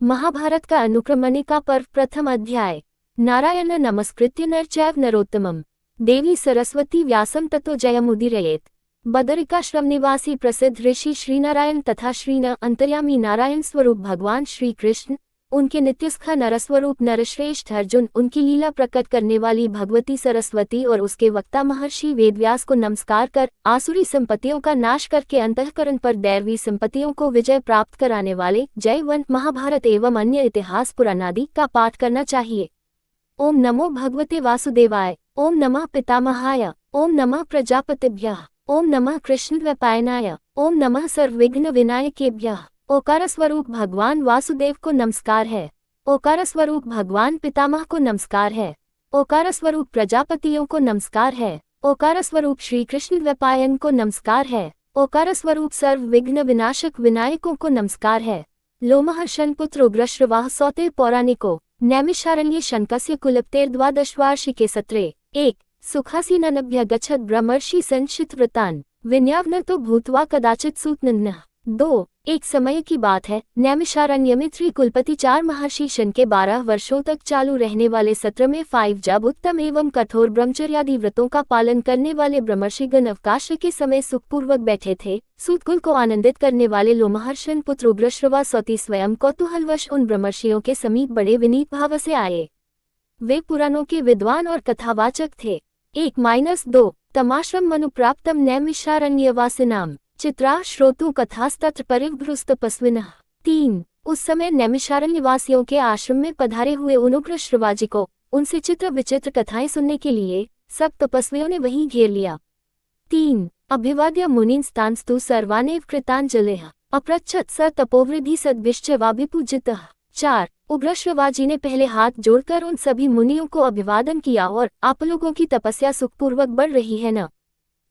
महाभारत का अनुक्रमणिका पर्व प्रथम अध्याय। नारायण नमस्कृत्य नर चैव नरोत्तमम् देवी सरस्वती व्यासं ततो जयमुदीरयेत्। बदरिकाश्रम निवासी प्रसिद्ध ऋषि श्रीनारायण तथा श्रीन अंतर्यामी नारायण स्वरूप भगवान श्री कृष्ण, उनके नित्यस्थ नरस्वरूप नरश्रेष्ठ अर्जुन, उनकी लीला प्रकट करने वाली भगवती सरस्वती और उसके वक्ता महर्षि वेदव्यास को नमस्कार कर आसुरी संपत्तियों का नाश करके अंतःकरण पर दैवी संपत्तियों को विजय प्राप्त कराने वाले जयवंत महाभारत एवं अन्य इतिहास पुराणादि का पाठ करना चाहिए। ओम नमो भगवते वासुदेवाय। ओम नमः पितामहाय। ओम नमः प्रजापतिभ्यः। ओम नमः कृष्णद्वैपायनाय। ओम नमः सर्वविघ्न विनायकेभ्यः। ओकार स्वरूप भगवान वासुदेव को नमस्कार है। ओकार स्वरूप भगवान पितामह को नमस्कार है। ओकार स्वरूप प्रजापतियों को नमस्कार है। ओकार स्वरूप श्री कृष्ण द्वैपायन को नमस्कार है। ओकार स्वरूप सर्व विघ्न विनाशक विनायकों को नमस्कार है। लोमहर्षण पुत्र उग्रश्रवाह सौते पौराणिको नैमिषारण्ये शनकस्य कुलपतेर द्वादशवार्षिके सत्रे 1 सुखासीननभ्य गच्छत् ब्रह्मर्षि संचित व्रतान विन्यावनतो भूत्वा कदाचित सूतनन्नः। 2 एक समय की बात है, नैमिषारण्य में त्रिकुलपति 4 महर्षि शन के 12 वर्षों तक चालू रहने वाले सत्र में 5 जब उत्तम एवं कठोर ब्रह्मचर्यादि व्रतों का पालन करने वाले ब्रह्मर्षिगण अवकाश के समय सुखपूर्वक बैठे थे। सूतकुल को आनंदित करने वाले लोमहर्षण पुत्र उग्रश्रवा सौती स्वयं कौतूहलवश उन ब्रह्मर्षियों के समीप बड़े विनीत भाव से आए। वे पुराणों के विद्वान और कथावाचक थे। 1-2 तमाश्रम मनुप्राप्तम नैमिषारण्यवासिनाम चित्रा श्रोतु कथास्तत्र परिभ्रुस्तपस्विनः। 3 उस समय नैमिषारण्यवासियों के आश्रम में पधारे हुए उन उग्र श्रवाजी को उनसे चित्र विचित्र कथाएं सुनने के लिए सब तपस्वियों ने वहीं घेर लिया। 3 अभिवाद्य मुनींस्तांस्तु सर्वानेव कृतांजलिः अप्रच्छत् स तपोवृद्धि सद्भिश्चवाभिपूजितः। 4 उग्र श्रवाजी ने पहले हाथ जोड़कर उन सभी मुनियों को अभिवादन किया और आप लोगों की तपस्या सुखपूर्वक बढ़ रही है न,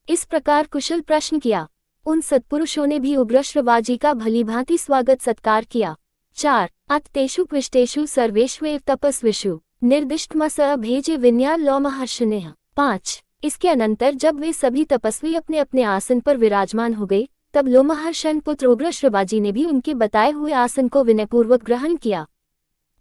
इस प्रकार कुशल प्रश्न किया। उन सत्पुरुषों ने भी उग्र श्रवाजी का भलीभांति स्वागत सत्कार किया। 4 अत तेषु क्विष्टेषु सर्वेष्वेव तपस्विषु निर्दिष्टमस भेजे विन्याल लोमहर्षणेः। 5 इसके अनंतर जब वे सभी तपस्वी अपने अपने आसन पर विराजमान हो गए, तब लोमहर्षण पुत्र उग्र श्रवाजी ने भी उनके बताए हुए आसन को विनयपूर्वक ग्रहण किया।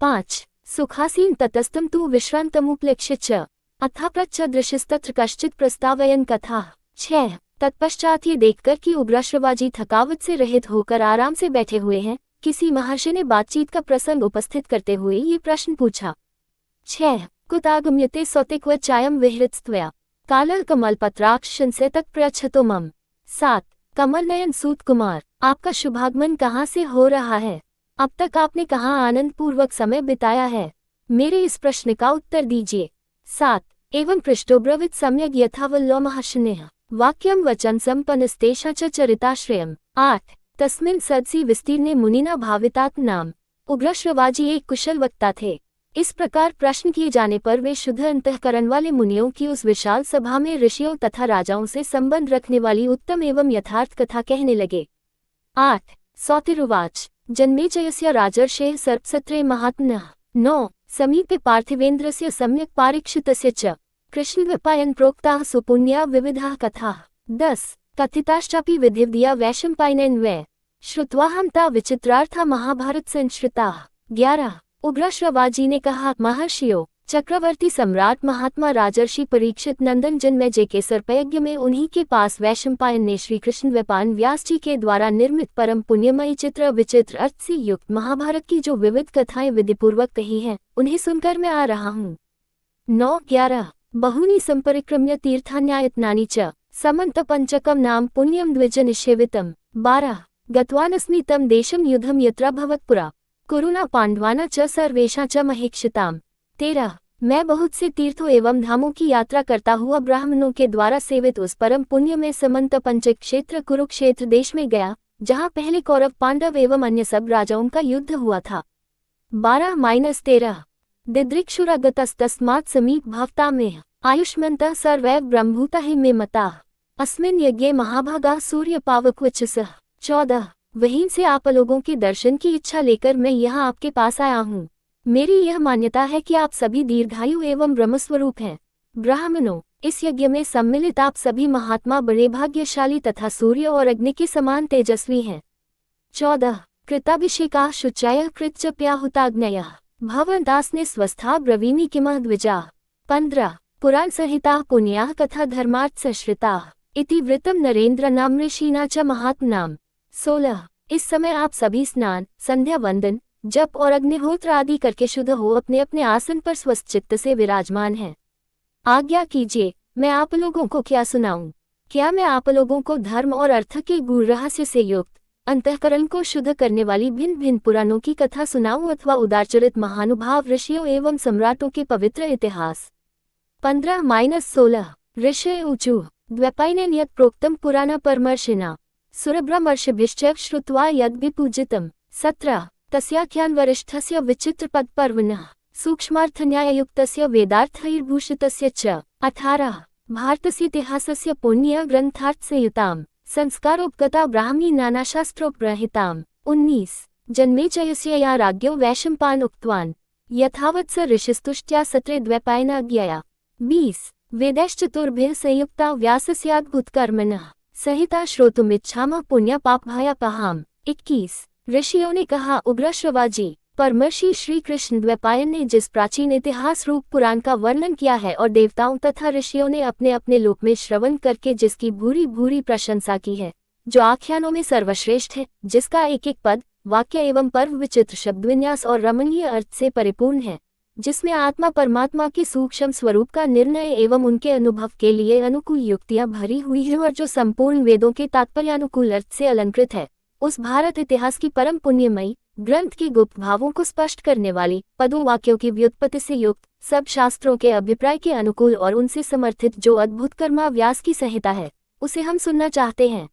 5 सुखासीन ततस्तम तु विश्रांतमुपलक्ष्य च अथाप्रच्छदृशिस्तत्र कश्चित् प्रस्तावयन् कथा। 6 तत्पश्चात ये देखकर कि उग्रश्रवाजी थकावट से रहित होकर आराम से बैठे हुए हैं, किसी महर्षि ने बातचीत का प्रसंग उपस्थित करते हुए ये प्रश्न पूछा। 6 कुतागम्यते सौतिक्व चायम विहृत्स्त्वया कालल कमलपत्राक्ष संसेतक प्रयच्छतो मम। 7 कमल नयन सूत कुमार, आपका शुभागमन कहाँ से हो रहा है? अब तक आपने कहाँ आनंद पूर्वक समय बिताया है? मेरे इस प्रश्न का उत्तर दीजिए। 7 एवं पृष्ठोब्रवित सम्यक यथावल्लोमहर्षणेः वाक्यम वचन संपन्नस्तेषा च चरिताश्रयम्। 8 तस्मिन् सदसि विस्तीर्णे मुनिना भावितात्मनाम। उग्रश्रवाजी एक कुशल वक्ता थे। इस प्रकार प्रश्न किए जाने पर वे शुद्ध अंतःकरण वाले मुनियों की उस विशाल सभा में ऋषियों तथा राजाओं से संबंध रखने वाली उत्तम एवं यथार्थ कथा कहने लगे। 8 सौतिरुवाच जन्मेजयस्य राजर्षेः सर्पसत्रे महात्मनः। 9 समीपे पार्थिवेन्द्रस्य सम्यक् पारीक्षितस्य च कृष्णद्वैपायन प्रोक्ताः सुपुण्या विविधाः कथाः। 10 कथिताश्चापि विधिवद्या वैशम्पायनेन वै श्रुत्वा हम ता विचित्रार्था महाभारत संश्रिताः। 11 उग्रश्रवाजी ने कहा, महर्षियों, चक्रवर्ती सम्राट महात्मा राजर्षि परीक्षित नंदन जन्मेजय के सर्पयज्ञ में उन्हीं के पास वैशम्पायन ने श्री कृष्ण द्वैपायन व्यास जी के द्वारा निर्मित परम पुण्यमयी चित्र विचित्र अर्थ से युक्त महाभारत की जो विविध कथाएं विधिपूर्वक कही हैं, उन्हें सुनकर मैं आ रहा हूँ। 9-11 बहूनि संपरिक्रम्य तीर्थान्यायतनानि च समन्तपञ्चकं नाम पुण्यं द्विजनिषेवितम्। 12 गतवानस्मि तं देशं युद्धं यत्र भवत्पुरा कुरुना पांडवाना च सर्वेषां च महीक्षिताम्। 13 मैं बहुत से तीर्थों एवं धामों की यात्रा करता हुआ ब्राह्मणों के द्वारा सेवित उस परम पुण्य में समंत पंचक क्षेत्र कुरुक्षेत्र देश में गया, जहाँ पहले कौरव पांडव एवं अन्य सब राजाओं का युद्ध हुआ था। 12-13 दिदृक्षुरागतस्तस्मात् समीप भवतामेह आयुष्मन्तः सर्वैव ब्रह्मभूता हि मे मताः अस्मिन् यज्ञे महाभागाः सूर्यपावकवचसः। 14 वहीं से आप लोगों के दर्शन की इच्छा लेकर मैं यहाँ आपके पास आया हूँ। मेरी यह मान्यता है कि आप सभी दीर्घायु एवं ब्रह्मस्वरूप हैं। ब्राह्मणों, इस यज्ञ में सम्मिलित आप सभी महात्मा बड़े भाग्यशाली तथा सूर्य और अग्नि के समान तेजस्वी हैं। 14 कृताभिषेकाः शुचयः कृतजप्याहुताग्नयः भवन्तास्ने स्वस्था ब्रवीमि किमः द्विजाः। 15 पुराण संहिता पुण्याः कथा धर्मार्थ सश्रिताः इति वृत्तम नरेंद्र नाम ऋषिना च महात्मनाम। 16 इस समय आप सभी स्नान, संध्या वंदन, जप और अग्निहोत्र आदि करके शुद्ध हो अपने अपने आसन पर स्वस्थ चित्त से विराजमान हैं। आज्ञा कीजिए, मैं आप लोगों को क्या सुनाऊं? क्या मैं आप लोगों को धर्म और अर्थ के गूढ़ रहस्य से युक्त अंतःकरण को शुद्ध करने वाली भिन्न भिन्न पुराणों की कथा सुनाऊं अथवा उदारचरित महानुभाव ऋषियों एवं सम्राटों के पवित्र इतिहास? 15-16 ऋषय ऊचु द्वैपायनेन यत् प्रोक्तम पुराण परमर्षिणा सुरब्रह्मर्षिभिश्च श्रुत्वा यद् विपूजितम्। 17 तस्याख्यान वरिष्ठस्य विचित्रपदपर्वणः सूक्ष्मार्थन्याययुक्तस्य वेदार्थैर्भूषितस्य च। 18 भारतस्येतिहासस्य पुण्यग्रन्थार्थसंयुताम् संस्कारोपगता ब्राह्मी नानाशास्त्रोपबृंहिताम्। 19 जन्मेजयस्य या राज्ञो वैशम्पायन उक्तवान् यथावत् स ऋषिस्तुष्ट्या सत्रे द्वैपायनाज्ञया। 20 वेदैश्चतुर्भिः संयुक्ता व्यासस्याद्भुतकर्मणः संहिता श्रोतुमिच्छामः पुण्यपापभयापहाम्। 21 ऋषियों ने कहा, उग्र श्रवाजी परमर्षि श्री कृष्ण द्वैपायन ने जिस प्राचीन इतिहास रूप पुराण का वर्णन किया है और देवताओं तथा ऋषियों ने अपने अपने लोक में श्रवण करके जिसकी भूरी भूरी प्रशंसा की है, जो आख्यानों में सर्वश्रेष्ठ है, जिसका एक एक पद, वाक्य एवं पर्व विचित्र शब्दविन्यास और रमणीय अर्थ से परिपूर्ण है, जिसमें आत्मा परमात्मा के सूक्ष्म स्वरूप का निर्णय एवं उनके अनुभव के लिए अनुकूल युक्तियां भरी हुई है और जो संपूर्ण वेदों के तात्पर्यानुकूल अर्थ से अलंकृत है, उस भारत इतिहास की परम पुण्यमयी ग्रंथ की गुप्त भावों को स्पष्ट करने वाली, पदों वाक्यों की व्युत्पत्ति से युक्त, सब शास्त्रों के अभिप्राय के अनुकूल और उनसे समर्थित जो अद्भुत कर्मा व्यास की संहिता है, उसे हम सुनना चाहते हैं।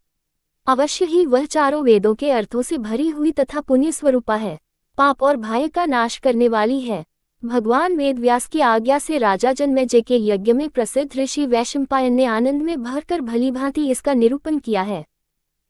अवश्य ही वह चारों वेदों के अर्थों से भरी हुई तथा पुण्य स्वरूपा है, पाप और भय का नाश करने वाली है। भगवान वेद व्यास की आज्ञा से राजा जन्मेजय के यज्ञ में प्रसिद्ध ऋषि वैशंपायन ने आनंद में भरकर भली भांति इसका निरूपण किया है।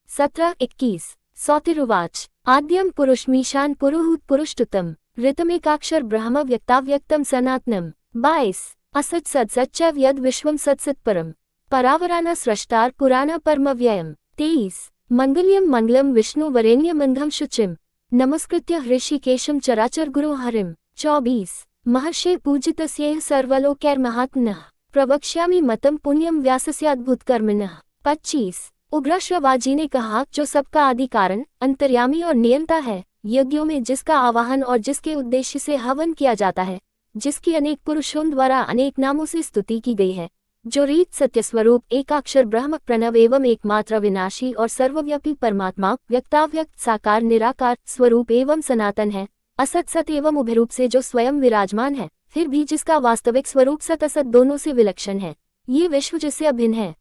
17-21 सौतिरुवाच आद्यम पुरुषमीशान पुरुहूत पुरुषतुतम ऋतमेकाक्षर ब्रह्म व्यक्ताव्यक्तम सनातनम। 22 असत सत्सच्चैव यद विश्वम सत्सत्परम परावराना स्रष्टार पुराण परमव्ययम्। 23 मंगल्यम मंगलम विष्णु वरेण्यमंगम शुचिम नमस्कृत्य हृषिकेशम चराचर गुरु हरिम। 24 महर्षे पूजितस्यैः सर्वलोकैर्महात्मनः प्रवक्ष्यामि मतम पुण्यम व्यासस्याद्भुतकर्मणः। 25 उग्र श्रवाजी ने कहा, जो सबका आदि कारण, अंतर्यामी और नियंता है, यज्ञों में जिसका आवाहन और जिसके उद्देश्य से हवन किया जाता है, जिसकी अनेक पुरुषों द्वारा अनेक नामों से स्तुति की गई है, जो रीत सत्य स्वरूप एकाक्षर ब्रह्म प्रणव एवं एकमात्र विनाशी और सर्वव्यापी परमात्मा व्यक्ताव्यक्त साकार निराकार स्वरूप एवं सनातन है, असत सत एवं उभयरूप से जो स्वयं विराजमान है, फिर भी जिसका वास्तविक स्वरूप सत असत दोनों से विलक्षण है, ये विश्व जिससे अभिन्न है,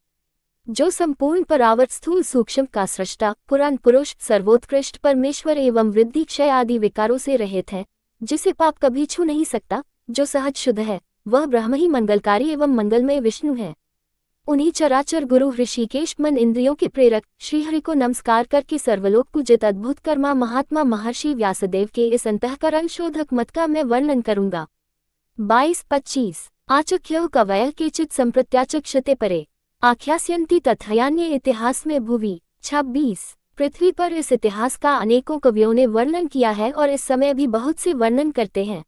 जो संपूर्ण परावर्त स्थूल सूक्ष्म का सृष्टा पुराण पुरुष सर्वोत्कृष्ट परमेश्वर एवं वृद्धि क्षय आदि विकारों से रहित है, जिसे पाप कभी छू नहीं सकता, जो सहज शुद्ध है, वह ब्रह्म ही मंगलकारी एवं मंगलमय विष्णु है। उन्हीं चराचर गुरु ऋषिकेश मन इंद्रियों के प्रेरक श्रीहरि को नमस्कार करके सर्वलोक पूजित अद्भुत कर्मा महात्मा महर्षि व्यासदेव के इस अंतःकरण शोधक मत का मैं वर्णन करूंगा। 22-25 आचख्यो कवयः केचित् संप्रत्याचक्षते परे आख्यास्यन्ति तथयान्य इतिहास में भुवि। 26 पृथ्वी पर इस इतिहास का अनेकों कवियों ने वर्णन किया है और इस समय भी बहुत से वर्णन करते हैं।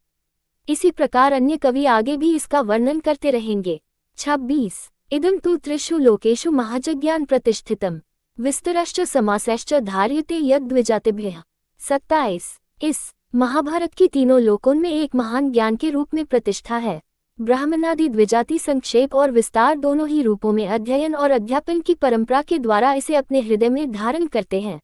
इसी प्रकार अन्य कवि आगे भी इसका वर्णन करते रहेंगे। 26 इदं तु त्रिषु लोकेषु महाजज्ञान प्रतिष्ठितम् विस्तरश्च समासश्च धार्यते यद्विजातिभ्यः। 27 इस महाभारत की तीनों लोकों में एक महान ज्ञान के रूप में प्रतिष्ठा है। ब्राह्मणादि द्विजाति संक्षेप और विस्तार दोनों ही रूपों में अध्ययन और अध्यापन की परंपरा के द्वारा इसे अपने हृदय में धारण करते हैं।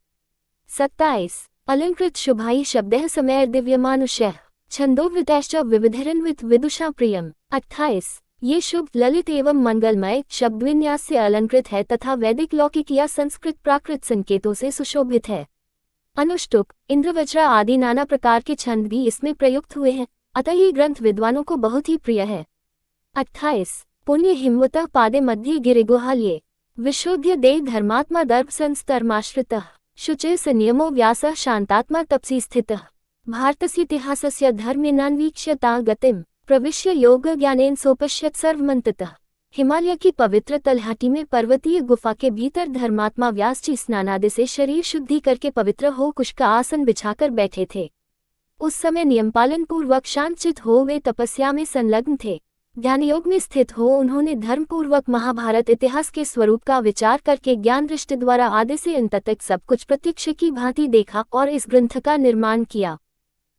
27 अलंकृत शुभाई शब्दः समयर दिव्यमानुष्यः छंदोवृतैश्च विविधिरन्वित विदुषा प्रियम्। 28 ये शुभ ललित एवं मंगलमय शब्दविन्यास से अलंकृत है तथा वैदिक लौकिक या संस्कृत प्राकृत संकेतों से सुशोभित है। अनुष्टुप इंद्रवज्र आदि नाना प्रकार के छंद भी इसमें प्रयुक्त हुए हैं, अतः ये ग्रंथ विद्वानों को बहुत ही प्रिय है। 28 पुण्य हिमवतः पादे मध्ये गिरिगुहाल्ये विशोध्य दे धर्मात्मा दर्भ संस्तर्माश्रितः शुचे संयमो व्यासः शांतात्मा तपसी स्थितः भारतस्येतिहासस्य धर्मेनान्वीक्ष्य ता गतिम् प्रविश्य योग ज्ञानेन सोपश्यत् सर्वमन्ततः। हिमालय की पवित्र तलहटी में पर्वतीय गुफा के भीतर धर्मात्मा व्यास जी स्नानादि से शरीर शुद्धि करके पवित्र हो कुश का आसन बिछाकर बैठे थे। उस समय नियम पालन पूर्वक शांतचित हो वे तपस्या में संलग्न थे। ध्यान योग में स्थित हो उन्होंने धर्म पूर्वक महाभारत इतिहास के स्वरूप का विचार करके ज्ञान दृष्टि द्वारा आदि से अंत तक सब कुछ प्रत्यक्ष की भांति देखा और इस ग्रंथ का निर्माण किया।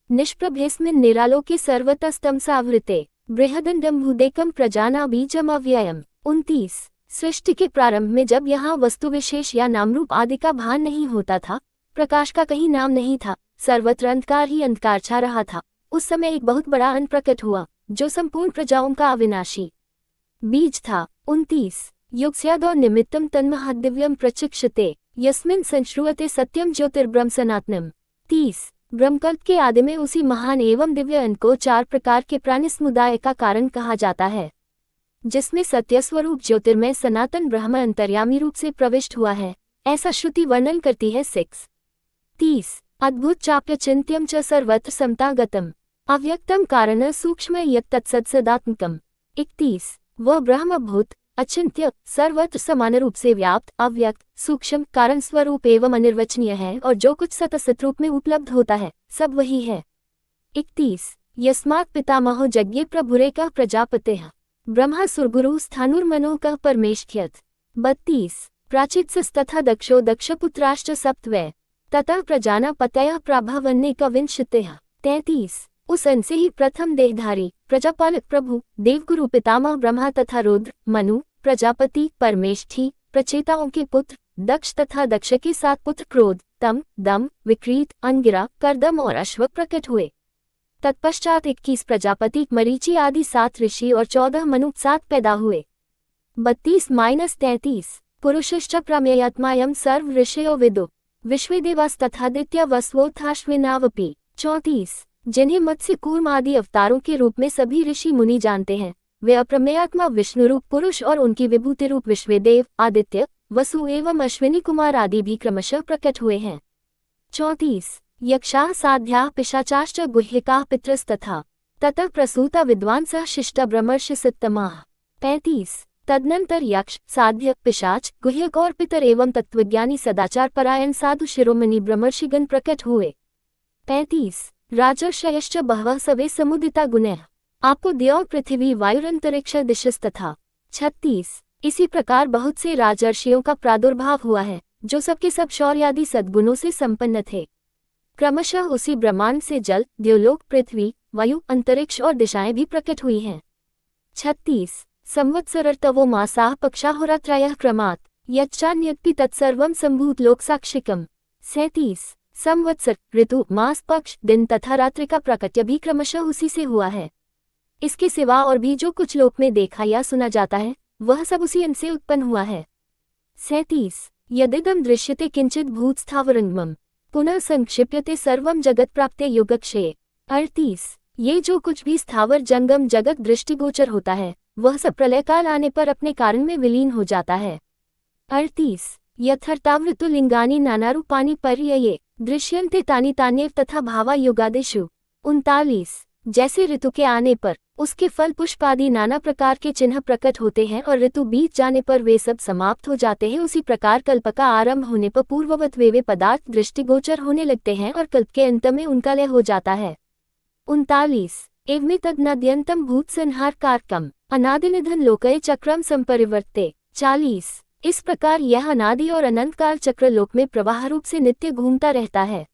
निष्प्रभेस्मिन् निरालोके सर्वतस्तमसावृते बृहदंडम्भुदेकं प्रजाना बीजम अव्ययम्। 29। सृष्टि के प्रारंभ में जब यहाँ वस्तु विशेष या नामरूप आदि का भान नहीं होता था, प्रकाश का कहीं नाम नहीं था, सर्वत्र अंधकार ही अंधकार छा रहा था, उस समय एक बहुत बड़ा अन्न प्रकट हुआ जो संपूर्ण प्रजाओं का अविनाशी बीज था। 29। युगस्यादो निमित्तम तन्महादिव्यम प्रचिक्षते यस्मिन् संश्रुयते सत्यम ज्योतिर्ब्रह्म सनातनम्। 30। ब्रह्मकल्प के आदि में उसी महान एवं दिव्य अन्न को 4 प्रकार के प्राणी समुदाय का कारण कहा जाता है, जिसमें सत्य स्वरूप ज्योतिर्मय सनातन ब्रह्म अंतर्यामी रूप से प्रविष्ट हुआ है, ऐसा श्रुति वर्णन करती है। 6। 30। अद्भुत चाप्य चिंत्यम च सर्वत्र समतागतम अव्यक्तम कारण सूक्ष्म यत्तत्सदात्मकम्। 31। वह ब्रह्मभूत अचिंत्य सर्वत्र समान रूप से व्याप्त अव्यक्त सूक्ष्म कारण स्वरूप एवं अनिर्वचनीय है और जो कुछ सतसत रूप में उपलब्ध होता है सब वही है। 31। यस्मात् पितामहो यज्ञे प्रभुरेका प्रजापतेः ब्रह्मा सुरगुरु स्थाणुर्मनोः परमेष्ठ्यत्। 32। प्राचित्सस्तथा दक्षो दक्षपुत्राश्च सप्तवै ततः प्रजानापतयः प्राभवन्नेकविंशतिः। 33। उस अन्न से ही प्रथम देहधारी प्रजापालक प्रभु देवगुरु पितामह ब्रह्मा तथा रुद्र मनु प्रजापति परमेष्ठी प्रचेताओं के पुत्र दक्ष तथा दक्ष के 7 पुत्र क्रोध तम दम विक्रीत अंगिरा करदम और अश्व प्रकट हुए। तत्पश्चात 21 प्रजापति मरीचि आदि 7 ऋषि और 14 मनु 7 पैदा हुए। 32-33 पुरुषश्च प्रमेयात्मायं सर्व ऋषयो विदु विश्वेदेवास्तथादित्य वस्वोत्थाश्विनावपि। 34 जिन्हें मत्स्य कूर्म आदि अवतारों के रूप में सभी ऋषि मुनि जानते हैं, वे अप्रमेयात्मा विष्णु रूप पुरुष और उनकी विभूति रूप विश्वेदेव आदित्य वसु एवं अश्विनी कुमार आदि भी क्रमशः प्रकट हुए हैं। 34 यक्षाः साध्याः पिशाचाश्च गुह्यकाः पितरस्तथा ततः प्रसूता विद्वांसः शिष्टा ब्रह्मर्षिसत्तमाः। 35 तदनंतर यक्ष साध्य पिशाच गुह्यक और पितर एवं तत्वज्ञानी सदाचार परायण साधु शिरोमणि ब्रह्मर्षिगण प्रकट हुए। 35 राजर्षयश्च बहवः सवे समुदिता गुणैः आपो दियो पृथ्वी वायुरंतरिक्ष दिशस्तथा। 36 इसी प्रकार बहुत से राजर्षियों का प्रादुर्भाव हुआ है जो सबके सब शौर्यादि सद्गुणों से संपन्न थे। क्रमशः उसी ब्रह्मांड से जल द्योलोक पृथ्वी वायु अंतरिक्ष और दिशाएं भी प्रकट हुई हैं। 36 संवत्सरर्तवो मासाः पक्षाहोरात्रयः क्रमात् यच्चान्यत्पि तत्सर्वं सम्भूत लोकसाक्षिकम्। 37 संवत्सर ऋतु मास पक्ष दिन तथा रात्रि का प्राकट्य भी क्रमशः उसी से हुआ है। इसके सिवा और भी जो कुछ लोक में देखा या सुना जाता है वह सब उसी अन्न से उत्पन्न हुआ है। 37 यदिदं दृश्यते किंचित भूत स्थावरंगमम् पुनः संक्षिप्यते सर्वं जगत प्राप्ते युगक्षये। 38 ये जो कुछ भी स्थावर जंगम जगत दृष्टिगोचर होता है वह सब प्रलयकाल आने पर अपने कारण में विलीन हो जाता है। 38 यथार्थावृतु लिंगानि नानारूपानि पर्यये दृश्यन्ते तानि तान्येव तथा भावा युगादिषु। 39 जैसे ऋतु के आने पर उसके फल पुष्प आदि नाना प्रकार के चिन्ह प्रकट होते हैं और ऋतु बीत जाने पर वे सब समाप्त हो जाते हैं, उसी प्रकार कल्प का आरंभ होने पर पूर्ववत वे पदार्थ दृष्टिगोचर होने लगते हैं और कल्प के अंत में उनका लय हो जाता है। 39 एवमेतद्नद्यन्तं भूत संहार कारकम् अनादिनिधन लोकये चक्रम संपरिवर्ते। 40 इस प्रकार यह अनादि और अनंत काल चक्र लोक में प्रवाह रूप से नित्य घूमता रहता है।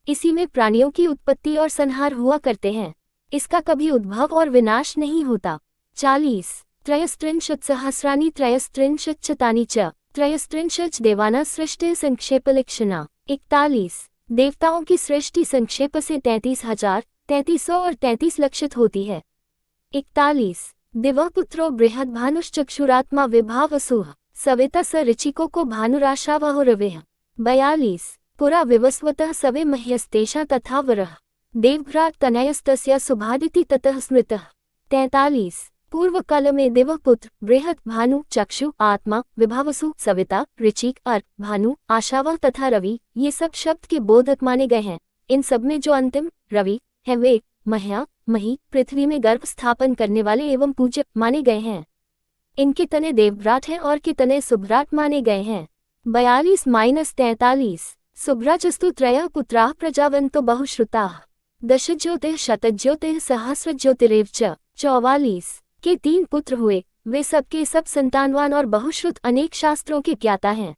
इसी में प्राणियों की उत्पत्ति और संहार हुआ करते हैं, इसका कभी उद्भव और विनाश नहीं होता। 40 त्रयस्त्रिंशत्सहस्राणि त्रयस्त्रिंशच्शतानि च त्रयस्त्रिंशच्च देवानां सृष्टिः संक्षेपलक्षणा। 41 देवताओं की सृष्टि संक्षेप से 33,000 3300 और 33 लक्षित होती है। 41 दिवः पुत्रो बृहद् भानुश्चक्षुरात्मा विभावसुः सविता स ऋचिको को भानुराशावहो रवेः। 42 पुरा विवस्वतः सवे मह्यस्तेषा तथा वरः देवभ्राट् तनयस्तस्य सुभादिति ततः स्मृतः। 43 पूर्व काल में देवपुत्र बृहद भानु चक्षु आत्मा विभावसु सविता ऋचिक अर्क भानु आशावह तथा रवि ये सब शब्द के बोधक माने गए हैं। इन सब में जो अंतिम रवि है वे मह्या मही पृथ्वी में गर्भ स्थापन करने वाले एवं पूज्य माने गए हैं। इनके तने देवव्राट हैं और के तने सुभ्राट माने गए हैं। 42-43 सुभ्राजस्तु त्रयः पुत्राः प्रजावन्तो बहुश्रुताः दशज्योतिः शतज्योतिः सहस्रज्योतिरेव च। 44 के 3 पुत्र हुए, वे सबके सब संतानवान और बहुश्रुत अनेक शास्त्रों के ज्ञाता हैं।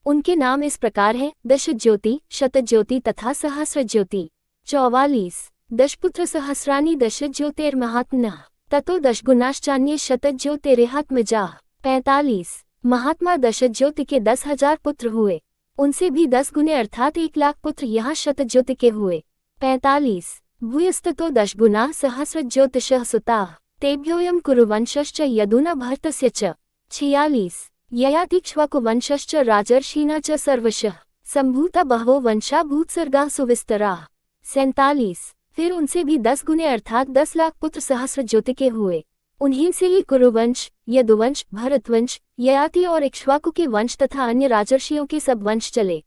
उनके नाम इस प्रकार हैं: दशज्योति, शतज्योति तथा सहस्रज्योति। 44 दशपुत्र सहस्राणि दशज्योतिर्महात्मनः ततो दशगुणाश्चान्ये शतज्योतिरेहात्मजाः। 45 महात्मा दशज्योति के 10,000 पुत्र हुए, उनसे भी 10 गुने अर्थात 1,00,000 पुत्र यहाँ शतज्योति के हुए। 45 भूयस्ततो दशगुणा सहस्रज्योतिषः सुताः तेभ्योऽयं कुरुवंशश्च यदुना भरतस्य च। 46 ययातिक्ष्वाकुवंशश्च राजर्षीणा च सर्वशः सम्भूता बहवो वंशा भूत्सर्गाः सुविस्तराः। 47 फिर उनसे भी 10 गुने अर्थात 10,00,000 पुत्र सहस्रज्योति के हुए, उन्हीं से ही कुरुवंश, यदुवंश, भरतवंश, ययाति और इक्ष्वाकु के वंश तथा अन्य राजर्षियों के सब वंश चले।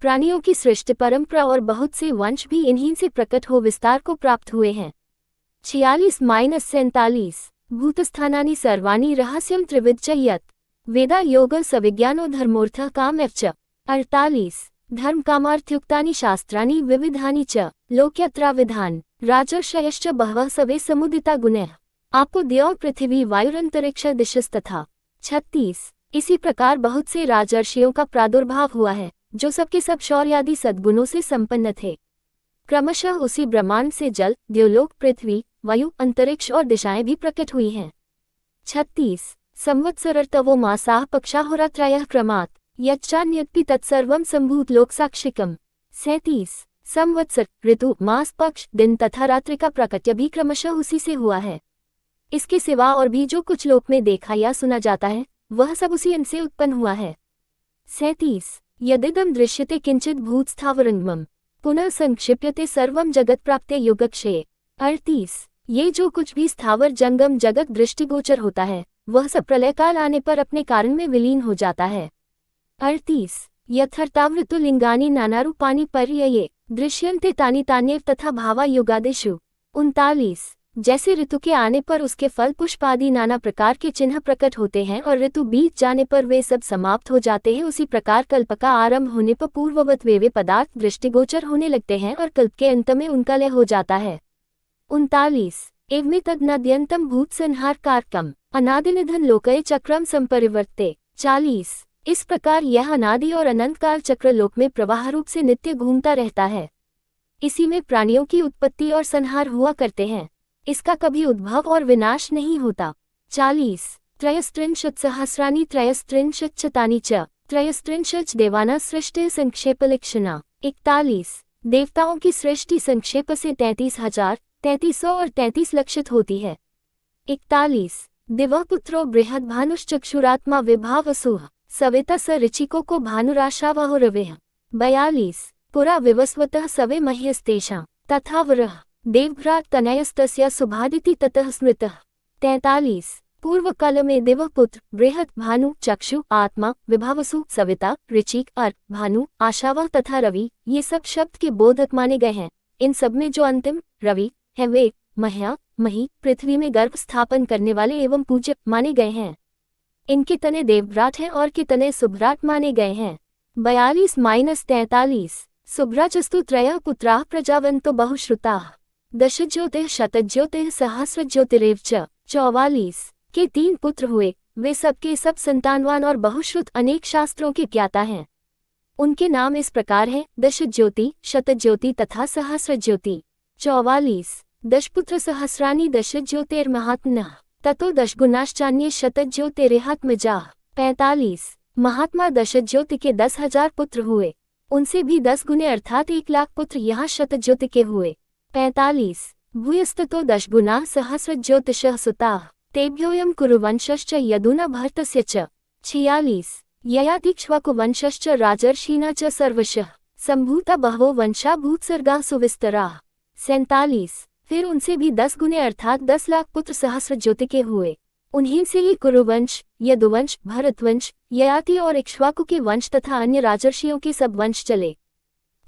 प्राणियों की सृष्टि परंपरा और बहुत से वंश भी इन्हीं से प्रकट हो विस्तार को प्राप्त हुए हैं। 46-47 भूतस्थानानि सर्वाणि रहस्यं त्रिविध यत् वेदा योग सविज्ञानो धर्मोऽर्थः कामः च। 48 धर्म कामार्थयुक्तानि शास्त्राणि विविधानि च लोक्यत्राविधान राजर्षयश्च बहवः सवे समुदिता गुणैः आपो द्यौ पृथ्वी वायुरंतरिक्ष दिशस्तथा। 36 इसी प्रकार बहुत से राजर्षियों का प्रादुर्भाव हुआ है, जो सबके सब शौर्यादि सद्गुणों से संपन्न थे। क्रमशः उसी ब्रह्मांड से जल, द्योलोक, पृथ्वी, वायु, अंतरिक्ष और दिशाएं भी प्रकट हुई हैं। 36 संवत्सरर्तवो मासाः पक्षाहोरात्रयः क्रमात् यच्चान्यत्पि तत्सर्वं संभूत लोकसाक्षिकम्। 37 संवत्सर, ऋतु, मास, पक्ष, दिन तथा रात्रि का प्राकट्य भी क्रमशः उसी से हुआ है। इसके सिवा और भी जो कुछ लोक में देखा या सुना जाता है, वह सब उसी अन्न से उत्पन्न हुआ है। 37 यदिदं दृश्यते किंचित भूतस्थावरंगमं पुनः संक्षिप्यते सर्वं जगत प्राप्ते योगक्षये। 38 ये जो कुछ भी स्थावर जंगम जगत दृष्टिगोचर होता है, वह सब प्रलयकाल आने पर अपने कारण में विलीन हो जाता है। 38 यथार्थावृतु लिंगानि नानारूपानि पर्यये दृश्यन्ते तानि तान्येव तथा भावा युगादिषु। 39 जैसे ऋतु के आने पर उसके फल पुष्प आदि नाना प्रकार के चिन्ह प्रकट होते हैं और ऋतु बीत जाने पर वे सब समाप्त हो जाते हैं, उसी प्रकार कल्प का आरंभ होने पर पूर्ववत वे पदार्थ दृष्टिगोचर होने लगते हैं और कल्प के अंत में उनका लय हो जाता है। 39 एवमेतद्नद्यन्तं भूतसंहारकारकम् अनादिनिधन लोकये चक्रम संपरिवर्ते। 40 इस प्रकार यह अनादि और अनंत काल चक्र लोक में प्रवाह रूप से नित्य घूमता रहता है। इसी में प्राणियों की उत्पत्ति और संहार हुआ करते हैं, इसका कभी उद्भव और विनाश नहीं होता। 40 त्रयस्त्रिंशत् सहस्राणि त्रयस्त्रिंशच्शतानि च त्रयस्त्रिंशच्च देवानां सृष्टिः संक्षेपलक्षणा। 41 देवताओं की सृष्टि संक्षेप से 33,000, 3300 और 33 लक्षित होती है। 41 दिवः पुत्रो बृहद् भानुश्चक्षुरात्मा विभावसुः सविता स ऋचिको को भानुराशावहो रवेः। 42 पुरा विवस्वतः सवे मह्यस्तेषां तथा वरः देवभ्राट् तनयस्तस्य सुभादिति ततः स्मृतः। 43 पूर्व काल में दिवः पुत्र, बृहत्, भानु, चक्षु, आत्मा, विभावसु, सविता, ऋचिक, अर्क, भानु, आशावह तथा रवि ये सब शब्द के बोधक माने गए हैं। इन सब में जो अंतिम रवि है वे मह्या, मही, पृथ्वी में गर्भ स्थापन करने वाले एवं पूज्य माने गए हैं। इनके तने देवव्राट हैं और के तने सुभ्राट माने गए हैं। 42-43 सुभ्राजस्तु त्रयः पुत्राः प्रजावन्तो बहुश्रुताः दशज्योतिः शतज्योतिः सहस्रज्योतिरेव च। 44 के 3 पुत्र हुए, वे सबके सब संतानवान और बहुश्रुत अनेक शास्त्रों के ज्ञाता हैं। उनके नाम इस प्रकार हैं: दशज्योति, शतज्योति तथा सहस्रज्योति। 44 दशपुत्र सहस्राणि दशज्योतिर्महात्मनः ततो दशगुणाश्चान्ये शतज्योतिरेहात्मजाः। 45 महात्मा दशज्योति के 10,000 पुत्र हुए, उनसे भी 10 गुने अर्थात 1,00,000 पुत्र यहाँ शतज्योति के हुए। 45 भूयस्ततो दशगुणा सहस्रज्योतिषः सुताः तेभ्योऽयं कुरुवंशश्च यदुना भरतस्य च। 46 ययातिक्ष्वाकुवंशश्च राजर्षीणा च सर्वशः सम्भूता बहवो वंशा भूत्सर्गाः सुविस्तराः। 47 फिर उनसे भी 10 गुने अर्थात 10,00,000 पुत्र सहस्रज्योति के हुए, उन्हीं से ही कुरुवंश, यदुवंश, भरतवंश, ययाति और इक्ष्वाकु के वंश तथा अन्य राजर्षियों के सब वंश चले।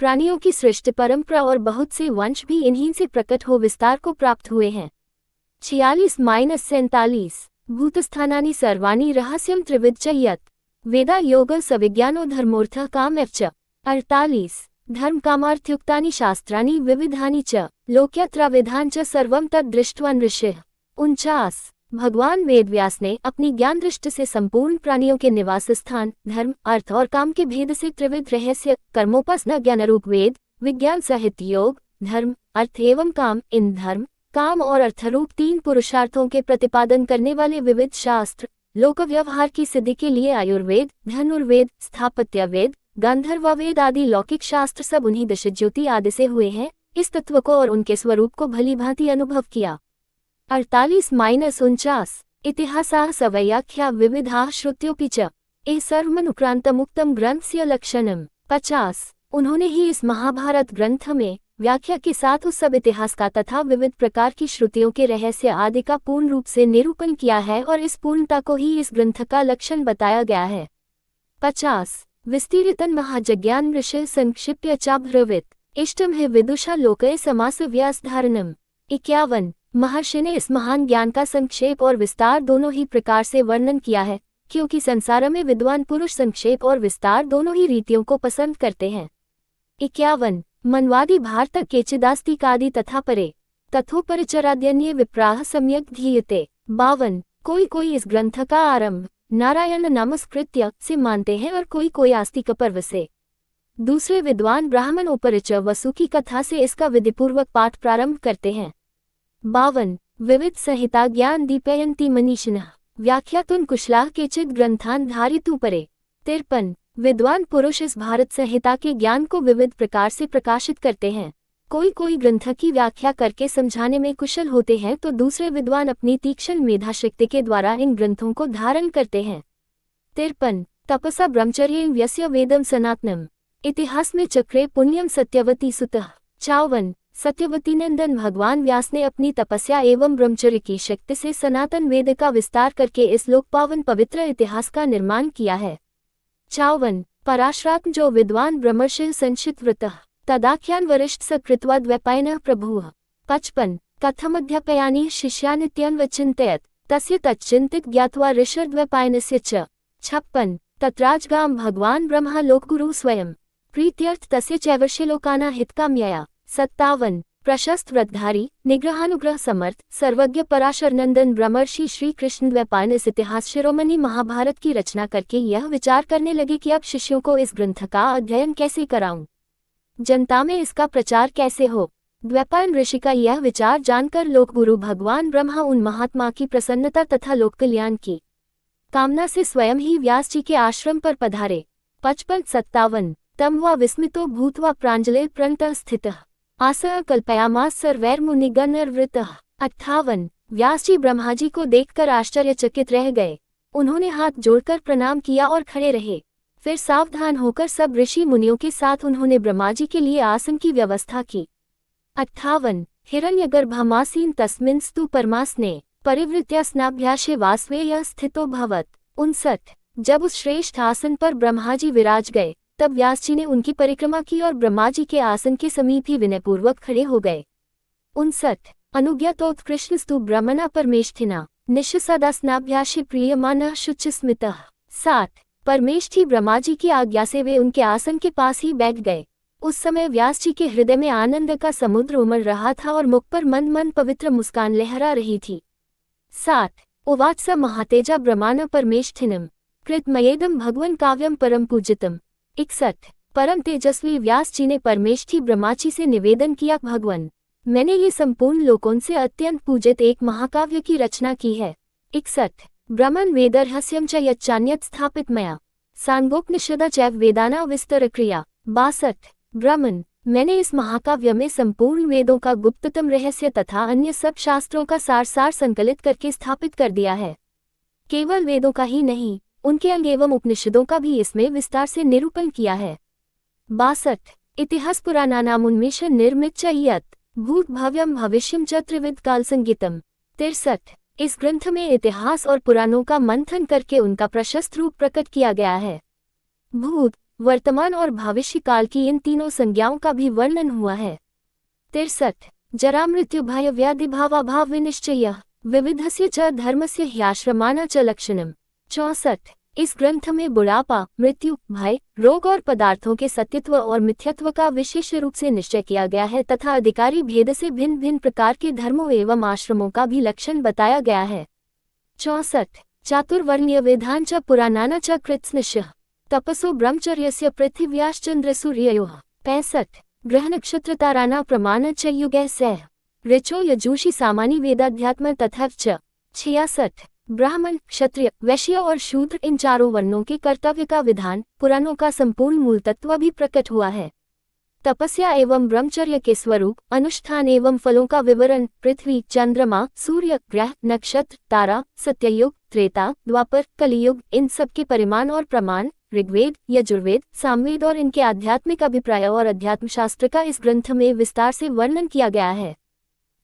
प्राणियों की सृष्टि परंपरा और बहुत से वंश भी इन्हीं से प्रकट हो विस्तार को प्राप्त हुए हैं। 46-47 भूतस्थानानि सर्वाणि रहस्यं त्रिविध च यत् वेदा योग सविज्ञानो धर्मोऽर्थः कामश्च। 48 धर्म कामार्थयुक्तानि शास्त्राणि विविधानि च लोक्यत्रविधान् च सर्वं तद् दृष्ट्वा ऋषिः। 49 भगवान वेदव्यास ने अपनी ज्ञान दृष्टि से संपूर्ण प्राणियों के निवास स्थान, धर्म, अर्थ और काम के भेद से त्रिविध रहस्य कर्मोपासना ज्ञानरूप वेद विज्ञान सहित योग, धर्म, अर्थ एवं काम, इन धर्म, काम और अर्थरूप तीन पुरुषार्थों के प्रतिपादन करने वाले विविध शास्त्र, लोक व्यवहार की सिद्धि के लिए आयुर्वेद, धनुर्वेद, स्थापत्य वेद, गांधर्व वेद आदि लौकिक शास्त्र सब उन्हीं दश ज्योति आदि से हुए हैं। इस तत्व को और उनके स्वरूप को भली भांति अनुभव किया। 48-49 इतिहासाः सवैयाख्या विविधाः श्रुत्योऽपि च एह सर्वमनुक्रांतमुक्तम ग्रंथस्य लक्षणम्। 50 उन्होंने ही इस महाभारत ग्रंथ में व्याख्या के साथ उस सब इतिहास का तथा विविध प्रकार की श्रुतियों के रहस्य आदि का पूर्ण रूप से निरूपण किया है और इस पूर्णता को ही इस ग्रंथ का लक्षण बताया गया है। 50 विस्तीर्यतन महाजज्ञान ऋषि संक्षिप्य चाब्रवीत इष्टम है विदुषा लोकये समास व्यास धारणम। 51 महर्षि ने इस महान ज्ञान का संक्षेप और विस्तार दोनों ही प्रकार से वर्णन किया है, क्योंकि संसार में विद्वान पुरुष संक्षेप और विस्तार दोनों ही रीतियों को पसंद करते हैं। 51 मनवादि भारत केचिदास्तिकादि तथा परे तथोपरिचराद्यन्ये विप्राह सम्यक धीयते। 52 कोई इस ग्रंथ का आरंभ नारायण नमस्कृत्य से मानते हैं और कोई आस्तिक पर्व से। दूसरे विद्वान ब्राह्मण उपरिच वसु की कथा से इसका विधिपूर्वक पाठ प्रारंभ करते हैं। 52 विविध संहिता ज्ञान दीपयन्ति मनीषिणः व्याख्यातुन कुशलाः केचित् ग्रंथान् धारितु परे। 53 विद्वान पुरुष इस भारत संहिता के ज्ञान को विविध प्रकार से प्रकाशित करते हैं। कोई ग्रंथ की व्याख्या करके समझाने में कुशल होते हैं तो दूसरे विद्वान अपनी तीक्ष्ण मेधाशक्ति के द्वारा इन ग्रंथों को धारण करते हैं। 53 तपसा ब्रह्मचर्येण व्यस्य वेदम सनातनम इतिहास में चक्रे पुण्यम सत्यवती सुतः। 54 सत्यवती नंदन भगवान व्यास ने अपनी तपस्या एवं ब्रह्मचर्य की शक्ति से सनातन वेद का विस्तार करके इस लोक पावन पवित्र इतिहास का निर्माण किया है। 54 पराशरात्म जो विद्वान ब्रह्मर्षि संचितव्रतः तदाख्यान वरिष्ठ स कृत्वा द्वैपायनः प्रभुः। 55 कथमध्यापयानि शिष्यानित्यन्वचिन्तयत् तस्य तच्चिन्तित ज्ञात्वा ऋषिर्द्वैपायनस्य च। 56 तत्राजगाम भगवान ब्रह्मा लोकगुरु स्वयं प्रीत्यर्थ तस्य चैवर्ष्यलोकाना हितकाम्यया। 57 प्रशस्त व्रतधारी निग्रहानुग्रह समर्थ सर्वज्ञ पराशर नंदन ब्रह्मर्षि श्री कृष्ण द्वैपायन इस इतिहास शिरोमणि महाभारत की रचना करके यह विचार करने लगे कि अब शिष्यों को इस ग्रंथ का अध्ययन कैसे कराऊं, जनता में इसका प्रचार कैसे हो। द्वैपायन ऋषि का यह विचार जानकर लोकगुरु भगवान ब्रह्मा उन महात्मा की प्रसन्नता तथा लोक कल्याण की कामना से स्वयं ही व्यास जी के आश्रम पर पधारे। 55-57 तम वा विस्मितो भूत्वा प्राञ्जलिः प्रणतः स्थितः आसः कल्पयामास सर्वैर्मुनिगणैर्वृतः। 58 व्यास जी ब्रह्मा जी को देखकर आश्चर्यचकित रह गए। उन्होंने हाथ जोड़कर प्रणाम किया और खड़े रहे। फिर सावधान होकर सब ऋषि मुनियों के साथ उन्होंने ब्रह्मा जी के लिए आसन की व्यवस्था की। 58 हिरण्यगर्भमासीन तस्मिंस्तु परमासने परिवृत्या स्नाभ्याशे वासवेयः स्थितो भवत्। 59 जब उस श्रेष्ठ आसन पर ब्रह्मा जी विराज गए तब व्यास जी ने उनकी परिक्रमा की और ब्रह्मा जी के आसन के समीप ही विनयपूर्वक खड़े हो गए। 59 अनुज्ञातोत्कृष्टस्तु ब्रह्मणा परमेष्ठिना निःसदा स्नाभ्याशे प्रीयमानः शुचिस्मितः। 60 परमेष्ठी ब्रह्मा जी की आज्ञा से वे उनके आसन के पास ही बैठ गए। उस समय व्यास जी के हृदय में आनंद का समुद्र उमड़ रहा था और मुख पर मन पवित्र मुस्कान लहरा रही थी। 60 उवाच स महातेजा ब्रह्माण परमेष्ठिनम कृतमयेदम भगवन काव्यम परम पूजितम। 61 परम तेजस्वी व्यास जी ने परमेष्ठी ब्रह्मा जी से निवेदन किया, भगवन मैंने ये संपूर्ण लोकों से अत्यंत पूजित एक महाकाव्य की रचना की है। 61 ब्रह्मन् वेदरहस्यं च यच्चान्यत् स्थापित मया सांगोपनिषदा चैव वेदाना विस्तर क्रिया। 62 ब्रह्मन् मैंने इस महाकाव्य में संपूर्ण वेदों का गुप्ततम रहस्य तथा अन्य सब शास्त्रों का सार संकलित करके स्थापित कर दिया है। केवल वेदों का ही नहीं, उनके अंग एवं उपनिषदों का भी इसमें विस्तार से निरूपण किया है। 62 इतिहास पुराणानाम उन्मेषण निर्मित च यत् भूत भव्यम भविष्यम च त्रिविध काल संगीतम। 63 इस ग्रंथ में इतिहास और पुराणों का मंथन करके उनका प्रशस्त रूप प्रकट किया गया है। भूत वर्तमान और भविष्य काल की इन तीनों संज्ञाओं का भी वर्णन हुआ है। 63 जरा मृत्यु भय व्याधि भावाभाव विनिश्चय विविधस्य च धर्मस्य ह्याश्रमाना च लक्षणम। 64। इस ग्रंथ में बुढ़ापा, मृत्यु, भय, रोग और पदार्थों के सत्यत्व और मिथ्यत्व का विशेष रूप से निश्चय किया गया है तथा अधिकारी भेद से भिन्न भिन्न प्रकार के धर्मों एवं आश्रमों का भी लक्षण बताया गया है। 64। चातुर्वर्ण्य वेदान च पुराणाना च कृत्स्नशः तपसो ब्रह्मचर्यस्य पृथिव्याश्चंद्रसूर्ययोः। 65। ग्रह नक्षत्र ताराना प्रमाण च युगैः सैः ऋचो यजूषि सामानि वेदाध्यात्म तथा च। 66। ब्राह्मण, क्षत्रिय, वैश्य और शूद्र इन चारों वर्णों के कर्तव्य का विधान, पुराणों का संपूर्ण मूल तत्व भी प्रकट हुआ है। तपस्या एवं ब्रह्मचर्य के स्वरूप, अनुष्ठान एवं फलों का विवरण, पृथ्वी, चंद्रमा, सूर्य, ग्रह, नक्षत्र, तारा, सत्ययुग, त्रेता, द्वापर, कलियुग, इन सब के परिमाण और प्रमाण, ऋग्वेद, यजुर्वेद, सामवेद और इनके आध्यात्मिक अभिप्राय और अध्यात्म शास्त्र का इस ग्रंथ में विस्तार से वर्णन किया गया है।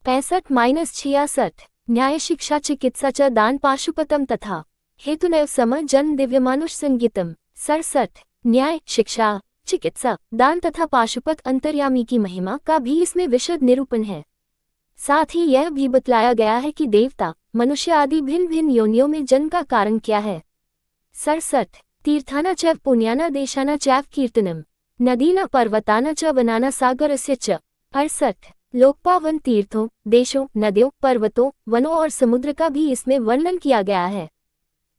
65-66। न्याय शिक्षा चिकित्सा च दान पाशुपतम तथा हेतुनैव सम जन दिव्यमानुष संगीतम। 67। न्याय, शिक्षा, चिकित्सा, दान तथा पाशुपत अंतर्यामी की महिमा का भी इसमें विशद निरूपण है। साथ ही यह भी बतलाया गया है कि देवता, मनुष्य आदि भिन्न भिन्न योनियों में जन्म का कारण क्या है। 67। तीर्थाना चैव पुण्याना देशाना चैव कीर्तनम नदीना पर्वताना च वनाना सागरस्य च। 68। लोकपावन तीर्थों, देशों, नदियों, पर्वतों, वनों और समुद्र का भी इसमें वर्णन किया गया है।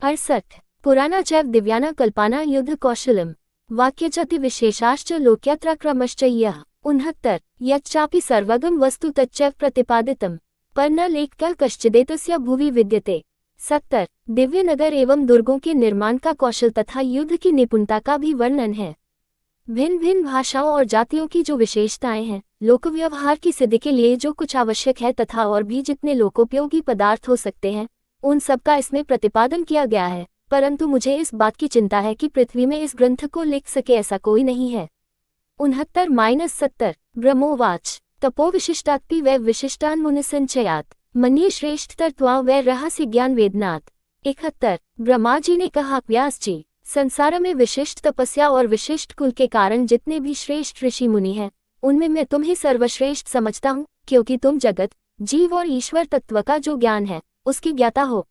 68। पुराना चैव दिव्याना कल्पाना युद्ध कौशलम वाक्यचति विशेषाश्च लोक्यात्राक्रमश्च यः। 69। यच्चापि सर्वगम वस्तु तच्चैव प्रतिपादितम पर न लेखकल कश्चिदेतस्य भुवि विद्यते। 70। दिव्य नगर एवं दुर्गों के निर्माण का कौशल तथा युद्ध की निपुणता का भी वर्णन है। भिन्न भिन्न भाषाओं और जातियों की जो विशेषताएं हैं, लोक व्यवहार की सिद्धि के लिए जो कुछ आवश्यक है तथा और भी जितने लोकोपयोगी पदार्थ हो सकते हैं, उन सब का इसमें प्रतिपादन किया गया है। परंतु मुझे इस बात की चिंता है कि पृथ्वी में इस ग्रंथ को लिख सके ऐसा कोई नहीं है। 69-70। ब्रह्मोवाच तपो विशिष्टात्पि वै विशिष्टान मुनिसंचयात मन्ये श्रेष्ठतरत्वा वै रहस्य ज्ञान वेदनात्। 71। ब्रह्मा जी ने कहा, व्यास जी, संसार में विशिष्ट तपस्या और विशिष्ट कुल के कारण जितने भी श्रेष्ठ ऋषि मुनि हैं, उनमें मैं तुम्हें सर्वश्रेष्ठ समझता हूँ, क्योंकि तुम जगत, जीव और ईश्वर तत्व का जो ज्ञान है उसके ज्ञाता हो।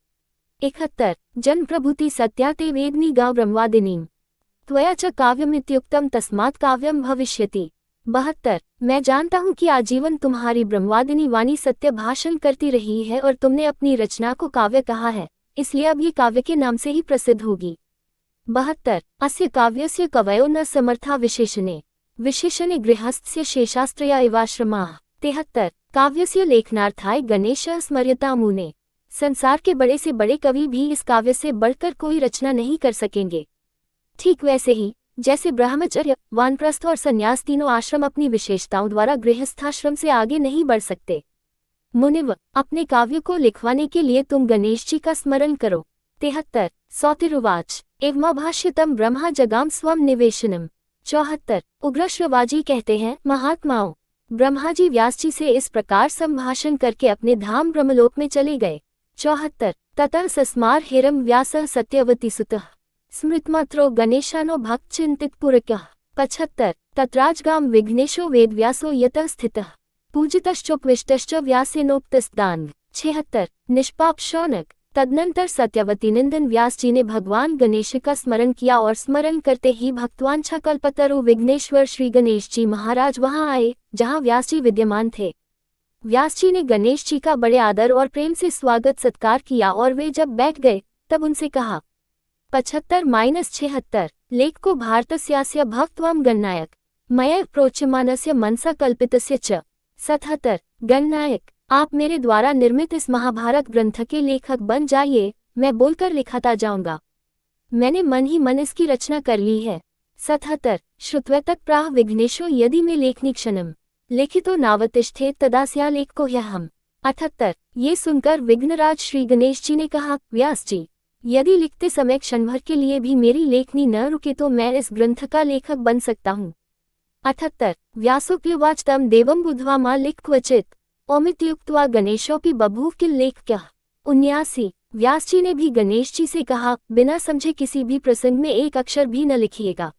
71। जन प्रभुति सत्या ते वेदनी गाँव ब्रह्मवादिनीम त्वया च काव्यमित्युक्तम तस्मात् काव्यम भविष्यति। 72। मैं जानता हूँ कि आजीवन तुम्हारी ब्रह्मवादिनी वाणी सत्य भाषण करती रही है और तुमने अपनी रचना को काव्य कहा है, इसलिए अब ये काव्य के नाम से ही प्रसिद्ध होगी। 72। अस्य काव्यस्य कवयो न समर्था विशेषणे गृहस्थस्य शेषास्त्रया एवाश्रमाः। 73। काव्यस्य लेखनार्थाय गणेशः स्मर्यतां मुने संसार के बड़े से बड़े कवि भी इस काव्य से बढ़कर कोई रचना नहीं कर सकेंगे। ठीक वैसे ही जैसे ब्रह्मचर्य, वानप्रस्थ और संन्यास तीनों आश्रम अपनी विशेषताओं द्वारा गृहस्थाश्रम से आगे नहीं बढ़ सकते। मुनिव, अपने काव्य को लिखवाने के लिए तुम गणेश जी का स्मरण करो। 73। सौतिरुवाच एवमाभाष्यतम ब्रह्मा जगाम स्वम निवेशनम। 74। उग्रश्रवाजी कहते हैं, महात्माओं, ब्रह्मा जी व्यास जी से इस प्रकार संभाषण करके अपने धाम ब्रह्मलोक में चले गए। 74। ततः सस्मार हिरम व्यासः सत्यवती सुतः स्मृतमात्रो गणेशानो भक्त चिंतित पुरकः। 75। तत्राजगाम विघ्नेशो वेदव्यासो यतः स्थितः पूजितश्चोपविष्टश्च व्यासेनोक्तस्तान्। 76। निष्पाप शौनक। तदनंतर सत्यवती नंदन व्यास जी ने भगवान गणेश का स्मरण किया और स्मरण करते ही भक्तवांछा कल्पतरु विघ्नेश्वर श्री गणेश जी महाराज वहां आए जहां व्यास जी विद्यमान थे। व्यास जी ने गणेश जी का बड़े आदर और प्रेम से स्वागत सत्कार किया और वे जब बैठ गए तब उनसे कहा। 75-76। लेख को भारतस्यास्य भक्त्वं गणनायक मया प्रोच्यमानस्य मनसा कल्पितस्य च। 77। गणनायक, आप मेरे द्वारा निर्मित इस महाभारत ग्रंथ के लेखक बन जाइए, मैं बोलकर लिखाता जाऊंगा। मैंने मन ही मन इसकी रचना कर ली है। 77। श्रुत्वैतत् प्राह विघ्नेशो यदि में लेखनी क्षणम लिखितो नावतिष्ठेत तदास्या लेख को ह्यहम्। 78। ये सुनकर विघ्नराज श्री गणेश जी ने कहा, व्यास जी, यदि लिखते समय क्षणभर के लिए भी मेरी लेखनी न रुके तो मैं इस ग्रंथ का लेखक बन सकता हूँ। 78। व्यासोप्युवाच तम देवम बुद्ध्वा मा लिख क्वचित ओमित्युक्त्वा गणेशोपि बभूव किल लेखकः। 79। व्यास जी ने भी गणेश जी से कहा, बिना समझे किसी भी प्रसंग में एक अक्षर भी न लिखिएगा।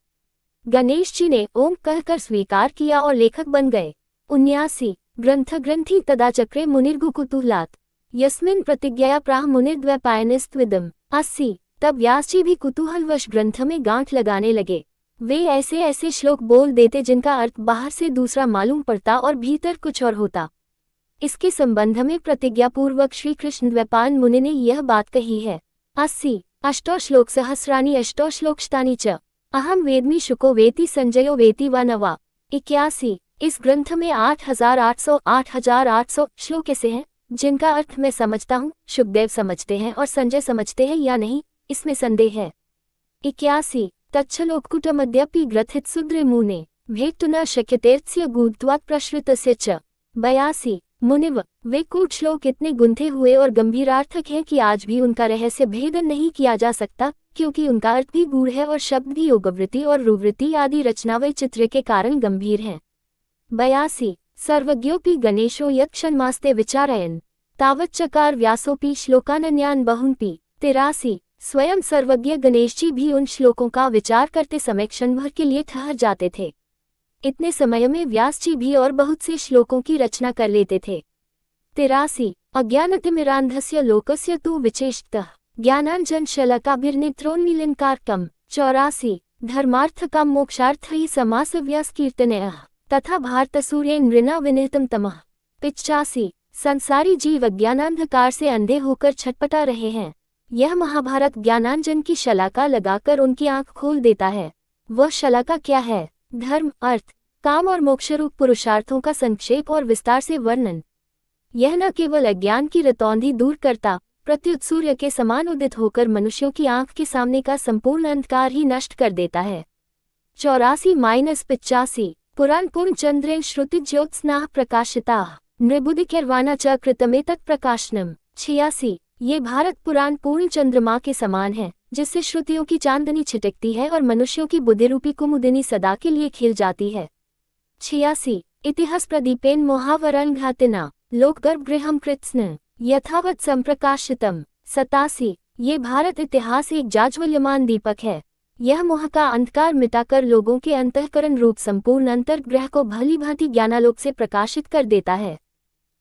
गणेश जी ने ओम कहकर स्वीकार किया और लेखक बन गए। 79। ग्रंथ ग्रंथि तदा चक्रे मुनिर्गुकुतूहलात् यस्मिन् प्रतिज्ञया प्राह मुनिर्द्वैपायनस्त्विदम्। 80। तब व्यास जी भी कुतूहलवश ग्रंथ में गांठ लगाने लगे। वे ऐसे ऐसे श्लोक बोल देते जिनका अर्थ बाहर से दूसरा मालूम पड़ता और भीतर कुछ और होता। इसके संबंध में प्रतिज्ञापूर्वक श्री कृष्ण द्वैपायन मुनि ने यह बात कही है। 80। अष्टौ श्लोक सहस्राणि अष्टौ श्लोकष्टानि च अहम वेद्मि शुको वेति संजयो वेति वा नवा। 81। इस ग्रंथ में 8800 श्लोक ऐसे हैं जिनका अर्थ मैं समझता हूँ, शुकदेव समझते हैं और संजय समझते हैं या नहीं, इसमें संदेह है। 81। तच्छलोककुटमद्यपि ग्रथित सुद्रे मुने भेट्टु न शक्यतेऽस्य गूढत्वात् प्रश्रितस्य च। 82। मुनिव, वे कूट श्लोक इतने गुंथे हुए और गंभीरार्थक हैं कि आज भी उनका रहस्य भेदन नहीं किया जा सकता, क्योंकि उनका अर्थ भी गूढ़ है और शब्द भी योगवृत्ति और रुवृत्ति आदि रचनावैचित्र्य के कारण गंभीर हैं। 82। सर्वज्ञोऽपि गणेशो यत्क्षणमास्ते विचारयन् तावच्चकार व्यासोऽपि श्लोकानन्यान् बहून्पि। 83। स्वयं सर्वज्ञ गणेश जी भी उन श्लोकों का विचार करते समय क्षण भर के लिए ठहर जाते थे। इतने समय में व्यास जी भी और बहुत से श्लोकों की रचना कर लेते थे। 83। अज्ञानतिमिरान्धस्य लोकस्य तु विचेष्टः ज्ञानाञ्जनशलाकाभिर्नेत्रोन्मीलनकारकम्। 84। धर्मार्थ काम मोक्षार्थ ही समास व्यास कीर्तनयः तथा भारतसूर्ये नृणा विनिहतं तमः। 85। संसारी जीव अज्ञानांधकार से अंधे होकर छटपटा रहे हैं। यह महाभारत ज्ञानांजन की शलाका लगाकर उनकी आंख खोल देता है। वह शलाका क्या है? धर्म, अर्थ, काम और मोक्षरूप पुरुषार्थों का संक्षेप और विस्तार से वर्णन। यह न केवल अज्ञान की रतौंधी दूर करता, प्रत्युत सूर्य के समान उदित होकर मनुष्यों की आंख के सामने का संपूर्ण अंधकार ही नष्ट कर देता है। 84-85। पुराण पूर्ण चंद्रेण श्रुति ज्योत्स्नाः प्रकाशिताः नृबुधिकैर्वाणा च कृतमेतत् प्रकाशनम्। 86। ये भारत पुराण पूर्ण चंद्रमा के समान है, जिससे श्रुतियों की चांदनी छिटकती है और मनुष्यों की बुद्धिरूपी कुमुदिनी सदा के लिए खिल जाती है। 86। इतिहास प्रदीपेन मोहावरण घातिना लोकगर्भगृहं कृत्स्न यथावत् संप्रकाशितम्। 87। ये भारत इतिहास एक जाज्वल्यमान दीपक है। यह मोह का अंधकार मिटाकर लोगों के अंतःकरण रूप संपूर्ण अंतर्ग्रह को भली भांति ज्ञानालोक से प्रकाशित कर देता है।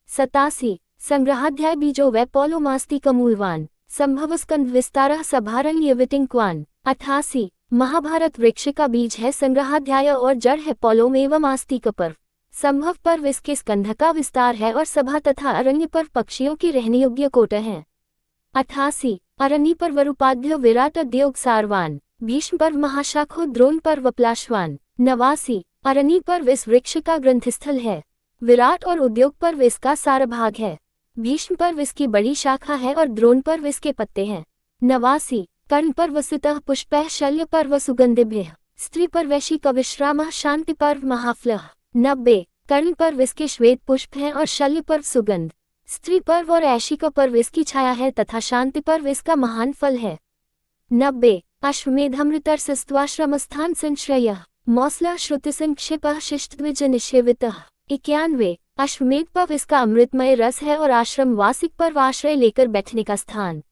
87। संग्रहाध्याय बीजो वै पौलोमास्तिकमूलवान संभवस्कंद विस्तारः सभारण्यविटिंक्वान। 88। महाभारत वृक्ष का बीज है, संग्रहाध्याय और जड़ है पौलोम एवं आस्तिक पर्व। संभव पर्व इसके स्कंध का विस्तार है और सभा तथा अरण्य पर्व पक्षियों की रहने योग्य कोट हैं। 88। अरण्य पर्व रूपाध्य विराट उद्योग सारवान भीष्म पर्व महाशाखो द्रोण पर्व प्लाशवान। 89। अरण्य पर्व इस वृक्ष का ग्रंथस्थल है। विराट और उद्योग पर्व इसका सार भाग है। भीष्म पर्व इसकी बड़ी शाखा है और द्रोण पर्व इसके पत्ते हैं। 89। कर्ण पर्व वसुतः पुष्पैः शल्य पर्व सुगंधिभ्यः स्त्री पर्वैशिक विश्रामः शांति पर्व महाफलः। 90। कर्ण पर्व इसके श्वेत पुष्प हैं और शल्य पर्व सुगंध, स्त्री पर्व और ऐशिक पर्व इसकी छाया है तथा शांति पर्व इसका महान फल है। 90। अश्वमेधमृतर्षस्त्वाश्रमस्थान संश्रयः मौसलः श्रुतिसंक्षेपः शिष्टद्विज निषेवितः। 91। अश्वमेध पर्व इसका अमृतमय रस है और आश्रम वासिक पर्व आश्रय लेकर बैठने का स्थान।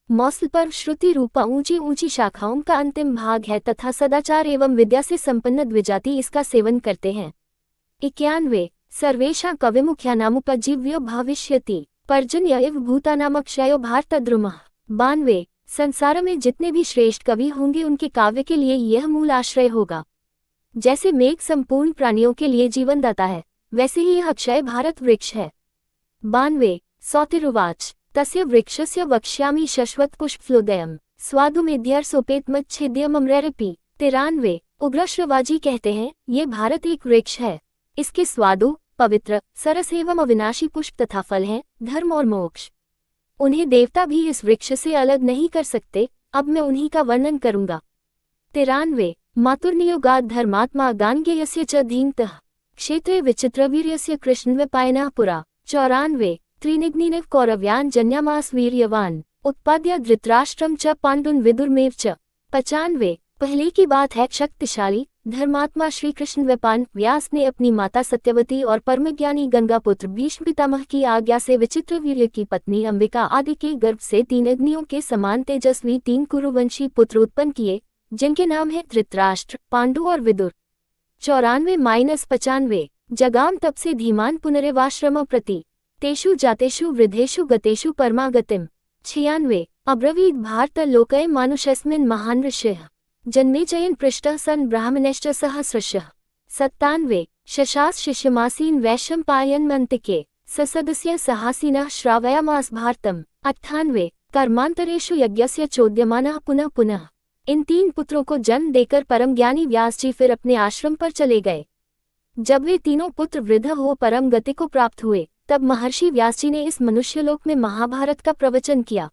मौसल पर्व श्रुति रूपा ऊंची ऊंची शाखाओं का अंतिम भाग है तथा सदाचार एवं विद्या से संपन्न द्विजाति इसका सेवन करते हैं। 91। सर्वेषां कविमुख्यानामुपजीव्यो भविष्यति पर्जन्य इव भूतानामक्षयो भारतद्रुमः। 92। संसार में जितने भी श्रेष्ठ कवि होंगे उनके काव्य के लिए यह मूल आश्रय होगा। जैसे मेघ संपूर्ण प्राणियों के लिए जीवनदाता है, वैसे ही यह अक्षय भारत वृक्ष है। 92। सौतिरुवाच तस्य वृक्षस्य वक्ष्यामि शश्वत पुष्पफलोदयम् स्वादुमेध्यर्सोपेतमच्छेद्यमम्रेरपि। 93। उग्रश्रवाजी कहते हैं, ये भारत एक वृक्ष है। इसके स्वादु, पवित्र, सरस एवं अविनाशी पुष्प तथा फल हैं, धर्म और मोक्ष। उन्हें देवता भी इस वृक्ष से अलग नहीं कर सकते। अब मैं उन्हीं का वर्णन करूंगा। 93। मातुर्नियोगात् धर्मात्मा गानगेयस्य च धीमतः क्षेत्रे विचित्रवीर्यस्य कृष्णद्वैपायनः पुरा। 94। त्रिनिघ्निनिव कौरव्यान् जन्यामास वीर्यवान् उत्पाद्य धृतराष्ट्रं च पांडुन विदुरमेव च। 95। पहले की बात है, शक्तिशाली धर्मात्मा श्री कृष्ण द्वैपायन व्यास ने अपनी माता सत्यवती और परमज्ञानी गंगापुत्र भीष्म पितामह की आज्ञा से विचित्रवीर्य की पत्नी अंबिका आदि के गर्भ से 3 अग्नियों के समान तेजस्वी 3 कुरुवंशी पुत्र उत्पन्न किए, जिनके नाम है धृतराष्ट्र, पांडु और विदुर। 94-95। जगाम तब से धीमान पुनरेवाश्रम प्रति तेषु जातेषु वृद्धेषु गतेषु परमागतिम्। 96 अब्रवीत् भारत लोकये मानुषस्मिन् महान् ऋषिः जन्मेजयन् पृष्टः सन् ब्राह्मणैश्च सहस्रशः। 97 शशास शिष्यमासीन् वैशम्पायनमन्तिके ससदस्य सहासीनः श्रावयामास भारतम्। 98 कर्मांतरेषु यज्ञस्य चोद्यमानः पुनः पुनः। इन 3 पुत्रों को जन्म देकर परम ज्ञानी व्यास जी फिर अपने आश्रम पर चले गए। जब वे तीनों पुत्र वृद्ध हो परम गति को प्राप्त हुए, तब महर्षि व्यास जी ने इस मनुष्यलोक में महाभारत का प्रवचन किया।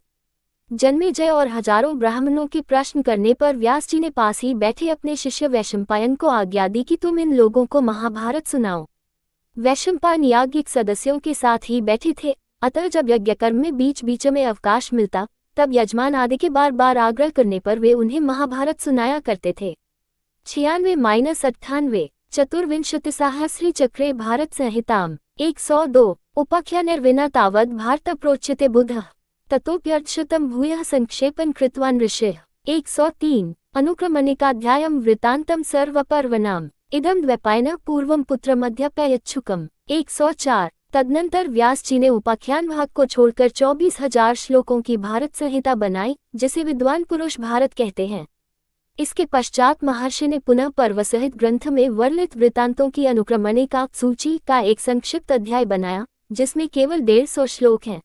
जन्मेजय और हजारों ब्राह्मणों के प्रश्न करने पर व्यास जी ने पास ही बैठे अपने शिष्य वैशंपायन को आज्ञा दी कि तुम इन लोगों को महाभारत सुनाओ। वैशंपायन याज्ञिक सदस्यों के साथ ही बैठे थे, अतः जब यज्ञकर्म में बीच बीच में अवकाश मिलता, तब यजमान आदि के बार बार आग्रह करने पर वे उन्हें महाभारत सुनाया करते थे। 96-98 चतुर्विंशतिसाहस्री चक्रे भारत संहिताम्। 102 उपाख्यानैर्विना तावद् भारत प्रोच्यते बुधः ततोऽप्यर्धशतं भूयः संक्षेपं कृतवान् ऋषिः। 103 अनुक्रमणिकाध्यायं वृत्तान्तं सर्वपर्वणाम् इदं द्वैपायनः पूर्वं पुत्रमध्यापयच्छुकम्। 104 तदनंतर व्यास जी ने उपाख्यान भाग को छोड़कर 24,000 श्लोकों की भारत संहिता बनाई, जिसे विद्वान पुरुष भारत कहते हैं। इसके पश्चात महर्षि ने पुनः पर्व सहित ग्रंथ में वर्णित वृत्तांतों की अनुक्रमणिका सूची का एक संक्षिप्त अध्याय बनाया, जिसमें केवल 150 श्लोक हैं।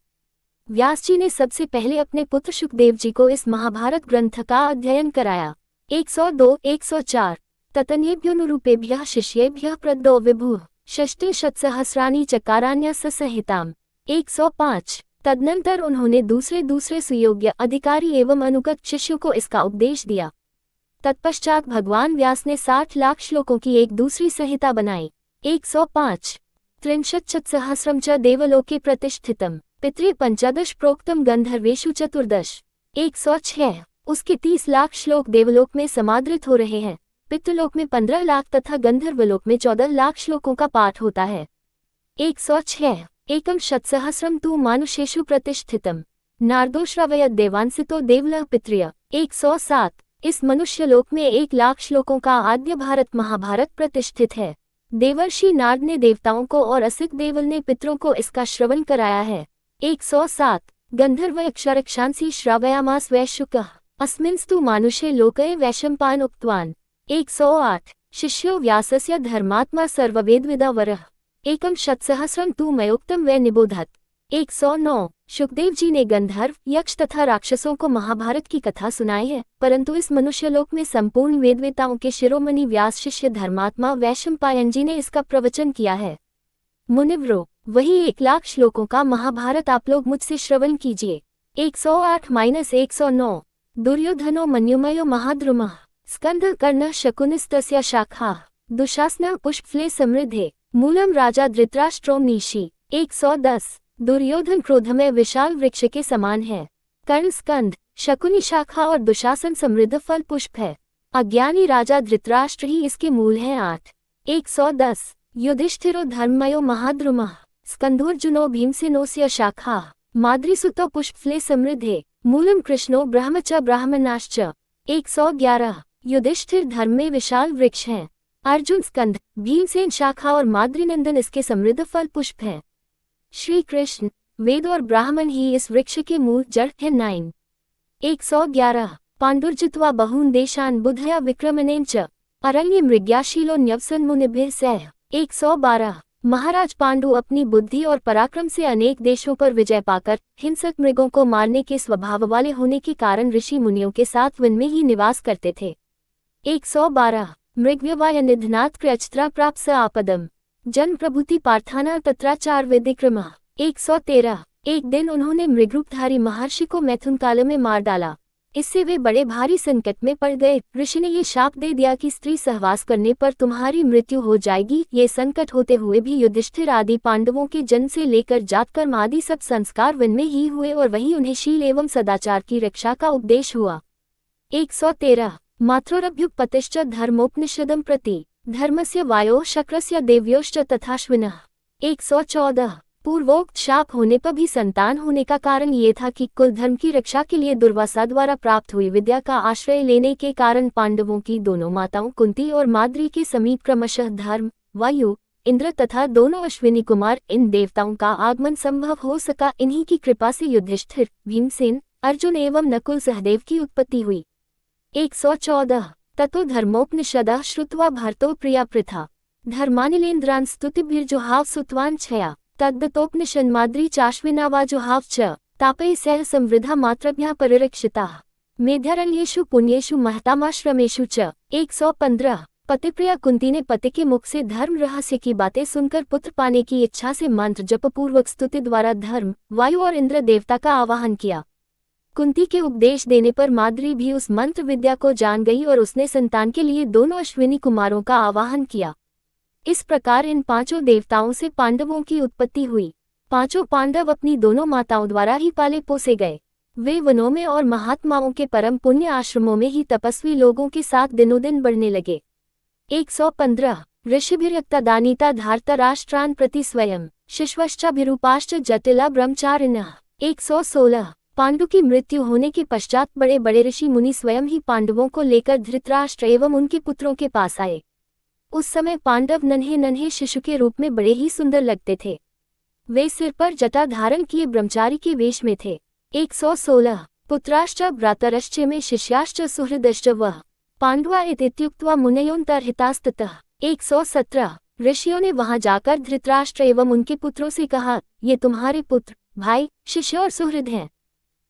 व्यास जी ने सबसे पहले अपने पुत्र शुकदेव जी को इस महाभारत ग्रंथ का अध्ययन कराया। 102-104 ततन्येभ्योऽनुरूपेभ्यः शिष्येभ्यः प्रददौ विभुः षष्टिशतसहस्राणि चकारान्यस्य संहिताम्। 105 तदनंतर उन्होंने दूसरे सुयोग्य अधिकारी एवं अनुगत शिष्यों को इसका उपदेश दिया। तत्पश्चात भगवान व्यास ने 60 लाख श्लोकों की एक दूसरी संहिता बनाई। 105 त्रिंशत्शतसहस्रं च देवलोके प्रतिष्ठितम् पितृ पंचदश प्रोक्तम गंधर्वेषु 14। 106 उसके 30 लाख श्लोक देवलोक में समादृत हो रहे हैं, पितृलोक में 15 लाख तथा गंधर्वलोक में 14 लाख श्लोकों का पाठ होता है। 106 एकं शतसहस्रं तु मानुषेषु प्रतिष्ठितम् नारदो श्रावयत् देवांसितो देवलः पितृय। 107 इस मनुष्यलोक में 1 लाख श्लोकों का आद्य भारत महाभारत प्रतिष्ठित है। देवर्षि नारद ने देवताओं को और असित देवल ने पितरों को इसका श्रवण कराया है। 107 गंधर्व अक्षरक्षांसी श्रावयामास वैशुकः अस्मिंस्तु मानुषे लोकये वैशंपायन उक्तवान्। 108 शिष्यो व्यासस्य धर्मात्मा सर्ववेदविदा वरः एकं शतसहस्रं तु मयोक्तं वै निबोधत्। 109 शुकदेव जी ने गंधर्व यक्ष तथा राक्षसों को महाभारत की कथा सुनाई है, परंतु इस मनुष्यलोक में संपूर्ण वेदवेताओं के शिरोमणि व्यास शिष्य धर्मात्मा वैशंपायन जी ने इसका प्रवचन किया है। मुनिव्रो वही 1 लाख श्लोकों का महाभारत आप लोग मुझसे श्रवण कीजिए। 108-109 दुर्योधनो मन्युमयो महाद्रुमः स्कंद कर्ण शकुनिस्तस्य शाखा दुशासन पुष्पफले समृद्धे मूलम राजा धृतराष्ट्रो नीशी। 110 दुर्योधन क्रोधमय विशाल वृक्ष के समान है, कर्ण स्कंद शकुनी शाखा और दुशासन समृद्ध फल पुष्प है। अज्ञानी राजा धृतराष्ट्र ही इसके मूल हैं। 8 110 युधिष्ठिरो धर्ममयो महाद्रुमः स्कंधोर्जुनो भीमसेनोस्य शाखा माद्रीसुतो पुष्पफले समृद्धे मूलम कृष्णो ब्रह्म च ब्राह्मणाश्च। 111 युधिष्ठिर धर्म में विशाल वृक्ष हैं, अर्जुन स्कंद भीमसेन शाखा और माद्रीनंदन इसके समृद्ध फल पुष्प हैं। श्री कृष्ण वेद और ब्राह्मण ही इस वृक्ष के मूल जड़ है। 9 111 पांडुर्जित्वा बहून् देशान् बुद्धया विक्रमणेन च अरण्ये मृग्याशीलो न्यवसन् मुनिभिः सह। 112 महाराज पांडु अपनी बुद्धि और पराक्रम से अनेक देशों पर विजय पाकर हिंसक मृगों को मारने के स्वभाव वाले होने के कारण ऋषि मुनियों के साथ वन में ही निवास करते थे। 112 मृगव्यवाय निधनात् क्र्यच्छ्रा प्राप्त स आपदम जन प्रभुति पार्थाना तत्राचार विधिक्रमः। 113 एक दिन उन्होंने मृगरूपधारी महर्षि को मैथुन काल में मार डाला, इससे वे बड़े भारी संकट में पड़ गए। ऋषि ने ये शाप दे दिया कि स्त्री सहवास करने पर तुम्हारी मृत्यु हो जाएगी। ये संकट होते हुए भी युधिष्ठिर आदि पांडवों के जन्म से लेकर जातकर्म आदि सब संस्कार वन में ही हुए और वहीं उन्हें शील एवं सदाचार की रक्षा का उपदेश हुआ। 113 मात्रोरभ्युत्पत्तिश्च धर्मोपनिषदं प्रति धर्मस्य वायोः शक्रस्य देव्योश्च तथाश्विनः। 114 पूर्वोक्त शाप होने पर भी संतान होने का कारण ये था कि कुल धर्म की रक्षा के लिए दुर्वासा द्वारा प्राप्त हुई विद्या का आश्रय लेने के कारण पांडवों की दोनों माताओं कुंती और माद्री के समीप क्रमशः धर्म, वायु, इंद्र तथा दोनों अश्विनी कुमार इन देवताओं का आगमन संभव हो सका। इन्हीं की कृपा से युधिष्ठिर, भीमसेन, अर्जुन एवं नकुल सहदेव की उत्पत्ति हुई। 114 ततो धर्मोपनिषदः श्रुत्वा भर्तो प्रिया पृथा धर्मानिलेन्द्रान् स्तुतिभिर्जुहाव सुत्वान् क्षया तद्दतोपनिषन्माद्री चाश्विनावाजुहाव च तापैः सह संवृद्धा मात्रभ्यः परिरक्षिताः मेध्यरण्येषु पुण्येषु महतामाश्रमेषु च। 115 पतिप्रिया कुंती ने पति के मुख से धर्म रहस्य की बातें सुनकर पुत्र पाने की इच्छा से मंत्र जपपूर्वक स्तुति द्वारा धर्म, वायु और इंद्र देवता का आवाहन किया। कुंती के उपदेश देने पर माद्री भी उस मंत्र विद्या को जान गई और उसने संतान के लिए दोनों अश्विनी कुमारों का आवाहन किया। इस प्रकार इन पांचों देवताओं से पांडवों की उत्पत्ति हुई। पांचों पांडव अपनी दोनों माताओं द्वारा ही पाले पोसे गए। वे वनों में और महात्माओं के परम पुण्य आश्रमों में ही तपस्वी लोगों के साथ दिनों दिन बढ़ने लगे। 115 ऋषिभिर्यक्ता दानीता धार्तराष्ट्रान् प्रति स्वयं शिश्वश्चाभिरूपाश्च जटिला ब्रह्मचारिणः। 116 पांडु की मृत्यु होने के पश्चात बड़े बड़े ऋषि मुनि स्वयं ही पांडवों को लेकर धृतराष्ट्र एवं उनके पुत्रों के पास आए। उस समय पांडव नन्हे नन्हे शिशु के रूप में बड़े ही सुंदर लगते थे। वे सिर पर जटा धारण किए ब्रह्मचारी के वेश में थे। 116 पुत्राश्च भ्रातरश्च में शिष्याश्च सुहृदश्च वः पांडवा इत्युक्त्वा मुनयोऽन्तर्हितास्ततः। 117 ऋषियों ने वहां जाकर धृतराष्ट्र एवं उनके पुत्रों से कहा, ये तुम्हारे पुत्र, भाई, शिष्य और सुहृद हैं।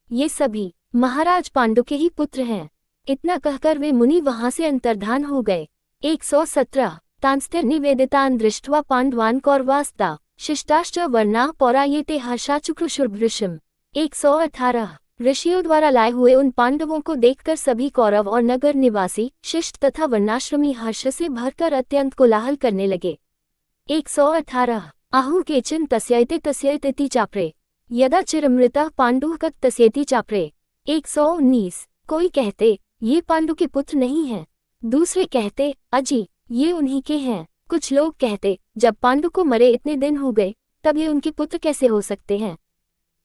ये सभी महाराज पांडु के ही पुत्र हैं। इतना कहकर वे मुनि वहां से अंतर्धान हो गए। 117 तांस्तिर्निवेदितान् दृष्ट्वा पांडवान् कौरवास्ता शिष्टाश्च वर्णाः पौरायेते हर्षाचुक्रुशुर्भृशम्। 118 ऋषियों द्वारा लाए हुए उन पांडवों को देखकर सभी कौरव और नगर निवासी शिष्ट तथा वर्णाश्रमी हर्ष से भरकर अत्यंत कोलाहल करने लगे। 118 आहु केचन तस्यैते तस्यैतेति चाप्रे यदा चिरमृतः पांडुः कत तस्येति चाप्रे। 119 कोई कहते ये पांडु के पुत्र नहीं हैं, दूसरे कहते अजी ये उन्हीं के हैं। कुछ लोग कहते जब पांडु को मरे इतने दिन हो गए तब ये उनके पुत्र कैसे हो सकते हैं।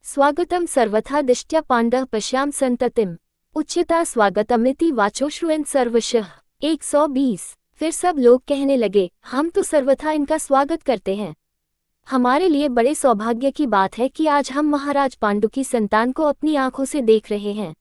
स्वागतम सर्वथा दिष्ट्या पांडव पश्याम संततिम उच्यता स्वागतमिति वाचो श्रुयन् सर्वशः। 120 फिर सब लोग कहने लगे हम तो सर्वथा इनका स्वागत करते हैं। हमारे लिए बड़े सौभाग्य की बात है कि आज हम महाराज पांडु की संतान को अपनी आंखों से देख रहे हैं।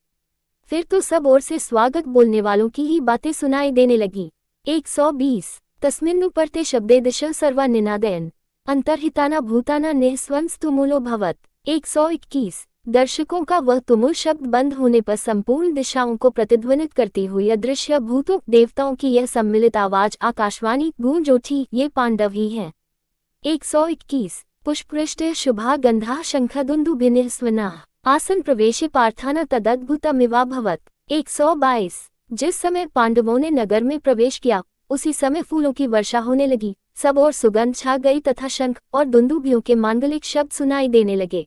फिर तो सब ओर से स्वागत बोलने वालों की ही बातें सुनाई देने लगी। 120 तस्मिन्नुपर्ते शब्दे दिशः सर्वा निनादयन् अंतर्हिताना भूताना निःस्वंस्तुमूलो भवत्। 121 दर्शकों का वह तुमुल शब्द बंद होने पर संपूर्ण दिशाओं को प्रतिध्वनित करती हुई अदृश्य भूतों देवताओं की यह सम्मिलित आवाज आकाशवाणी गूंज उठी, ये पांडव ही हैं। 121 पुष्पृष्टे शुभा गंधा शंखदुन्दुभिः स्वनाः आसन प्रवेशे पार्थाना तदद्भुतमिवाभवत्। 122 जिस समय पांडवों ने नगर में प्रवेश किया उसी समय फूलों की वर्षा होने लगी, सब और सुगंध छा गई तथा शंख और दुन्दुभियों के मांगलिक शब्द सुनाई देने लगे।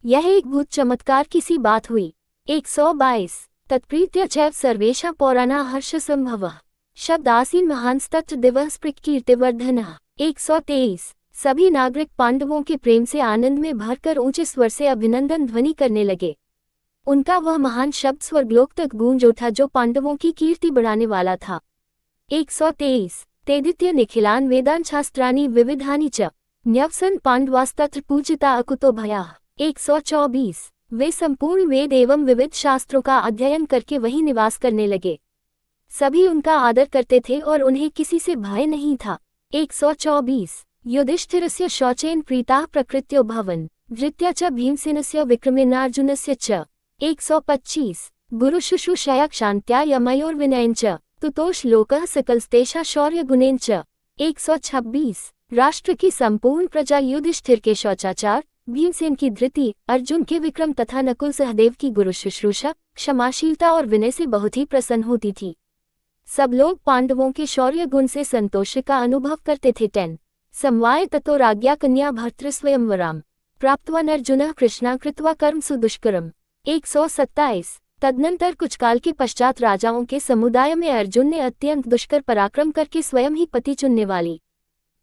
यह एक भूत चमत्कार की सी बात हुई। 122 तत्प्रीत्या चैव सर्वेषां पौराणा हर्ष संभवः शब्दासीन महांस्तत्र दिवस प्रकीर्तिवर्धनः। 123 सभी नागरिक पांडवों के प्रेम से आनंद में भरकर ऊंचे स्वर से अभिनंदन ध्वनि करने लगे। उनका वह महान शब्द स्वर्गलोक तक गूंज उठा जो पांडवों की कीर्ति बढ़ाने वाला था। 123 तेदित्य निखिलान वेदान शास्त्राणि विविधानि च न्यवसन पांडवास्तत्र पूजिता अकुतो भयाः। 124 वे संपूर्ण वेद एवं विविध शास्त्रों का अध्ययन करके वहीं निवास करने लगे। सभी उनका आदर करते थे और उन्हें किसी से भय नहीं था। 124 युधिष्ठिरस्य शौचेन प्रीताः प्रकृत्यो भवन् धृत्या च भीमसेनस्य विक्रमेणार्जुनस्य च। 125 गुरुशुश्रूषया क्षान्त्या यमयोर्विनयेन च तुतोष लोकः सकलस्तेषा शौर्यगुणेन च। 126 राष्ट्र की संपूर्ण प्रजा युधिष्ठिर के शौचाचार, भीमसेन की धृति, अर्जुन के विक्रम तथा नकुल सहदेव की गुरु शुश्रूषा, क्षमाशीलता और विनय से बहुत ही प्रसन्न होती थी। सब लोग पांडवों के शौर्य गुण से संतोष का अनुभव करते थे। 10 समवाय ततो राज्ञा कन्या भर्तृस्वयंवराम प्राप्तवान् अर्जुनः कृष्णा कृत्वा कर्म सुदुष्करम्। 127 तदनंतर कुछ काल के पश्चात राजाओं के समुदाय में अर्जुन ने अत्यंत दुष्कर पराक्रम करके स्वयं ही पति चुनने वाली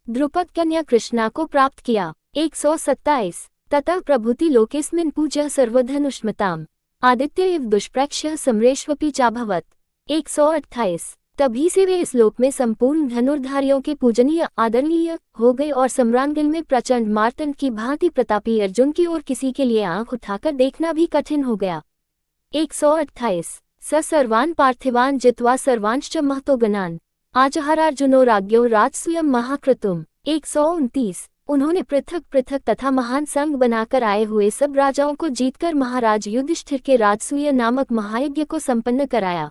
द्रुपद कन्या कृष्णा को प्राप्त किया। 127 ततः प्रभुति लोकेस्मिन् पूज्यः सर्वधनुष्मताम् आदित्य इव दुष्प्रक्ष्यः समरेष्वपि चाभवत्। 128 तभी से वे इस लोक में संपूर्ण धनुर्धारियों के पूजनीय आदरणीय हो गए और सम्रांगण में प्रचंड मार्तंड की भांति प्रतापी अर्जुन की ओर किसी के लिए आंख उठाकर देखना भी कठिन हो गया। 128 स सर्वान् पार्थिवान् जित्वा सर्वांश्च महतो गणान् आजहारार्जुनो राज्ञो राजसूयं महाक्रतुम्। 129 उन्होंने पृथक पृथक तथा महान संघ बनाकर आए हुए सब राजाओं को जीतकर महाराज युधिष्ठिर के राजसूय नामक महायज्ञ को संपन्न कराया।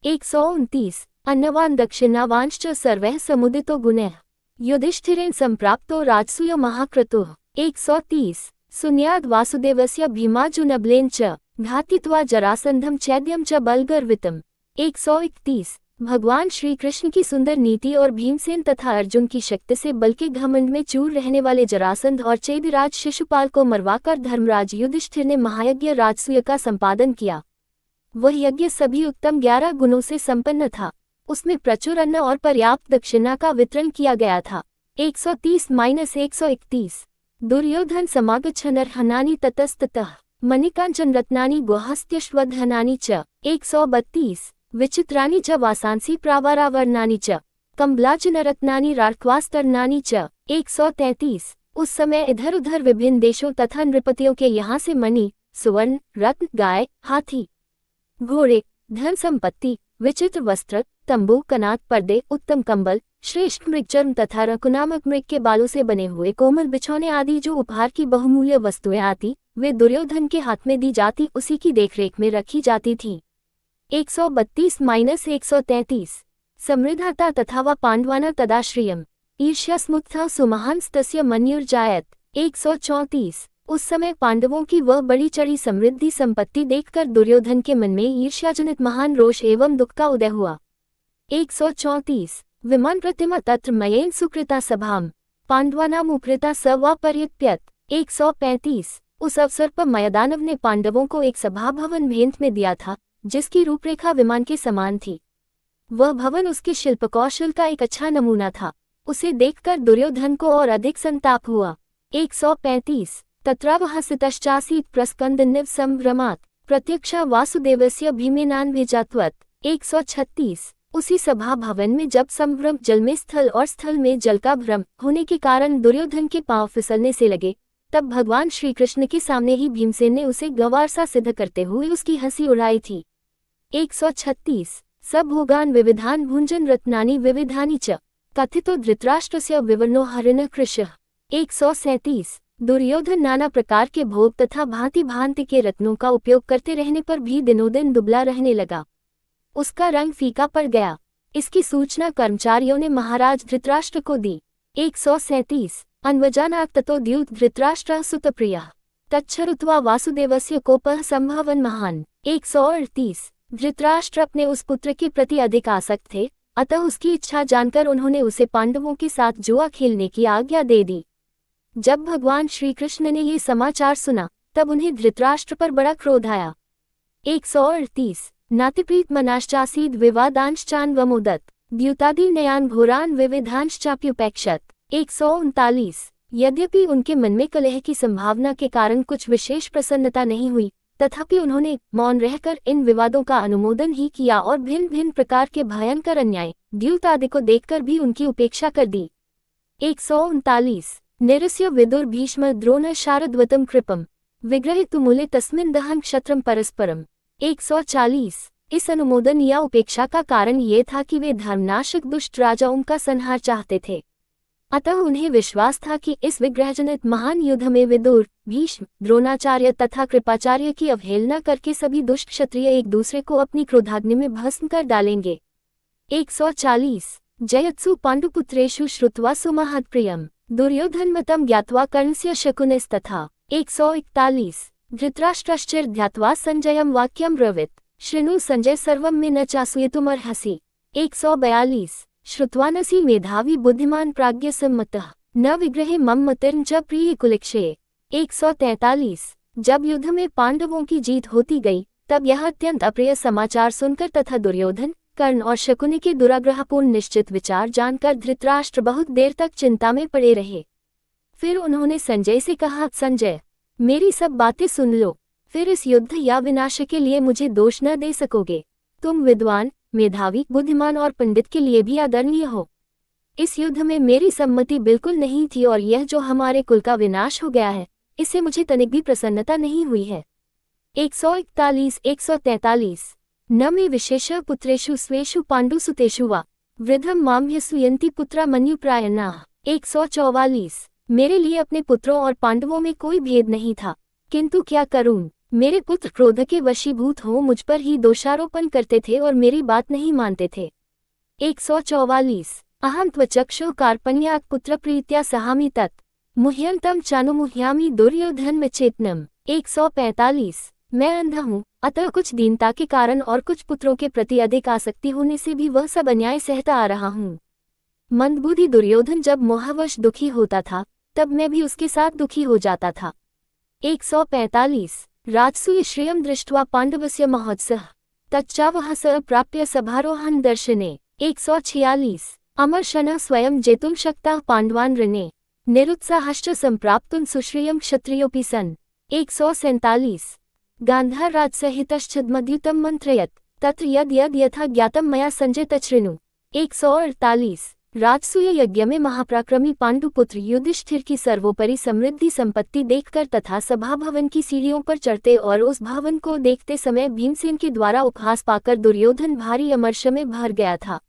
129 अन्नवान दक्षिणावांश्च सर्वैः समुदितो गुणैः युधिष्ठिरेण संप्राप्तो राजसूयो महाक्रतुः। 130 सुन्याद् वासुदेवस्य भीमार्जुनबलेन च घातित्वा जरासंधं चैद्यं च बलगर्वितम्। 131 भगवान श्री कृष्ण की सुंदर नीति और भीमसेन तथा अर्जुन की शक्ति से बल के घमंड में चूर रहने वाले जरासंध और चैद्यराज शिशुपाल को मरवाकर धर्मराज युधिष्ठिर ने महायज्ञ राजसूय का संपादन किया। वह यज्ञ सभी उत्तम 11 गुणों से संपन्न था। उसमें प्रचुर अन्न और पर्याप्त दक्षिणा का वितरण किया गया था। 130-131 दुर्योधन समागच्छनर्हनानि ततस्ततः मणिकांचन रत्नानि गुहस्त्यश्वधनानि च। 132 विचित्राणि च वासांसि प्रावारावर्णानि च कम्बलाचनरत्नानि रार्क्वास्तरणानि च। 133 उस समय इधर उधर विभिन्न देशों तथा नृपतियों के यहाँ से मणि, सुवर्ण, रत्न, गाय, हाथी, घोड़े, धन संपत्ति, विचित्र वस्त्र, तंबू, कनात, पर्दे, उत्तम कंबल, श्रेष्ठ मृगचर्म तथा रकुनामक मृग के बालों से बने हुए कोमल बिछौने आदि जो उपहार की बहुमूल्य वस्तुएं आती, वे दुर्योधन के हाथ में दी जाती, उसी की देखरेख में रखी जाती थी। 132-133 समृद्धाता तथा व पांडवाना तदाश्रियम ईर्ष्यास्मुग्धा सुमहांस्तस्य मन्युर्जायत। 134 उस समय पांडवों की वह बड़ी चढ़ी समृद्धि संपत्ति देखकर दुर्योधन के मन में ईर्ष्याजनित महान रोष एवं दुख का उदय हुआ। 134 विमान प्रतिमा तत्र मयेन सुकृता सभाम पांडवानाम उपकृता स वा पर्यप्यत। 135 उस अवसर पर मयदानव ने पांडवों को एक सभा भवन भेंट में दिया था, जिसकी रूपरेखा विमान के समान थी। वह भवन उसके शिल्प कौशल का एक अच्छा नमूना था। उसे देखकर दुर्योधन को और अधिक संताप हुआ। 135 तत्रावहसितश्चासीत् प्रस्कंदन्निव संभ्रमात् प्रत्यक्षा वासुदेवस्य भीमेनान्वेजात्वत्। 136 उसी सभा भवन में जब संभ्रम जल में स्थल और स्थल में जल का भ्रम होने के कारण दुर्योधन के पांव फिसलने से लगे, तब भगवान श्री कृष्ण के सामने ही भीमसेन ने उसे गंवार सा सिद्ध करते हुए उसकी हंसी उड़ाई थी। 136 सबभोगान विविधान भुंजन रत्नानि विविधानि च कथितो धृतराष्ट्रस्य विवर्णो हरिणः कृशः। 137 दुर्योधन नाना प्रकार के भोग तथा भांति भांति के रत्नों का उपयोग करते रहने पर भी दिनों दिन दुबला रहने लगा। उसका रंग फीका पड़ गया। इसकी सूचना कर्मचारियों ने महाराज धृतराष्ट्र को दी। 137 अन्वजानात् ततो द्यूत धृतराष्ट्रः सुतप्रियः तच्छ्रुत्वा वासुदेवस्य कोपः संभवन महान्। 138 धृतराष्ट्र अपने उस पुत्र के प्रति अधिक आसक्त थे, अतः उसकी इच्छा जानकर उन्होंने उसे पांडवों के साथ जुआ खेलने की आज्ञा दे दी। जब भगवान श्री कृष्ण ने ये समाचार सुना, तब उन्हें धृतराष्ट्र पर बड़ा क्रोध आया। 138 नातिप्रीत मनाश्चासीद विवादांश्चान्वमोदत द्यूतादिनयान घोरान विविधांश्चाप्युपेक्षत। 139 यद्यपि उनके मन में कलह की संभावना के कारण कुछ विशेष प्रसन्नता नहीं हुई, तथापि उन्होंने मौन रहकर इन विवादों का अनुमोदन ही किया और भिन्न भिन्न प्रकार के भयंकर अन्याय द्यूत आदि को देखकर भी उनकी उपेक्षा कर दी। 139 निरस्य विदुर भीष्म द्रोण शारद्वतम कृपम विग्रहितुमुले तस्मिन् दहन क्षत्रम परस्परम। 140 इस अनुमोदन या उपेक्षा का कारण ये था कि वे धर्मनाशक दुष्ट राजाओं का संहार चाहते थे, अतः उन्हें विश्वास था कि इस विग्रहजनित महान युद्ध में विदुर, भीष्म, द्रोणाचार्य तथा कृपाचार्य की अवहेलना करके सभी दुष्ट क्षत्रिय एक दूसरे को अपनी क्रोधाग्नि में भस्म कर डालेंगे। 140 जयत्सु पांडुपुत्रेषु श्रुत्वा सुमहत्प्रियम दुर्योधनमतं ज्ञात्वा कर्णस्य शकुनिस्तथा। 141 धृतराष्ट्रश्चिर ध्यात्वा संजयं वाक्यं ब्रवीत शृणु संजय सर्वं मे न चासूयतुमर्हसि। 142 श्रुत्वानसि मेधावी बुद्धिमान प्राज्ञसम्मतः न विग्रहे मम मतिर्न च प्रिय कुलिक्षये। 143 जब युद्ध में पांडवों की जीत होती गई, तब यह अत्यंत अप्रिय समाचार सुनकर तथा दुर्योधन, कर्ण और शकुनि के दुराग्रहपूर्ण निश्चित विचार जानकर धृतराष्ट्र बहुत देर तक चिंता में पड़े रहे। फिर उन्होंने संजय से कहा, संजय, मेरी सब बातें सुन लो, फिर इस युद्ध या विनाश के लिए मुझे दोष न दे सकोगे। तुम विद्वान, मेधावी, बुद्धिमान और पंडित के लिए भी आदरणीय हो। इस युद्ध में मेरी सम्मति बिल्कुल नहीं थी और यह जो हमारे कुल का विनाश हो गया है, इससे मुझे तनिक भी प्रसन्नता नहीं हुई है। 143-143 न मे विशेष पुत्रेषु स्वेषु पाण्डुसुतेषु वा वृद्धम माम ह्यसूयन्ति पुत्रा मन्युप्रायणाः। 144 मेरे लिए अपने पुत्रों और पांडवों में कोई भेद नहीं था, किंतु क्या करूं, मेरे पुत्र क्रोध के वशीभूत हो मुझ पर ही दोषारोपण करते थे और मेरी बात नहीं मानते थे। 144 अहं त्वचक्षु कार्पण्यात् पुत्र प्रीत्या सहामि तत् मुह्यंतम चानुमुह्यामि दुर्योधन में चेतनम। 145 मैं अंधा हूँ, अतः कुछ दीनता के कारण और कुछ पुत्रों के प्रति अधिक आसक्ति होने से भी वह सब अन्याय सहता आ रहा हूँ। मंदबुद्धि दुर्योधन जब मोहवश दुखी होता था, तब मैं भी उसके साथ दुखी हो जाता था। 145 राजसूय श्रियं दृष्ट्वा पांडवस्य महोत्सः तच्चावः स प्राप्य सभारोहण दर्शने। 146 अमर्षणः स्वयं जेतुं शक्तः पांडवान् ऋणे निरुत्साहश्च संप्राप्तुं सुश्रियं क्षत्रियोऽपि सन्। 147 गान्धारराज सहितश्छद्मद्युतं मंत्रयत् तत्र यद् यद् यथा ज्ञातं मया संजय तच्छृणु। 148 राजसूय यज्ञ में महापराक्रमी पांडुपुत्र युधिष्ठिर की सर्वोपरि समृद्धि संपत्ति देखकर तथा सभा भवन की सीढ़ियों पर चढ़ते और उस भवन को देखते समय भीमसेन के द्वारा उपहास पाकर दुर्योधन भारी अमर्ष में भर गया था।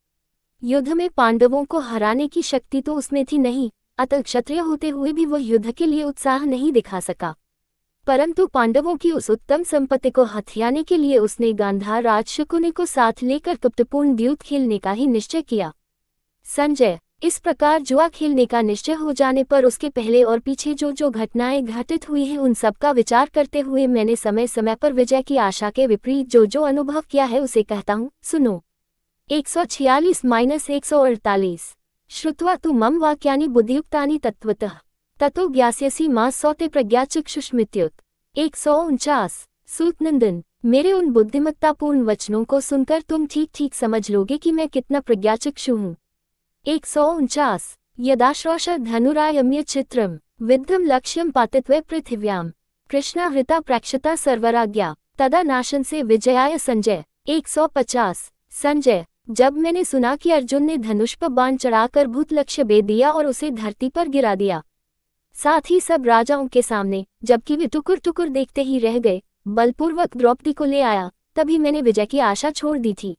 युद्ध में पांडवों को हराने की शक्ति तो उसमें थी नहीं, अतः क्षत्रिय होते हुए भी वह युद्ध के लिए उत्साह नहीं दिखा सका। परंतु पांडवों की उस उत्तम संपत्ति को हथियाने के लिए उसने गांधार राज शकुनि को साथ लेकर कपटपूर्ण द्यूत खेलने का ही निश्चय किया। संजय इस प्रकार जुआ खेलने का निश्चय हो जाने पर उसके पहले और पीछे जो जो घटनाएं घटित हुई हैं उन सब का विचार करते हुए मैंने समय समय पर विजय की आशा के विपरीत जो जो अनुभव किया है उसे कहता हूँ, सुनो। 146-148 श्रुत्वा तु मम वाक्यानि बुद्धियुक्तानि तत्त्वतः ततो ज्ञास्यसि मा सौते प्रज्ञाचक्षुष्मित्युत। 149 सूतनंदन मेरे उन बुद्धिमत्तापूर्ण वचनों को सुनकर तुम ठीक ठीक समझ लोगे कि मैं कितना प्रज्ञाचक्षु हूँ। 149 यदाश्रोष धनुरायम्य चित्रम विद्धम लक्ष्यम पातित्वे पृथिव्याम कृष्णाहृता प्रेक्षता सर्वराज्ञा तदा नाशन से विजयाय संजय। 150 संजय जब मैंने सुना कि अर्जुन ने धनुष पर बाण चढ़ाकर भूत लक्ष्य भेद दिया और उसे धरती पर गिरा दिया, साथ ही सब राजाओं के सामने, जबकि वे टुकुर टुकुर देखते ही रह गए, बलपूर्वक द्रौपदी को ले आया, तभी मैंने विजय की आशा छोड़ दी थी।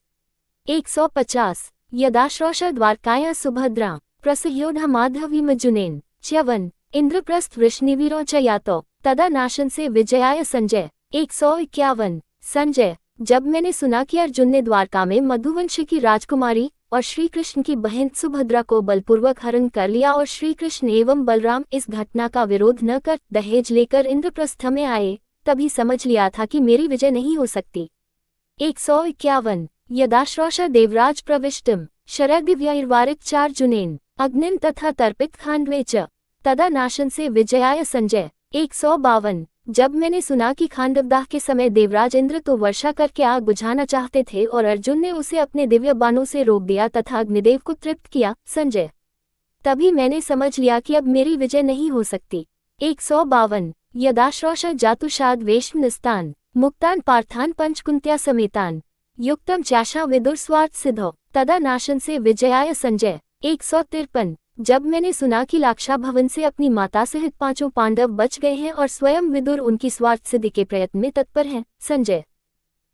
150 यदाश्रोष द्वारकाया सुभद्रा प्रसह्योढ़ माधवीमजुनेन च्यवन इंद्रप्रस्थ वृष्णिवीरों च यातो तदा नाशन से विजयाय संजय। 151 संजय जब मैंने सुना कि अर्जुन ने द्वारका में मधुवंश की राजकुमारी और श्री कृष्ण की बहन सुभद्रा को बलपूर्वक हरण कर लिया और श्री कृष्ण एवं बलराम इस घटना का विरोध न कर दहेज लेकर इंद्रप्रस्थ में आए, तभी समझ लिया था कि मेरी विजय नहीं हो सकती। 151 यदाश्रोष देवराज प्रविष्टम शरदिव्यैर्वारित चार्जुनेन अग्निन तथा तर्पित खांडवे च तदा नाशन से विजयाय संजय। 152 जब मैंने सुना कि खांडवदाह के समय देवराज इंद्र तो वर्षा करके आग बुझाना चाहते थे और अर्जुन ने उसे अपने दिव्य बाणों से रोक दिया तथा अग्निदेव को तृप्त किया, संजय तभी मैंने समझ लिया कि अब मेरी विजय नहीं हो सकती। 152 यदाश्रोष जातुषाद वेशमनिस्तान मुक्तान पार्थान पंचकुंत्या समेतान युक्तम चाशा विदुर स्वार्थ सिद्धो तदा नाशन से विजयाय संजय। 153 जब मैंने सुना कि लाक्षा भवन से अपनी माता सहित 5 पांडव बच गए हैं और स्वयं विदुर उनकी स्वार्थ सिद्धि के प्रयत्न में तत्पर हैं, संजय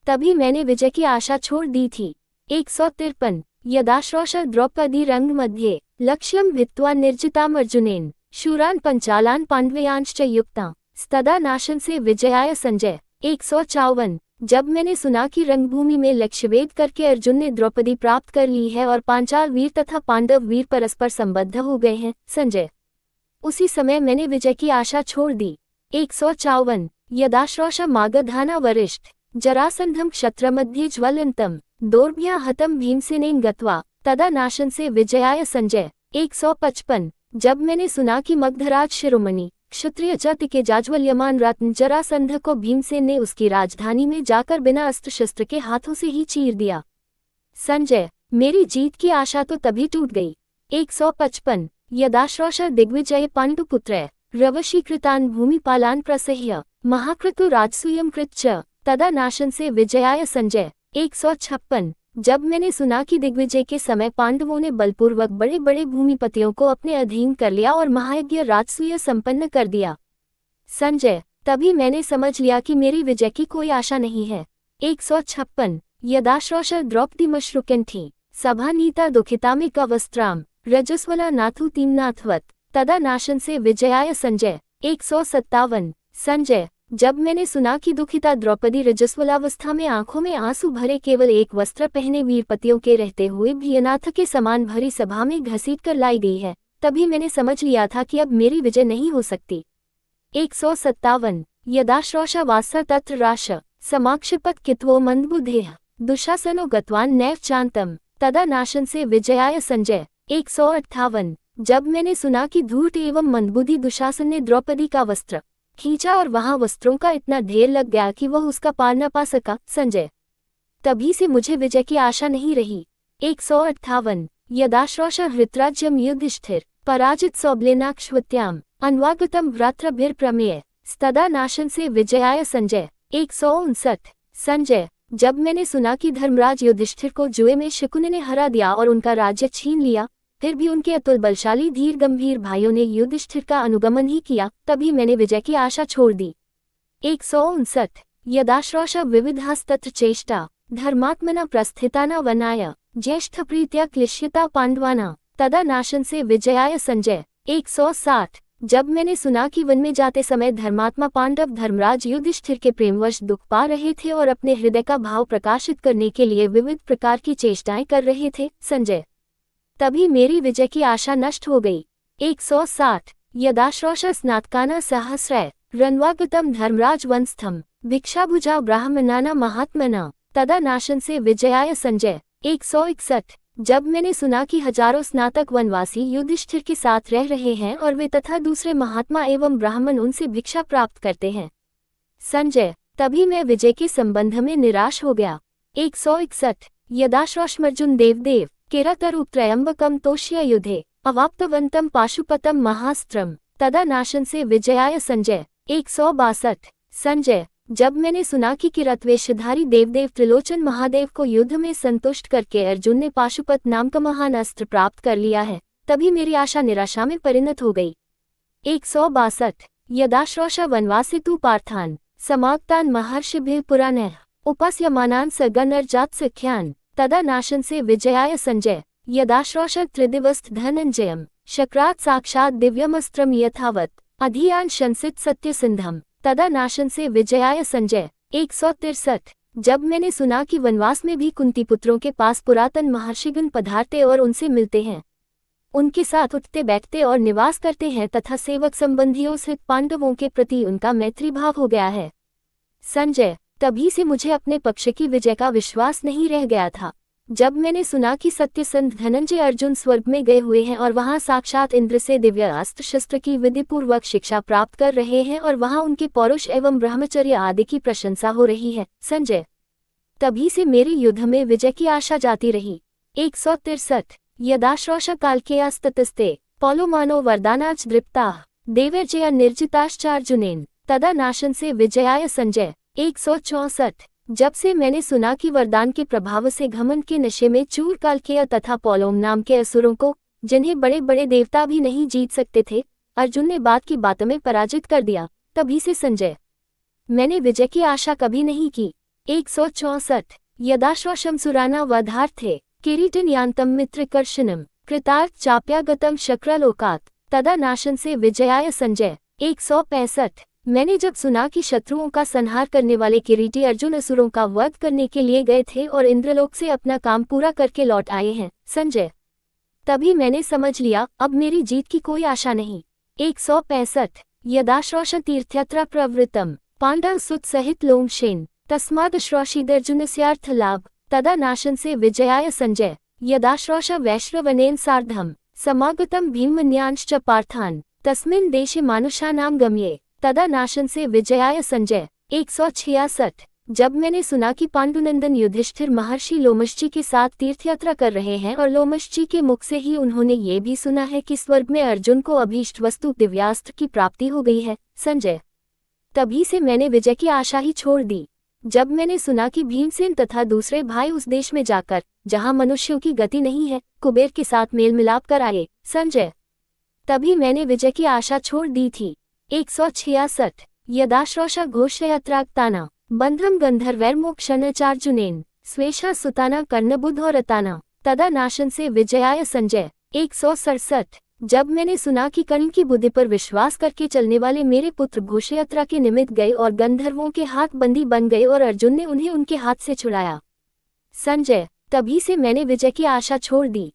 तभी मैंने विजय की आशा छोड़ दी थी। 153 यदाश्रोष द्रौपदी रंग मध्ये लक्ष्यम भित्त्वा निर्जिताम अर्जुनेन शूरान पंचालान पांडवयांश्च युक्ता तदा नाशन से विजयाय संजय। 154 जब मैंने सुना कि रंगभूमि में लक्ष्यभेद करके अर्जुन ने द्रौपदी प्राप्त कर ली है और पांचाल वीर तथा पांडव वीर परस्पर संबद्ध हो गए हैं, संजय उसी समय मैंने विजय की आशा छोड़ दी। 154 यदाश्रोष मागधाना वरिष्ठ जरासंधम क्षत्रमध्ये ज्वलंतम दोर्भ्या हतम भीमसेनेन गत्वा तदा नाशन से विजयाय संजय। 155 जब मैंने सुना कि मगधराज शिरोमणि क्षत्रिय जाति के जाज्वल्यमान रत्न जरासंध को भीमसेन ने उसकी राजधानी में जाकर बिना अस्त्र शस्त्र के हाथों से ही चीर दिया, संजय मेरी जीत की आशा तो तभी टूट गई। 155 यदाश्रोष दिग्विजय पांडुपुत्र रवशीकृतान भूमिपालान प्रसह्य महाकृतु राजसूयम कृच्च तदा नाशन से विजयाय संजय। 156 जब मैंने सुना कि दिग्विजय के समय पांडवों ने बलपूर्वक बड़े बड़े भूमिपतियों को अपने अधीन कर लिया और महायज्ञ राजसूय संपन्न कर दिया। संजय, तभी मैंने समझ लिया कि मेरी विजय की कोई आशा नहीं है। 156 यदाश्रोष द्रौपदीमश्रुकंठी सभा नीता दुखितामिका वस्त्राम रजस्वला नाथु तीम्नाथवत तदा नाशन से विजयाय संजय। 157 संजय, जब मैंने सुना कि दुखिता द्रौपदी रजस्वलावस्था में आंखों में आंसू भरे केवल एक वस्त्र पहने वीरपतियों के रहते हुए भी अनाथ के समान भरी सभा में घसीट कर लाई गई है, तभी मैंने समझ लिया था कि अब मेरी विजय नहीं हो सकती। 157 यदाश्रोषा वासा तत्र राश समाक्षिपत कित्वो मंदबुद्धेः दुशासनो गतवान नैव चांतम तदा नाशन से विजयाय संजय। 158 जब मैंने सुना कि धूर्त एवं मंदबुद्धि दुशासन ने द्रौपदी का वस्त्र खींचा और वहां वस्त्रों का इतना ढेर लग गया कि वह उसका पार न पा सका, संजय, तभी से मुझे विजय की आशा नहीं रही। 158 यदाश्रोष हृतराज्यम युधिष्ठिर पराजित सौबलेनाक्ष्वत्याम अन्वागतम व्रात्रभिर्प्रमेय तदा नाशन से विजयाय संजय। 159 संजय, जब मैंने सुना कि धर्मराज युधिष्ठिर को जुए में शकुनि ने हरा दिया और उनका राज्य छीन लिया, फिर भी उनके अतुल बलशाली धीर गंभीर भाइयों ने युधिष्ठिर का अनुगमन ही किया, तभी मैंने विजय की आशा छोड़ दी। 159 यदाश्रोष विविधास्तत्र चेष्टा धर्मात्मना प्रस्थिताना वनाय ज्येष्ठ प्रीत्या क्लिश्यता पांडवाना तदा नाशन से विजयाय संजय। 160 जब मैंने सुना कि वन में जाते समय धर्मात्मा पांडव धर्मराज युधिष्ठिर के प्रेमवश दुख पा रहे थे और अपने हृदय का भाव प्रकाशित करने के लिए विविध प्रकार की चेष्टाएं कर रहे थे, संजय, तभी मेरी विजय की आशा नष्ट हो गई। 160 यदाश्रोष स्नातकाना सहस्रय रन्वागतम धर्मराज वंस्थम भिक्षाभुजा ब्राह्मणाना महात्मना तदा नाशन से विजयाय संजय। 161 जब मैंने सुना कि हजारों स्नातक वनवासी युधिष्ठिर के साथ रह रहे हैं और वे तथा दूसरे महात्मा एवं ब्राह्मण उनसे भिक्षा प्राप्त करते हैं, संजय, तभी मैं विजय के संबंध में निराश हो गया। 161 यदाश्रोषमर्जुन देवदेव किरातरुत्रयंबकम तोष्य युधे अवाप्तवंतम पाशुपतम महास्त्रम तदा नाशन से विजयाय संजय। 162 संजय, जब मैंने सुना कि किरातवेशधारी देवदेव त्रिलोचन महादेव को युद्ध में संतुष्ट करके अर्जुन ने पाशुपत नाम का महान अस्त्र प्राप्त कर लिया है, तभी मेरी आशा निराशा में परिणत हो गई। 162 यदाश्रोष वनवासितु पार्थान समाप्तान महर्षिभिः पुराणैः उपास्यमानान सगणर्जात सख्यान तदा नाशन से विजयाय संजय। यदाश्रोष त्रिदिवस्त धनंजयम शक्रात साक्षात दिव्यमस्त्रम यथावत अधियान शंसित सत्यसिंधम तदा नाशन से विजयाय संजय। 163 जब मैंने सुना कि वनवास में भी कुंती पुत्रों के पास पुरातन महर्षिगण पधारते और उनसे मिलते हैं, उनके साथ उठते बैठते और निवास करते हैं तथा सेवक संबंधियों से पांडवों के प्रति उनका मैत्री भाव हो गया है, संजय, तभी से मुझे अपने पक्ष की विजय का विश्वास नहीं रह गया था। जब मैंने सुना कि सत्यसंध धनंजय अर्जुन स्वर्ग में गए हुए हैं और वहां साक्षात इंद्र से दिव्य अस्त्र शस्त्र की विधिपूर्वक शिक्षा प्राप्त कर रहे हैं और वहां उनके पौरुष एवं ब्रह्मचर्य आदि की प्रशंसा हो रही है, संजय, तभी से मेरी युद्ध में विजय की आशा जाती रही। 163 यदाश्रोष कालकेयास्ततस्ते पौलोमानो वरदानाच दृप्ताः देवर्जया निर्जिताश्चार्जुनेन तदा नाशन से विजयाय संजय। 164 जब से मैंने सुना कि वरदान के प्रभाव से घमंड के नशे में चूर कालकेय तथा पौलोम नाम के असुरों को, जिन्हें बड़े बड़े देवता भी नहीं जीत सकते थे, अर्जुन ने बात की बात में पराजित कर दिया, तभी से संजय, मैंने विजय की आशा कभी नहीं की। 164 यदाश्रोषम सुराना वधार्थे किरीटन यान्तम मित्रकर्षणम कृतार्थ चाप्यागतम शक्रलोकात् तदा नाशन से विजयाय संजय। 165 मैंने जब सुना कि शत्रुओं का संहार करने वाले किरीटी अर्जुन असुरों का वध करने के लिए गए थे और इंद्रलोक से अपना काम पूरा करके लौट आए हैं, संजय, तभी मैंने समझ लिया अब मेरी जीत की कोई आशा नहीं। 165 यदाश्रोष तीर्थयात्रा प्रवृत्तम पांडव सुत सहित लोमशेन तस्माद श्रोषिदर्जुनस्यार्थ लाभ तदा नाशन से विजयाय संजय। यदाश्रोष वैश्रवनेन सार्धम समागतम भीमन्यांश्च पार्थान तस्मिन् देशे मानुषानां गम्ये तदा नाशन से विजयाय संजय। 166 जब मैंने सुना कि पांडुनंदन युधिष्ठिर महर्षि लोमशजी के साथ तीर्थयात्रा कर रहे हैं और लोमशजी के मुख से ही उन्होंने ये भी सुना है कि स्वर्ग में अर्जुन को अभीष्ट वस्तु दिव्यास्त्र की प्राप्ति हो गई है, संजय, तभी से मैंने विजय की आशा ही छोड़ दी। जब मैंने सुना कि भीमसेन तथा दूसरे भाई उस देश में जाकर, जहां मनुष्यों की गति नहीं है, कुबेर के साथ मेल मिलाप कर आए, संजय, तभी मैंने विजय की आशा छोड़ दी थी। 166 यदाश्रोषा घोषयात्राक्ताना बंधम गंधर्वैर्मोक्षणचार्जुनेन स्वेशा सुताना कर्णबुधोरताना तदा नाशन से विजयाय संजय। 167 जब मैंने सुना कि कर्ण की बुद्धि पर विश्वास करके चलने वाले मेरे पुत्र घोषयात्रा के निमित्त गए और गंधर्वों के हाथ बंदी बन गए और अर्जुन ने उन्हें उनके हाथ से छुड़ाया, संजय, तभी से मैंने विजय की आशा छोड़ दी।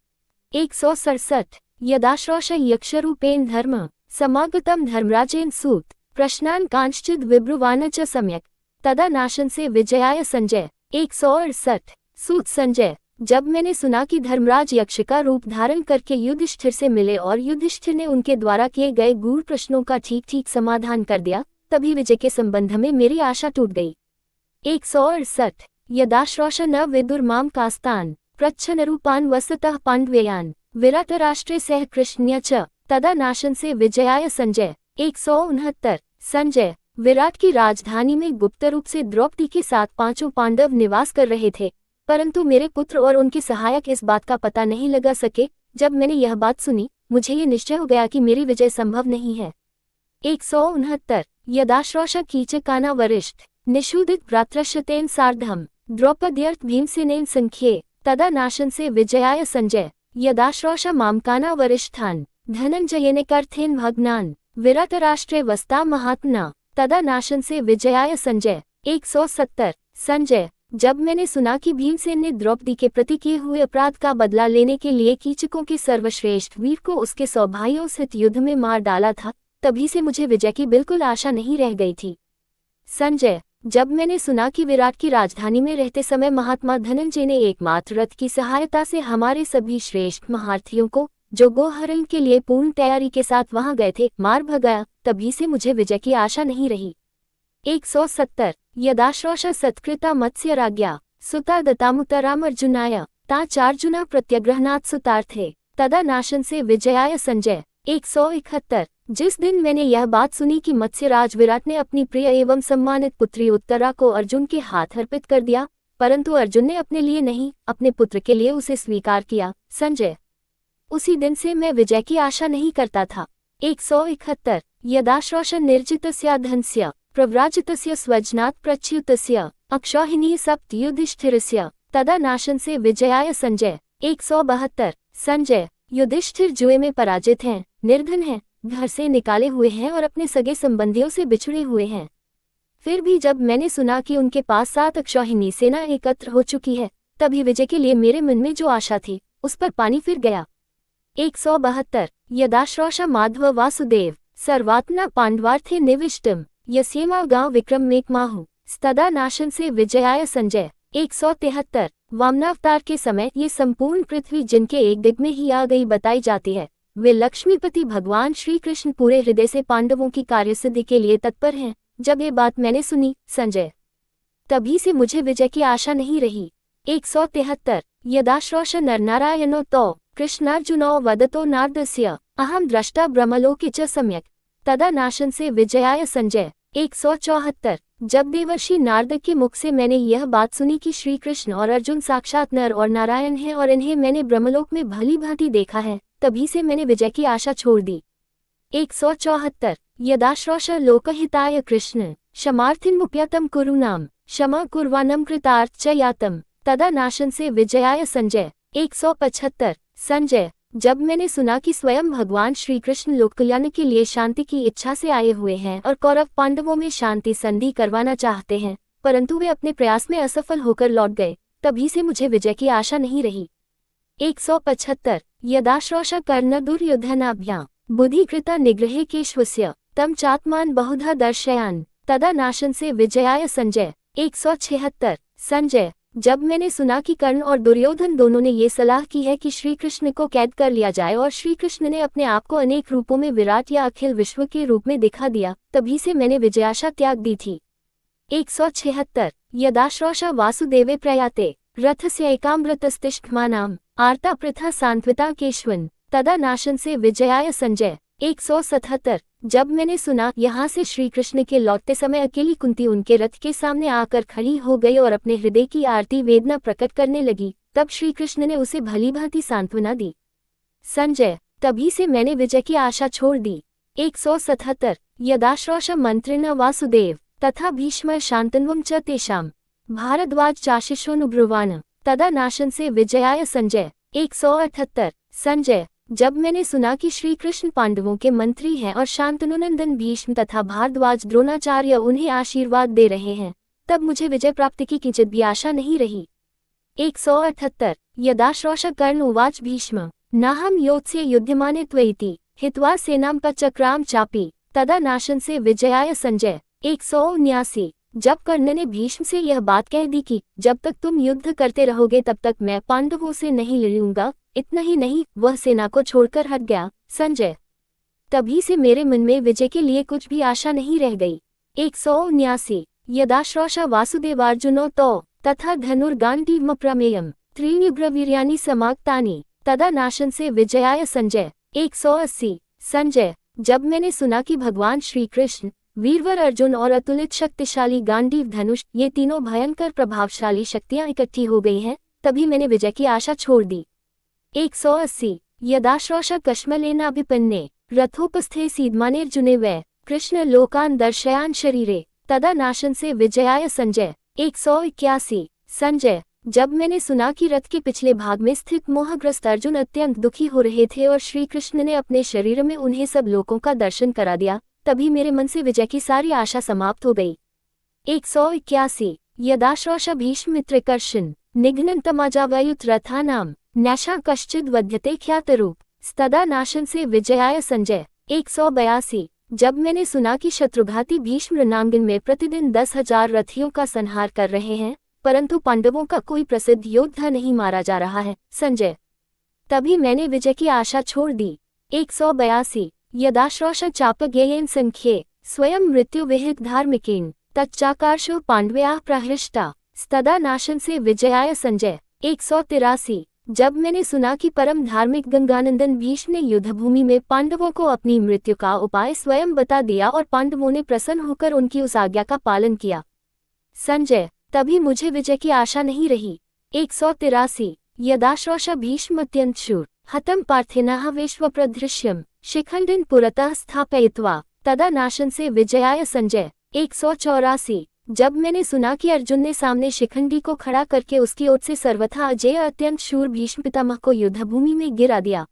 167 यदाश्रोष यक्षरूपेण धर्म समागतम धर्मराजेन सूत प्रश्नान कांश्चिद विब्रुवान च सम्यक तदा नाशन से विजयाय संजय। 168 सूत संजय, जब मैंने सुना कि धर्मराज यक्ष का रूप धारण करके युधिष्ठिर से मिले और युधिष्ठिर ने उनके द्वारा किए गए गूढ़ प्रश्नों का ठीक ठीक समाधान कर दिया, तभी विजय के संबंध में मेरी आशा टूट गई। 168 यदाश्रोष न विदुर्माम कास्तान प्रच्छन्नरूपान वसतः पांडवेयान विराटराष्ट्रे सह कृष्ण्य च तदा नाशन से विजयाय संजय। 169 संजय, विराट की राजधानी में गुप्त रूप से द्रौपदी के साथ 5 पांडव निवास कर रहे थे, परंतु मेरे पुत्र और उनके सहायक इस बात का पता नहीं लगा सके। जब मैंने यह बात सुनी, मुझे ये निश्चय हो गया कि मेरी विजय संभव नहीं है। 169 यदाश्रोष कीचकाना वरिष्ठ निषूदित भ्रातृशतेन सार्धम द्रौपद्यर्थ भीमसेनेन संख्ये तदा नाशन से विजयाय संजय। यदाश्रोष मामकाना वरिष्ठान धनंजयनेकार्थेन भग्नान विराटराष्ट्रे वस्ता महात्मना तदा नाशन से विजयाय संजय। 170 संजय, जब मैंने सुना कि भीमसेन ने द्रौपदी के प्रति किए हुए अपराध का बदला लेने के लिए कीचकों के सर्वश्रेष्ठ वीर को उसके 100 भाइयों सहित युद्ध में मार डाला था, तभी से मुझे विजय की बिल्कुल आशा नहीं रह गई थी। संजय, जब मैंने सुना कि विराट की राजधानी में रहते समय महात्मा धनंजय ने एकमात्र रथ की सहायता से हमारे सभी श्रेष्ठ महारथियों को, जो गोहरण के लिए पूर्ण तैयारी के साथ वहां गए थे, मार भगाया, तभी से मुझे विजय की आशा नहीं रही। 170 यदाश्रोष सत्कृता मत्स्य राज्ञा सुता दत्तामुतरामर्जुनाय ता चार्जुना प्रत्यग्रहणात् सुतार्थे तदा नाशन से विजयाय संजय। 171 जिस दिन मैंने यह बात सुनी कि मत्स्यराज विराट ने अपनी प्रिय एवं सम्मानित पुत्री उत्तरा को अर्जुन के हाथ अर्पित कर दिया, परंतु अर्जुन ने अपने लिए नहीं, अपने पुत्र के लिए उसे स्वीकार किया, संजय, उसी दिन से मैं विजय की आशा नहीं करता था। 171 यदाश्रोष निर्जितस्याधनस्य प्रव्राजितस्य स्वजनात् प्रच्युतस्य अक्षौहिणी सप्त युधिष्ठिरस्य तदा नाशन से विजयाय संजय। 172 संजय, युधिष्ठिर जुए में पराजित हैं, निर्धन हैं, घर से निकाले हुए हैं और अपने सगे संबंधियों से बिछुड़े हुए हैं। फिर भी जब मैंने सुना कि उनके पास 7 अक्षौहिणी सेना एकत्र हो चुकी है, तभी विजय के लिए मेरे मन में जो आशा थी, उस पर पानी फिर गया। 172 यदाश्रोष माधव वासुदेव सर्वात्मना पांडवार्थे निविष्टम यस्येमा गांव विक्रम मेघमाहु तदा नाशन से विजयाय संजय। 173 वामनावतार के समय ये संपूर्ण पृथ्वी जिनके एक दिग में ही आ गई बताई जाती है, वे लक्ष्मीपति भगवान श्री कृष्ण पूरे हृदय से पांडवों की कार्यसिद्धि के लिए तत्पर हैं। जब ये बात मैंने सुनी, संजय, तभी से मुझे विजय की आशा नहीं रही। 173 यदाश्रोष नरनारायणो तो कृष्णार्जुनो वदतो नारदस्य अहम द्रष्टा ब्रह्मलोके च सम्यक तदा नाशन से विजयाय संजय। 174 जब देवर्षि नारद के मुख से मैंने यह बात सुनी कि श्री कृष्ण और अर्जुन साक्षात नर और नारायण हैं और इन्हें मैंने ब्रह्मलोक में भली भांति देखा है, तभी से मैंने विजय की आशा छोड़ दी। 174 यदाश्रोष लोकहिताय कृष्ण क्षमार्थिन्मुप्यतं कुरुनाम क्षमा कुर्वाणं कृतार्थ च यातम तदा नाशन से विजयाय संजय। 175 संजय, जब मैंने सुना कि स्वयं भगवान श्री कृष्ण लोक कल्याण के लिए शांति की इच्छा से आए हुए हैं और कौरव पांडवों में शांति संधि करवाना चाहते हैं, परंतु वे अपने प्रयास में असफल होकर लौट गए, तभी से मुझे विजय की आशा नहीं रही। 175 यदाश्रोष कर्ण दुर्योधनाभ्यां बुद्धिकृता निग्रहे केशवस्य तम चात्मान बहुधा दर्शयान तदा नाशन से विजयाय संजय। 176 संजय, जब मैंने सुना कि कर्ण और दुर्योधन दोनों ने ये सलाह की है कि श्री कृष्ण को कैद कर लिया जाए और श्री कृष्ण ने अपने आप को अनेक रूपों में विराट या अखिल विश्व के रूप में दिखा दिया, तभी से मैंने विजयाशा त्याग दी थी। 176 यदाश्रोष वासुदेवे प्रयाते रथस्य एकामृतस्तिष्ठमानाम आर्ता प्रथा सांत्विता केशवन तदा नाशन से विजयाय संजय। 177 जब मैंने सुना यहाँ से श्री कृष्ण के लौटते समय अकेली कुंती उनके रथ के सामने आकर खड़ी हो गई और अपने हृदय की आरती वेदना प्रकट करने लगी, तब श्री कृष्ण ने उसे भली भांति सांत्वना दी। संजय, तभी से मैंने विजय की आशा छोड़ दी। 177 यदाश्रोषम मंत्रिण वासुदेव तथा भीष्म शांतन्वं च तेषाम् भारद्वाज चाशिषोऽनुब्रुवान् तदा नाशन से विजयाय संजय। 178 संजय, जब मैंने सुना कि श्री कृष्ण पांडवों के मंत्री हैं और शांतनुनंदन भीष्म तथा भारद्वाज द्रोणाचार्य उन्हें आशीर्वाद दे रहे हैं, तब मुझे विजय प्राप्ति की किंचित भी आशा नहीं रही। 178 यदाश्रोष कर्ण उवाच भीष्म नाहं योत्स्य युध्यमाने त्वयिति हित्वा सेनां पचक्राम चापी तदा नाशन से विजयाय संजय। 179 जब कर्ण ने भीष्म से यह बात कह दी कि जब तक तुम युद्ध करते रहोगे तब तक मैं पांडवों से नहीं लड़ूंगा, इतना ही नहीं वह सेना को छोड़कर हट गया। संजय, तभी से मेरे मन में विजय के लिए कुछ भी आशा नहीं रह गई। 179 यदाश्रोष वासुदेवार्जुनो तो तथा धनुर्गांडीव प्रमेयम् त्रीण्युग्रवीर्याणि समाक्तानि तदा नाशन से विजयाय संजय। 180 संजय, जब मैंने सुना कि भगवान श्री कृष्ण, वीरवर अर्जुन और अतुलित शक्तिशाली गांडीव धनुष ये तीनों भयंकर प्रभावशाली शक्तियां इकट्ठी हो गई हैं, तभी मैंने विजय की आशा छोड़ दी। 180 यदाश्रोष कश्मलेनाभिपन्ने रथोपस्थे सीदमानेर्जुने वै कृष्ण लोकान दर्शयान शरीरे तदा नाशन से विजयाय संजय। 181 संजय, जब मैंने सुना कि रथ के पिछले भाग में स्थित मोहग्रस्त अर्जुन अत्यंत दुखी हो रहे थे और श्री कृष्ण ने अपने शरीर में उन्हें सब लोकों का दर्शन करा दिया, तभी मेरे मन से विजय की सारी आशा समाप्त हो गई। 181 यदाश्रोष भीष्मित्रकर्षण निघ्नन्तमाजावयुत रथानाम नैषा कश्चिद् वध्यते ख्यातरूप तदा नाशन से विजयाय संजय। 182 जब मैंने सुना कि शत्रुघाती भीष्म रणांगन में प्रतिदिन 10,000 रथियों का संहार कर रहे हैं, परंतु पांडवों का कोई प्रसिद्ध योद्धा नहीं मारा जा रहा है, संजय, तभी मैंने विजय की आशा छोड़ दी। 182 यदाश्रोष चापज्ञेयेन संख्ये स्वयं मृत्युविहित धार्मिकेन तच्चाकार्षो पांडव्याः प्रहृष्टा तदा नाशन से विजयाय संजय। 183 जब मैंने सुना कि परम धार्मिक गंगानंदन भीष्म ने युद्धभूमि में पांडवों को अपनी मृत्यु का उपाय स्वयं बता दिया और पांडवों ने प्रसन्न होकर उनकी उस आज्ञा का पालन किया, संजय, तभी मुझे विजय की आशा नहीं रही। 183 यदाश्रोष भीष्मत्यंत शूर हतम पार्थिनः विश्वप्रदृश्यम् शिखंडिन पुरतः स्थापयित्वा तदा नाशन से विजयाय संजय। 184 जब मैंने सुना कि अर्जुन ने सामने शिखंडी को खड़ा करके उसकी ओर से सर्वथा अजेय अत्यंत शूर भीष्म पितामह को युद्धभूमि में गिरा दिया,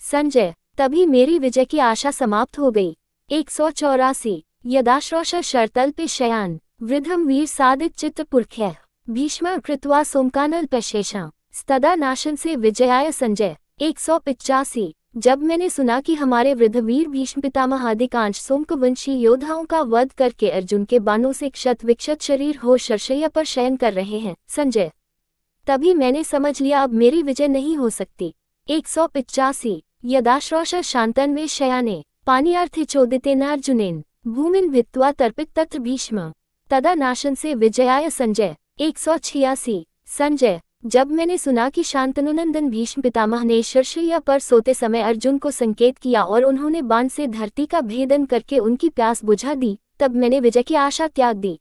संजय, तभी मेरी विजय की आशा समाप्त हो गई। 184 यदाश्रोष शर्तल्पे शयान वृद्धम वीर सादित चित्तपुरख्यः भीष्म कृत्वा सोमकानल्पशेषां तदा नाशन से विजयाय संजय। 185 जब मैंने सुना कि हमारे वृद्ध वीर भीष्म पितामह अधिकांश सोमकवंशी योद्धाओं का वध करके अर्जुन के बाणों से क्षत विक्षत शरीर हो शरशय्या पर शयन कर रहे हैं, संजय, तभी मैंने समझ लिया अब मेरी विजय नहीं हो सकती। 185 यदाश्रोष शांतन्वे शयाने पानीयार्थे चोदितेन अर्जुनेन भूमिन भित्त्वा तर्पित तत्र भीष्म तदा नाशन से विजयाय संजय। 186 संजय, जब मैंने सुना कि शांतनुनंदन भीष्म पितामह ने शरशय्या पर सोते समय अर्जुन को संकेत किया और उन्होंने बाण से धरती का भेदन करके उनकी प्यास बुझा दी, तब मैंने विजय की आशा त्याग दी।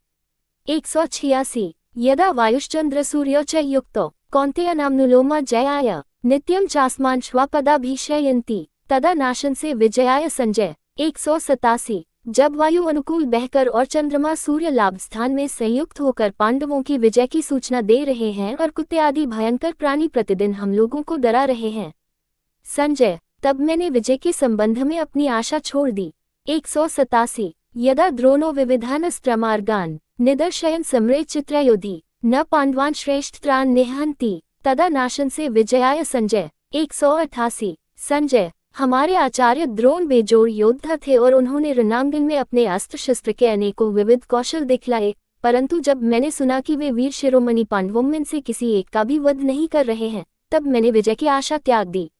186 यदा वायुश्चंद्र सूर्यो च युक्तो कौन्तेय नामनुलोमा जयाय नित्यं चास्मान् श्वापदाभिषयन्ति तदा नाशन से विजयाय संजय। 187 जब वायु अनुकूल बहकर और चंद्रमा सूर्य लाभ स्थान में संयुक्त होकर पांडवों की विजय की सूचना दे रहे हैं और कुत्ते आदि भयंकर प्राणी प्रतिदिन हम लोगों को डरा रहे हैं, संजय, तब मैंने विजय के संबंध में अपनी आशा छोड़ दी। 187 यदा द्रोणो विविधानस्त्रमार्गान् निदर्शयन् सम्रे चित्रयोधि न पांडवान् श्रेष्ठत्रान् निहन्ति तदा नाशन से विजयाय संजय। 188 संजय, हमारे आचार्य द्रोण बेजोड़ योद्धा थे और उन्होंने रणांगन में अपने अस्त्र शस्त्र के अनेकों विविध कौशल दिखलाए, परंतु जब मैंने सुना कि वे वीर शिरोमणि पांडवों में से किसी एक का भी वध नहीं कर रहे हैं, तब मैंने विजय की आशा त्याग दी।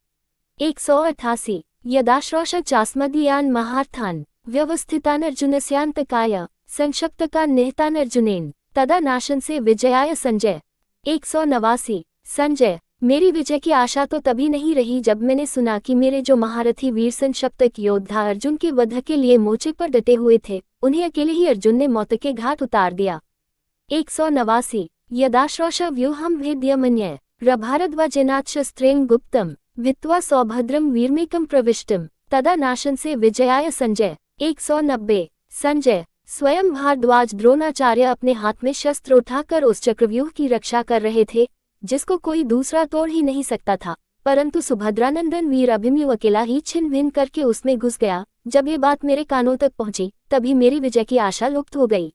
188 यदाश्रोष चास्मदीयान् महार्थान् व्यवस्थितान् अर्जुनस्यान्तकाय संक्षप्तकान् निहतान् अर्जुनेन तदा नाशन से विजयाय संजय। 189 संजय, मेरी विजय की आशा तो तभी नहीं रही जब मैंने सुना कि मेरे जो महारथी वीर संक्षिप्तक योद्धा अर्जुन के वध के लिए मोर्चे पर डटे हुए थे, उन्हें अकेले ही अर्जुन ने मौत के घाट उतार दिया। 189 यदाश्रोष व्यूहम भेद्यमन्य रभारद्वाजेनाथ शस्त्रेण गुप्तम वित्वा सौभद्रम वीरमेकम प्रविष्टम तदा नाशन से विजयाय संजय। 190 संजय स्वयं भारद्वाज द्रोणाचार्य अपने हाथ में शस्त्र उठाकर उस चक्रव्यूह की रक्षा कर रहे थे जिसको कोई दूसरा तोड़ ही नहीं सकता था, परंतु सुभद्रानंदन वीर अभिमन्यु अकेला ही छिन भिन करके उसमें घुस गया। जब ये बात मेरे कानों तक पहुंची तभी मेरी विजय की आशा लुप्त हो गई।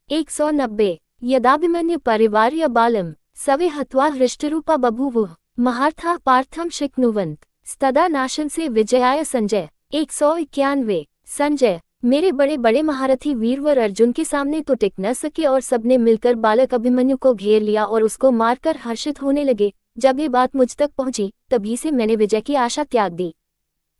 190 यदाभिमन्यु परिवार्य बालम सवे हत्वा हृष्टरूपा बभूवुः महार्था पार्थम शिक्नुवन्त तदा नाशन से विजयाय संजय। 191 संजय मेरे बड़े बड़े महारथी वीरवर अर्जुन के सामने तो टिक न सके और सबने मिलकर बालक अभिमन्यु को घेर लिया और उसको मारकर हर्षित होने लगे। जब ये बात मुझ तक पहुंची तभी से मैंने विजय की आशा त्याग दी।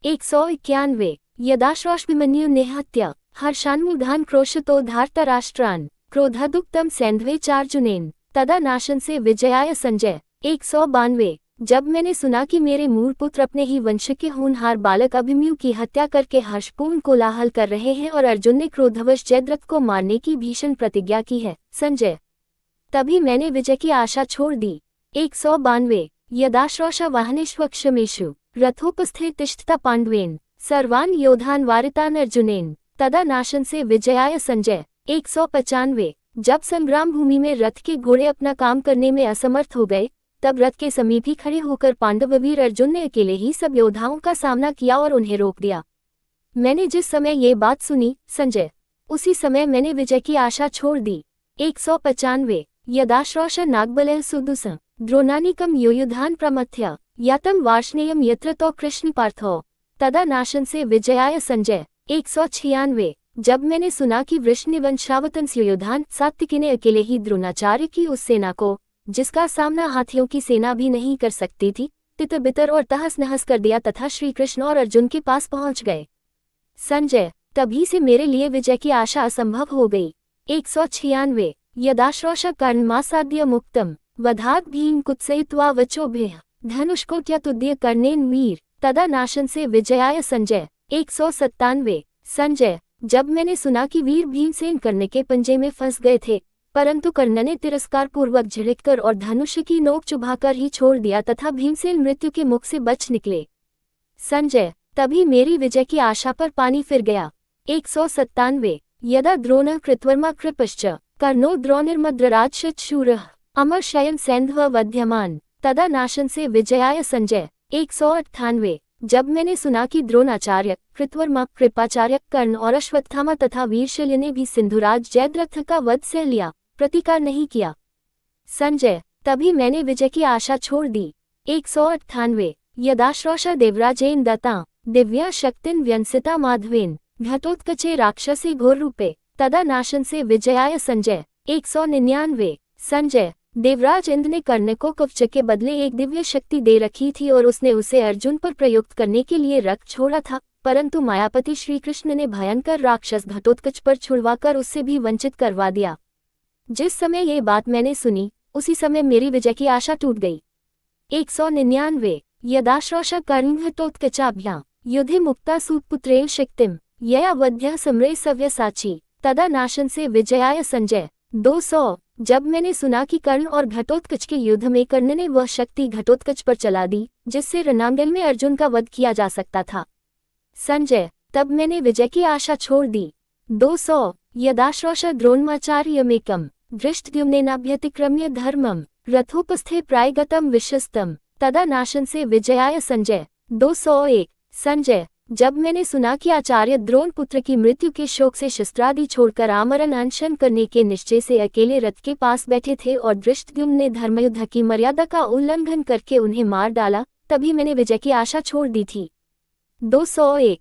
191 यदाश्वाभिमन्यु निहत्य हर्षान्मुधान क्रोशतो धार्तराष्ट्रान् क्रोधादुक्तम सैन्ध्वे चार्जुनेन तदा नाशन से विजयाय संजय। 192 जब मैंने सुना कि मेरे मूल पुत्र अपने ही वंश के होनहार बालक अभिमन्यु की हत्या करके हर्षपूर्ण कोलाहल कर रहे हैं और अर्जुन ने क्रोधवश जयद्रथ को मारने की भीषण प्रतिज्ञा की है संजय, तभी मैंने विजय की आशा छोड़ दी। 192 यदाश्रोष वाहनेष्वक्षमेषु रथोपस्थे तिष्ठता पांडवेन सर्वान् योधान वारितान अर्जुनेन तदा नाशन से विजयाय संजय। 195 जब संग्राम भूमि में रथ के घोड़े अपना काम करने में असमर्थ हो गए तब रथ के समीप ही खड़े होकर पांडववीर अर्जुन ने अकेले ही सब योद्धाओं का सामना किया और उन्हें रोक दिया। मैंने जिस समय ये बात सुनी संजय, उसी समय मैंने विजय की आशा छोड़ दी। 195 यदाश्रोष नागबलः सुदुस द्रोणानिकम योयुधान प्रमथ्य यातम वार्ष्णेयम यत्र तो कृष्ण पार्थो तदा नाशन से विजयाय संजय। 196 जब मैंने सुना कि वृषनिवंशावतंस योयुधान सात्विकी ने अकेले ही द्रोणाचार्य की उस सेना को, जिसका सामना हाथियों की सेना भी नहीं कर सकती थी, तितर बितर और तहस नहस कर दिया तथा श्री कृष्ण और अर्जुन के पास पहुंच गए संजय, तभी से मेरे लिए विजय की आशा असंभव हो गई। 196 यदाश्रोष कर्णमासाद्य मुक्तम वधात् भीम कुत्सयित्वा वचोभ्यः धनुष्कोट्यतुद्य कर्णेन वीर तदा नाशन से विजयाय संजय। 197 संजय जब मैंने सुना कि वीर भीमसेन कर्ण के पंजे में फंस गए थे, परंतु कर्ण ने तिरस्कार पूर्वक झिड़ककर और धनुष की नोक चुभाकर ही छोड़ दिया तथा भीमसेन मृत्यु के मुख से बच निकले संजय, तभी मेरी विजय की आशा पर पानी फिर गया। 197 यदा द्रोणः कृतवर्मा कृपश्च कर्णो द्रोणिर्मद्रराजशूरः अमर शयन सैन्ध्व वध्यमान तदा नाशन से विजयाय संजय। 198 जब मैंने सुना कि द्रोणाचार्य, कृतवर्मा, कृपाचार्य, कर्ण और अश्वत्थामा तथा वीरशल्य ने भी सिंधुराज जयद्रथ का वध सह लिया, प्रतिकार नहीं किया संजय, तभी मैंने विजय की आशा छोड़ दी। 198 यदाश्रोष देवराजेन दत्ता दिव्या शक्तिन व्यंसिता माधवेन घटोत्कचे राक्षसी घोर रूपे तदा नाशन से विजयाय संजय। 199 संजय देवराज इंद्र ने कर्ण को कवच के बदले एक दिव्य शक्ति दे रखी थी और उसने उसे अर्जुन पर प्रयुक्त करने के लिए रख छोड़ा था, परंतु मायापति श्री कृष्ण ने भयंकर राक्षस घटोत्कच पर छुड़वाकर उससे भी वंचित करवा दिया। जिस समय ये बात मैंने सुनी उसी समय मेरी विजय की आशा टूट गई। 199 यदाश्रोष कर्णघटोत्कचाभ्यां युधे मुक्ता सूतपुत्रेण शक्तिम यया वध्य समरे सव्यसाची तदा नाशन से विजयाय संजय। 200 जब मैंने सुना कि कर्ण और घटोत्कच के युद्ध में कर्ण ने वह शक्ति घटोत्कच पर चला दी जिससे रणांगन में अर्जुन का वध किया जा सकता था संजय, तब मैंने विजय की आशा छोड़ दी। 200 यदाश्रोष द्रोणमाचार्यमेकम धृष्टद्युम्नेनाभ्यतिक्रम्य धर्मम रथोपस्थे प्रायगतम विश्वस्तम तदा नाशन से विजयाय संजय। 201 संजय जब मैंने सुना कि आचार्य द्रोण पुत्र की मृत्यु के शोक से शस्त्रादि छोड़कर आमरण अनशन करने के निश्चय से अकेले रथ के पास बैठे थे और धृष्टद्युम्न ने धर्मयुद्ध की मर्यादा का उल्लंघन करके उन्हें मार डाला, तभी मैंने विजय की आशा छोड़ दी थी। 201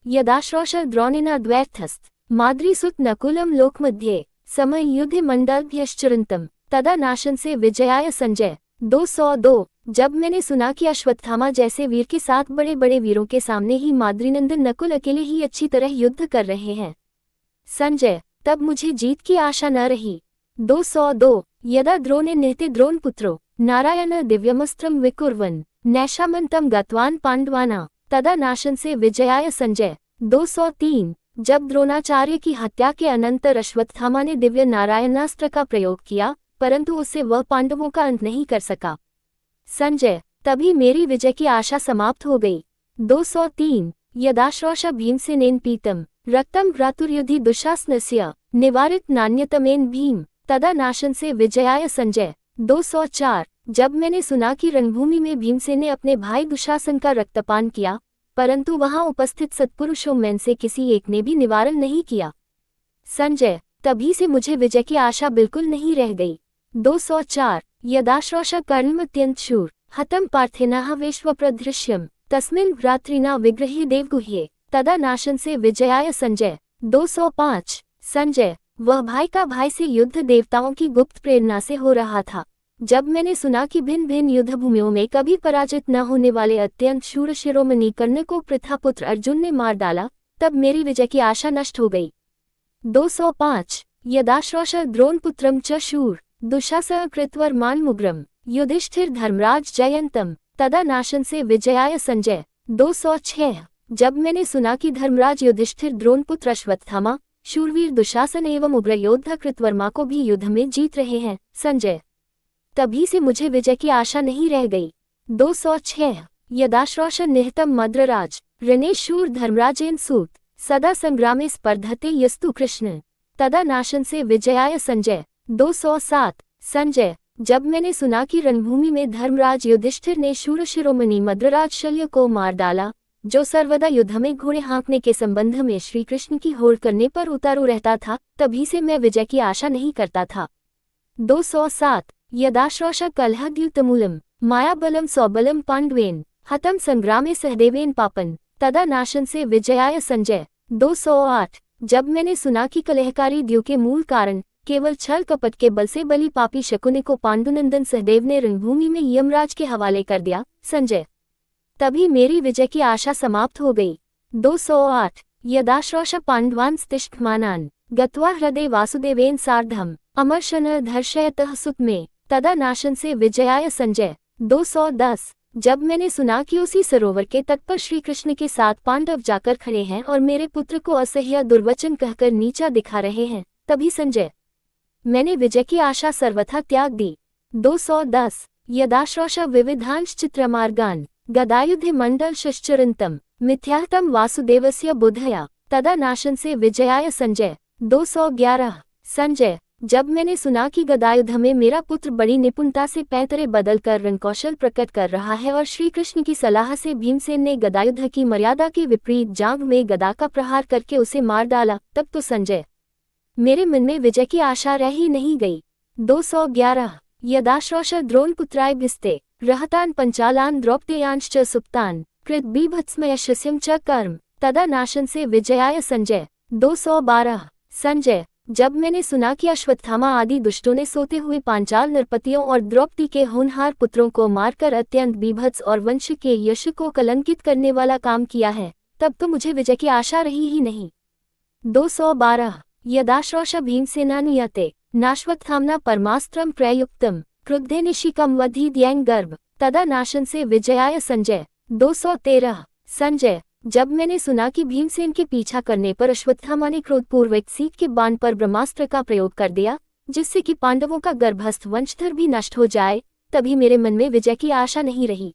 यदाश्रोष द्रोणेना द्वैर्थस्थ माद्रीसुत नकुलम लोकमध्ये समय युद्धे मंडलभ्यश्चरन्तम तदा नाशन से विजयाय संजय। 202 जब मैंने सुना कि अश्वत्थामा जैसे वीर के साथ बड़े बड़े वीरों के सामने ही माद्रीनंदन नकुल अकेले ही अच्छी तरह युद्ध कर रहे हैं संजय, तब मुझे जीत की आशा न रही। 202 यदा द्रोणे निहते द्रोण पुत्रो नारायण दिव्यमस्त्रं विकुर्वन् नैषामन्तं गतवान् पांडवानां तदा नाशंसे विजयाय संजय। 203। जब द्रोणाचार्य की हत्या के अनंतर अश्वत्थामा ने दिव्य नारायणास्त्र का प्रयोग किया, परंतु उससे वह पांडवों का अंत नहीं कर सका। संजय, तभी मेरी विजय की आशा समाप्त हो गई। 203। यदाश्रोष भीमसेनेन पीतम रक्तम भ्रातुर्युधि दुशासनस्य निवारित नान्यतमेन भीम तदा नाशंसे विजयाय संजय। 204। जब मैंने सुना कि रणभूमि में भीमसेन ने अपने भाई दुशासन का रक्तपान किया, परंतु वहां उपस्थित सत्पुरुषों में से किसी एक ने भी निवारण नहीं किया। संजय, तभी से मुझे विजय की आशा बिल्कुल नहीं रह गई। 204। यदाश्रोष कर्णमत्यंत शूर हतम पार्थेनाः विश्वप्रदृश्यम तस्मिन् भ्रातृणा विग्रहे देवगुह्ये तदा नाशंसे विजयाय संजय। 205। संजय, वह भाई का भाई से युद्ध देवताओं की गुप्त प्रेरणा से हो रहा था। जब मैंने सुना कि भिन्न भिन्न युद्ध भूमियों में कभी पराजित न होने वाले अत्यंत शूर शिरोमणि कर्ण को पृथापुत्र अर्जुन ने मार डाला, तब मेरी विजय की आशा नष्ट हो गई। 205। यदाश्रोष द्रोणपुत्रं च शूर दुशासन कृतवर्मान मुग्रम युधिष्ठिर धर्मराज जयंतम तदा नाशंसे विजयाय संजय। 206। जब मैंने सुना कि धर्मराज युधिष्ठिर द्रोणपुत्र अश्वत्थामा शूरवीर दुशासन एवं उग्र योद्धा कृतवर्मा को भी युद्ध में जीत रहे हैं, संजय, तभी से मुझे विजय की आशा नहीं रह गई। 206। यदाश्रोष निहतम मद्रराज ऋणे शूर धर्मराजेन सूत सदा संग्रामे स्पर्धते यस्तु कृष्ण तदा नाशंसे विजयाय संजय। 207। संजय, जब मैंने सुना कि रणभूमि में धर्मराज युधिष्ठिर ने शूर शिरोमणि मद्रराज शल्य को मार डाला, जो सर्वदा युद्ध में घोड़े हाँकने के संबंध में श्री कृष्ण की होड़ करने पर उतारू रहता था, तभी से मैं विजय की आशा नहीं करता था। 207। यदाश्रोष कलहद्युतमूलम मायाबलम सौबलम पांडवेन हतम संग्रामे सहदेवेन पापन तदा नाशंसे विजयाय संजय। 208। जब मैंने सुना कि कलहकारी द्यू के मूल कारण केवल छल कपट के बल से बली पापी शकुनि को पांडुनंदन सहदेव ने रणभूमि में यमराज के हवाले कर दिया, संजय, तभी मेरी विजय की आशा समाप्त हो गई। 208। यदाश्रोष पांडवांस्तिष्ठमानान् गत्वा हृदय वासुदेवेन सार्धम अमर्शन धर्षयतः सुतमे तदा नाशंसे विजयाय संजय। 210। जब मैंने सुना कि उसी सरोवर के तट पर श्री कृष्ण के साथ पांडव जाकर खड़े हैं और मेरे पुत्र को असह्य दुर्वचन कहकर नीचा दिखा रहे हैं, तभी संजय, मैंने विजय की आशा सर्वथा त्याग दी। 210। यदाश्रोष विविधांश चित्रमार्गान् गदायुधे मंडल शश्चरन्तम मिथ्याहतम वासुदेवस्य बुद्धया तदा नाशंसे विजयाय संजय। 211। संजय, जब मैंने सुना कि गदायुद्ध में मेरा पुत्र बड़ी निपुणता से पैंतरे बदलकर रणकौशल प्रकट कर रहा है और श्री कृष्ण की सलाह से भीमसेन ने गदायुद्ध की मर्यादा के विपरीत जांघ में गदा का प्रहार करके उसे मार डाला, तब तो संजय, मेरे मन में विजय की आशा रह ही नहीं गई। 211। यदाश्रोष द्रोणपुत्राय भिस्ते रहतान पंचालान द्रौपदेयांश्च सुप्तान कृत बीभत्समयशस्यं च कर्म तदा नाशंसे विजयाय संजय। 212। संजय, जब मैंने सुना कि अश्वत्थामा आदि दुष्टों ने सोते हुए पांचाल नरपतियों और द्रौपदी के होनहार पुत्रों को मारकर अत्यंत बीभत्स और वंश के यश को कलंकित करने वाला काम किया है, तब तो मुझे विजय की आशा रही ही नहीं। 212। यदाश्रोष भीमसेनानुयते नाश्वत्थाम्ना परमास्त्रं प्रयुक्तम क्रुद्धे निशिकम वधीद्यैं गर्भ तदा नाशंसे विजयाय संजय। 213। संजय, जब मैंने सुना कि भीमसेन के पीछा करने पर अश्वत्थामा ने क्रोधपूर्वक सीत के बाण पर ब्रह्मास्त्र का प्रयोग कर दिया, जिससे कि पांडवों का गर्भस्थ वंशधर भी नष्ट हो जाए, तभी मेरे मन में विजय की आशा नहीं रही।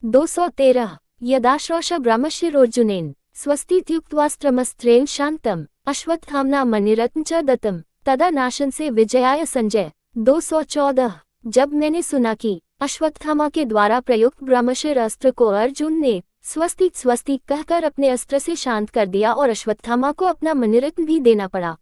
213। यदाश्रोष ब्रह्मशिरोर्जुनेन स्वस्तीत्युक्त्वास्त्रमस्त्रेण शांतम अश्वत्थाम्ना मणिरत्न च दत्तम तदा नाशंसे विजयाय संजय। 214। जब मैंने सुना कि अश्वत्थामा के द्वारा प्रयुक्त ब्रह्मशिर अस्त्र को अर्जुन ने स्वस्तिक स्वस्तिक कहकर अपने अस्त्र से शांत कर दिया और अश्वत्थामा को अपना मणिरत्न भी देना पड़ा,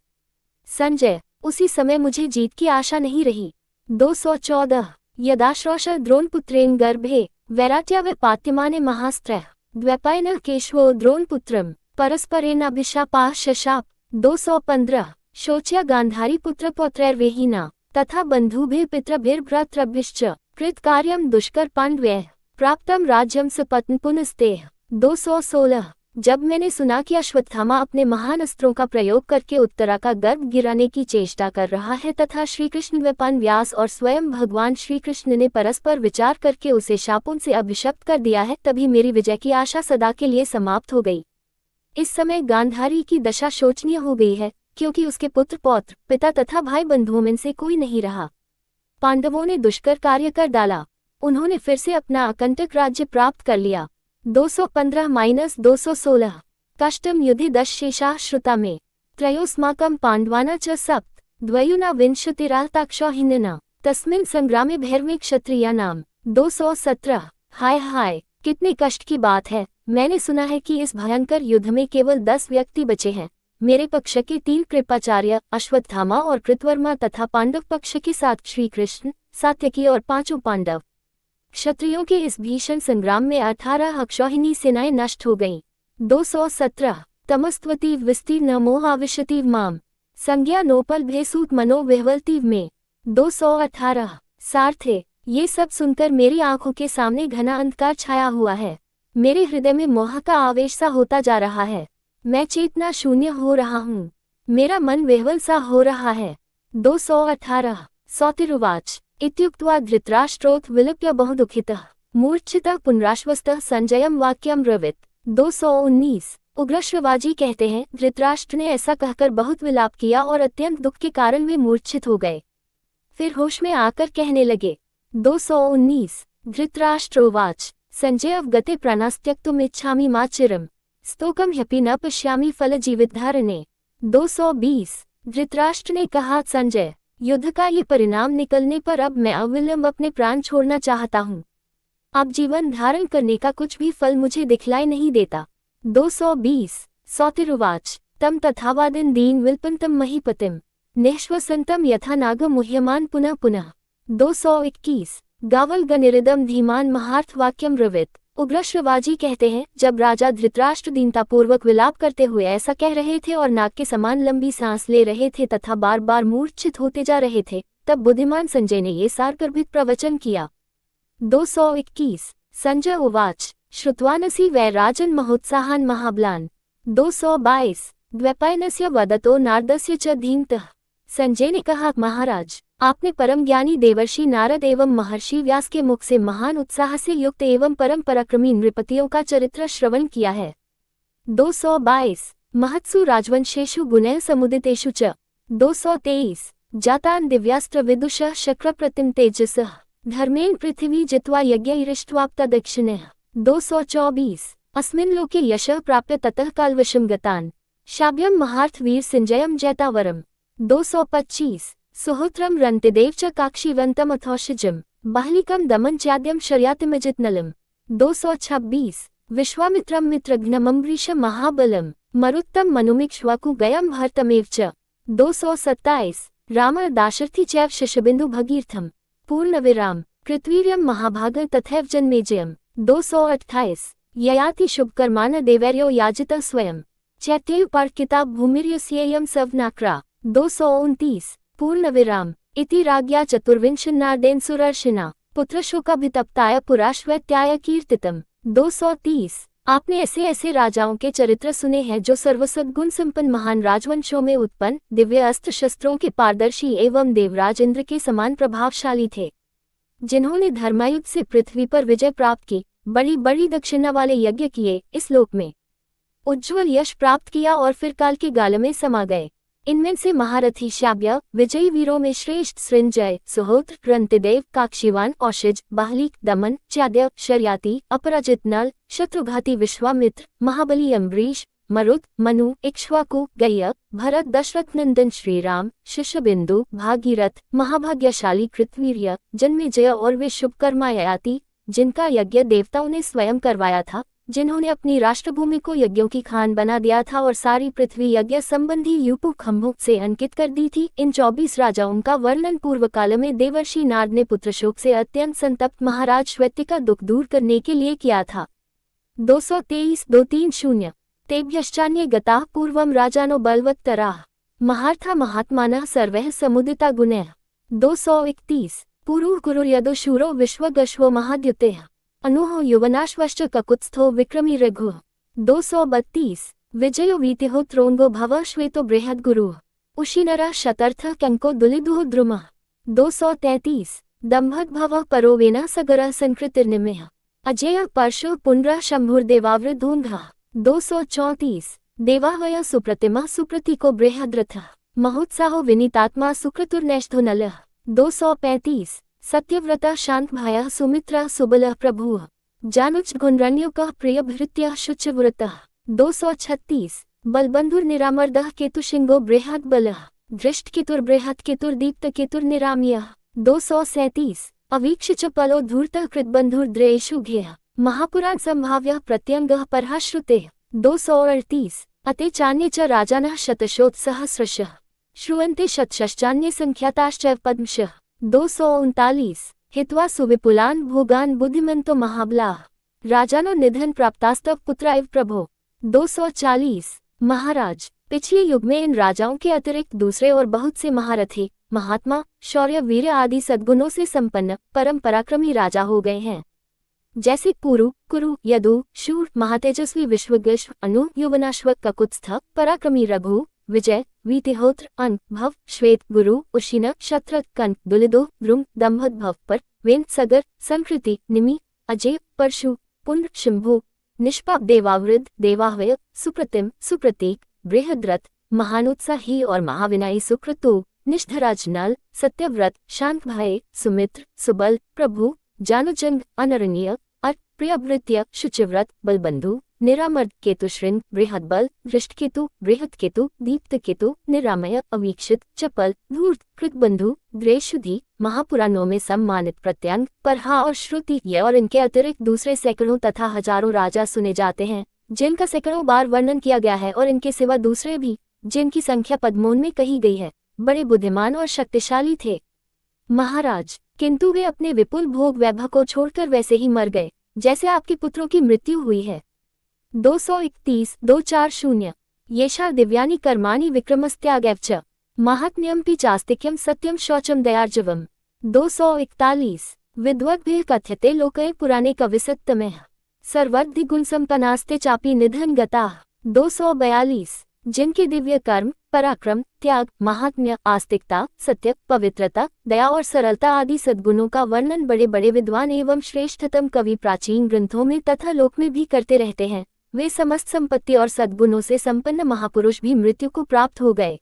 संजय, उसी समय मुझे जीत की आशा नहीं रही। 214। यदाश्रोष द्रोणपुत्रेण गर्भे वैराट्यावपात्यमाने महास्त्रैः द्वैपायनः केशवो द्रोणपुत्रं परस्परेणाभिशापाः शशाप। 215। शोच्या गांधारी पुत्रपौत्रैर्वेहिना तथा बन्धुभिः पितृभिर्भ्रातृभिश्च कृतकार्यं दुष्कर पाण्डवैः प्राप्तं राज्यं सपत्न पुनस्तेः। 216। जब मैंने सुना कि अश्वत्थामा अपने महान अस्त्रों का प्रयोग करके उत्तरा का गर्भ गिराने की चेष्टा कर रहा है तथा श्रीकृष्ण वेपान व्यास और स्वयं भगवान श्रीकृष्ण ने परस्पर विचार करके उसे शापों से अभिशप्त कर दिया है, तभी मेरी विजय की आशा सदा के लिए समाप्त हो गई। इस समय गांधारी की दशा शोचनीय हो गई है, क्योंकि उसके पुत्र पौत्र पिता तथा भाई बंधुओं में से कोई नहीं रहा। पांडवों ने दुष्कर कार्य कर डाला। उन्होंने फिर से अपना अकंटक राज्य प्राप्त कर लिया। 215-216 कष्टम युधि 10 शेषा श्रुता में त्रयोस्माकं पांडवाना च सप्त द्वयुना विंशतिराताक्षौहिन्यना तस्मिन् संग्रामे भैरवे क्षत्रियानाम 217। हाय हाय, कितने कष्ट की बात है। मैंने सुना है कि इस भयंकर युद्ध में केवल 10 व्यक्ति बचे हैं। मेरे पक्ष के 3 कृपाचार्य अश्वत्थामा और कृतवर्मा तथा पांडव पक्ष के 7 श्रीकृष्ण, सात्यकी और 5 पांडव। क्षत्रियों के इस भीषण संग्राम में 18 अक्षौहिणी सेनाएं नष्ट हो गईं। 217 तमस्त्वतीव विस्तीर्ण मोहाविशतीव माम संज्ञा नोपल भेसूत मनो विह्वलतीव में 218 सार्थे। ये सब सुनकर मेरी आंखों के सामने घना अंधकार छाया हुआ है। मेरे हृदय में मोह का आवेश सा होता जा रहा है। मैं चेतना शून्य हो रहा हूँ। मेरा मन विह्वल सा हो रहा है। 218 सौतिरुवाच इत्युक्त्वा धृतराष्ट्रोऽथ विलप्य बहुदुःखितः मूर्छितः पुनराश्वस्तः संजयम वाक्यम ब्रवीत। 219 उग्रश्रवाजी कहते हैं, धृतराष्ट्र ने ऐसा कहकर बहुत विलाप किया और अत्यंत दुख के कारण वे मूर्छित हो गए। फिर होश में आकर कहने लगे। 219 धृतराष्ट्रोवाच संजय अवगते प्राणास्त्यक्तुमिच्छामि मा चिरम स्तोकम ह्यपि न पश्यामि फलजीवितधारणे। 220 धृतराष्ट्र ने कहा, संजय, युद्ध का ये परिणाम निकलने पर अब मैं अविलंब अपने प्राण छोड़ना चाहता हूँ। अब जीवन धारण करने का कुछ भी फल मुझे दिखलाई नहीं देता। 220 सौतिरुवाच तम तथावादिन दीन विल्पंतम महीपतिम निःश्वसंतम यथा नाग मुह्यमान पुनः पुनः। 221 गावल गनिरिदम धीमान महार्थ वाक्यम ब्रवीत। उग्रश्रवाजी कहते हैं, जब राजा धृतराष्ट्र दीनतापूर्वक विलाप करते हुए ऐसा कह रहे थे और नाग के समान लंबी सांस ले रहे थे तथा बार बार मूर्छित होते जा रहे थे, तब बुद्धिमान संजय ने ये सारगर्भित प्रवचन किया। 221 संजय उवाच श्रुत्वानसि वै राजन् महोत्साहान् महाबलान्। 222 द्वैपायनस्य वदतो नारदस्य च धीमतः। संजय ने कहा, महाराज, आपने परम ज्ञानी देवर्षि नारद एवं महर्षि व्यास के मुख से महान उत्साह से युक्त एवं परम पराक्रमी नृपतियों का चरित्र श्रवण किया है। 222 महत्सु राजवंशेषु गुणैः समुदितेषु च। 223 जातान् दिव्यास्त्र विदुषः शक्रप्रतिम तेजसः धर्मेण पृथिवी जित्वा यज्ञैरिष्ट्वाप्ता दक्षिणः। 224 अस्मिन् लोके यशः प्राप्य ततः कालवशं गतान् शाभ्यं महार्थ वीर संजयं जैतावरम्। 225 सुहोत्रम रन्तिदेव च काक्षीवन्तम अथौषजम् बाह्लिकं दमन चाद्यम शर्यातिमजितनलम्। 226 विश्वामित्रं मित्रघ्नमम्बरीशं महाबलम् मरुत्तम मनुमिक्ष्वाकु गयं भरतमेव च। 227 राम दाशरथी चैव शशबिन्दु भगीरथम् पूर्णविराम कृतवीर्यं महाभागं तथैव जन्मेजयम्। 228 ययाति शुभकर्मान् देवैर्यो याजितः स्वयं चैत्ययुपार्किता भूमिर्यस्येयं सवनाक्रा। 229 पूर्णविराम इति राज्ञा चतुर्विंशन्नार्देन सुरर्षिना पुत्रशोकाभितप्ताय पुराश्वत्याय कीर्तितम्। 230 आपने ऐसे ऐसे राजाओं के चरित्र सुने हैं जो सर्वसद्गुण संपन्न महान राजवंशों में उत्पन्न दिव्य अस्त्र शस्त्रों के पारदर्शी एवं देवराज इंद्र के समान प्रभावशाली थे, जिन्होंने धर्मायुध से पृथ्वी पर विजय प्राप्त की, बड़ी बड़ी दक्षिणा वाले यज्ञ किए, इस लोक में उज्ज्वल यश प्राप्त किया और फिर काल के गाल में समा गए। इनमें से महारथी शाब्य विजयी वीरों में श्रेष्ठ सृंजय, सुहोत्र, रंतिदेव, काक्षीवान, औशिज, बाहलिक, दमन, चाद्य, शर्याति, अपराजित नल, शत्रुघाती विश्वामित्र, महाबली अम्बरीश, मरुत, मनु, इक्ष्वाकु, गय्य, भरत, दशरथ नंदन श्रीराम, शिशबिंदु, भागीरथ, महाभाग्यशाली कृतवीर्य, जन्मेजय और वे शुभकर्मा ययाति, जिनका यज्ञ देवताओं ने स्वयं करवाया था, जिन्होंने अपनी राष्ट्रभूमि को यज्ञों की खान बना दिया था और सारी पृथ्वी यज्ञ संबंधी यूपु खंभों से अंकित कर दी थी। इन 24 राजाओं का वर्णन पूर्व काल में देवर्षि नारद ने पुत्रशोक से अत्यंत संतप्त महाराज श्वेत्य का दुख दूर करने के लिए किया था। 223-230 तेभ्यश्चान्ये गताः पूर्वं राजानो बलवत्तराः महार्था महात्मानः सर्वैः समुदिता गुणैः। 231 पुरुः कुरुर्यदो शूरो विश्वगश्वो महाद्युतेः अनूहो युवनाश्वश्च ककुत्स्थो विक्रमी रघुः। 232 विजयो वीतिहो त्रोंगो भव श्वेतो बृहद गुरु उशिनरा शतर्थ कंको दुलिदुह द्रुम। 233 दम्भद्भव परोवेना सगर संकृतिर्निमेह अजय परशु पुनरा शंभुर्देवावृद्धूंघ। 234 देवाहय सुप्रतिमा सुप्रतीको बृहद्रथ महोत्साहो विनीतात्मा सुक्रतुर्नैष्ठुनल। 235 सत्यव्रता शांत भाया सुमित्रा सुबल प्रभु जानुज गुणरण्युक प्रियभृत्य शुचव्रत। 236 बलबंधुर निरामर्दः केतुशिंगो बृहद बल दृष्ट केतुर्बृहद केतुर्दीप्त केतुर्निराम्य। 237 अवीक्षिच पलो धूर्त कृतबंधुर्द्रेषु घ्यः महापुराण संभाव्य प्रत्यंगः परहाश्रुते। 238 अते चान्ये च राजानः शतशोत्सहस्रशः श्रुवन्ते शतशश्चान्ये संख्याताश्चैव पद्मशः। 239 हित्वा सुविपुलान् भोगान् बुद्धिमन्तो महाबलाः राजानो निधन प्राप्तास्तव पुत्रा इव प्रभो। 240 महाराज पिछले युग में इन राजाओं के अतिरिक्त दूसरे और बहुत से महारथी महात्मा शौर्य वीर आदि सद्गुणों से संपन्न परम पराक्रमी राजा हो गए हैं, जैसे पुरु कुरु यदु शूर महातेजस्वी विश्वगश्व अनु युवनाश्व ककुत्स्थ पराक्रमी रघु विजय वीतिहोत्र अन भव श्वेत गुरु उशिन शत्रत कन दुलिदो द्रुम दम्भद्भव पर वेन सगर संकृति निमि अजय परशु पुण्य शंभु निष्पाप देवावृद्ध देवाहवय सुप्रतिम सुप्रतीक बृहद्रथ महानोत्साही और महाविनायी सुक्रतु निष्ठराज नल सत्यव्रत शांत भाई सुमित्र सुबल प्रभु जानुजंग अनरण्य अर प्रियभृत्य शुचिव्रत बलबंधु निरामर्द केतुश्रृंग बृहद्बल दृष्टकेतु बृहत्केतु दीप्तकेतु निरामय अवीक्षित चपल धूर्त कृतबंधु द्रेशुधि महापुराणों में सम्मानित प्रत्यंग परहा और श्रुति ये और इनके अतिरिक्त दूसरे सैकड़ों तथा हजारों राजा सुने जाते हैं, जिनका सैकड़ों बार वर्णन किया गया है, और इनके सिवा दूसरे भी जिनकी संख्या पद्मों में कही गई है, बड़े बुद्धिमान और शक्तिशाली थे महाराज, किंतु वे अपने विपुल भोग वैभव को छोड़कर वैसे ही मर गए जैसे आपके पुत्रों की मृत्यु हुई है। 231 240 येषा दिव्यानि कर्माणि विक्रमस्त्यागैव च माहात्म्यमपि चास्तिक्यम सत्यम शौचम दयार्जवम। 241 विद्वद्भिः कथ्यते लोके पुराणे कविसत्तमः सर्वधिगुणसम्पन्नास्ते चापि निधन गताः। 242 जिनके दिव्य कर्म पराक्रम त्याग महात्म्य आस्तिकता सत्य पवित्रता दया और सरलता आदि सद्गुणों का वर्णन बड़े बड़े विद्वान एवं श्रेष्ठतम कवि प्राचीन ग्रंथों में तथा लोक में भी करते रहते हैं, वे समस्त संपत्ति और सद्गुणों से संपन्न महापुरुष भी मृत्यु को प्राप्त हो गए।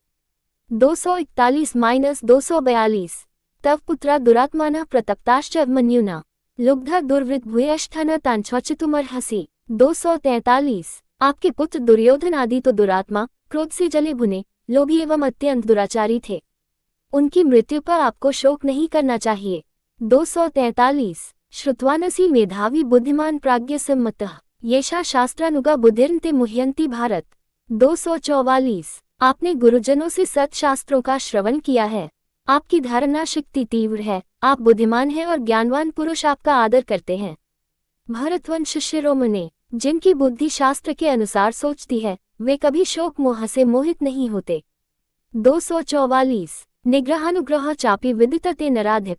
241-242 तव पुत्रा दुरात्मानः प्रतप्ताश्च मन्युना लुब्धा दुर्वृत्त भूयष्ठान तांछौचितुमर्हसि। 243 आपके पुत्र दुर्योधन आदि तो दुरात्मा क्रोध से जले भुने लोभी एवं अत्यंत दुराचारी थे, उनकी मृत्यु पर आपको शोक नहीं करना चाहिए। 243 श्रुत्वानसि मेधावी बुद्धिमान प्राज्ञ सम्मतः येषा शास्त्रानुगा बुद्धिर्ते मुह्यन्ति भारत। 244 आपने गुरुजनों से सत शास्त्रों का श्रवण किया है, आपकी धारणा शक्ति तीव्र है, आप बुद्धिमान हैं और ज्ञानवान पुरुष आपका आदर करते हैं। भरतवंश शिरोमणि जिनकी बुद्धि शास्त्र के अनुसार सोचती है, वे कभी शोक मोह से मोहित नहीं होते। 244 निग्रहानुग्रह चापि विदितते नराधिप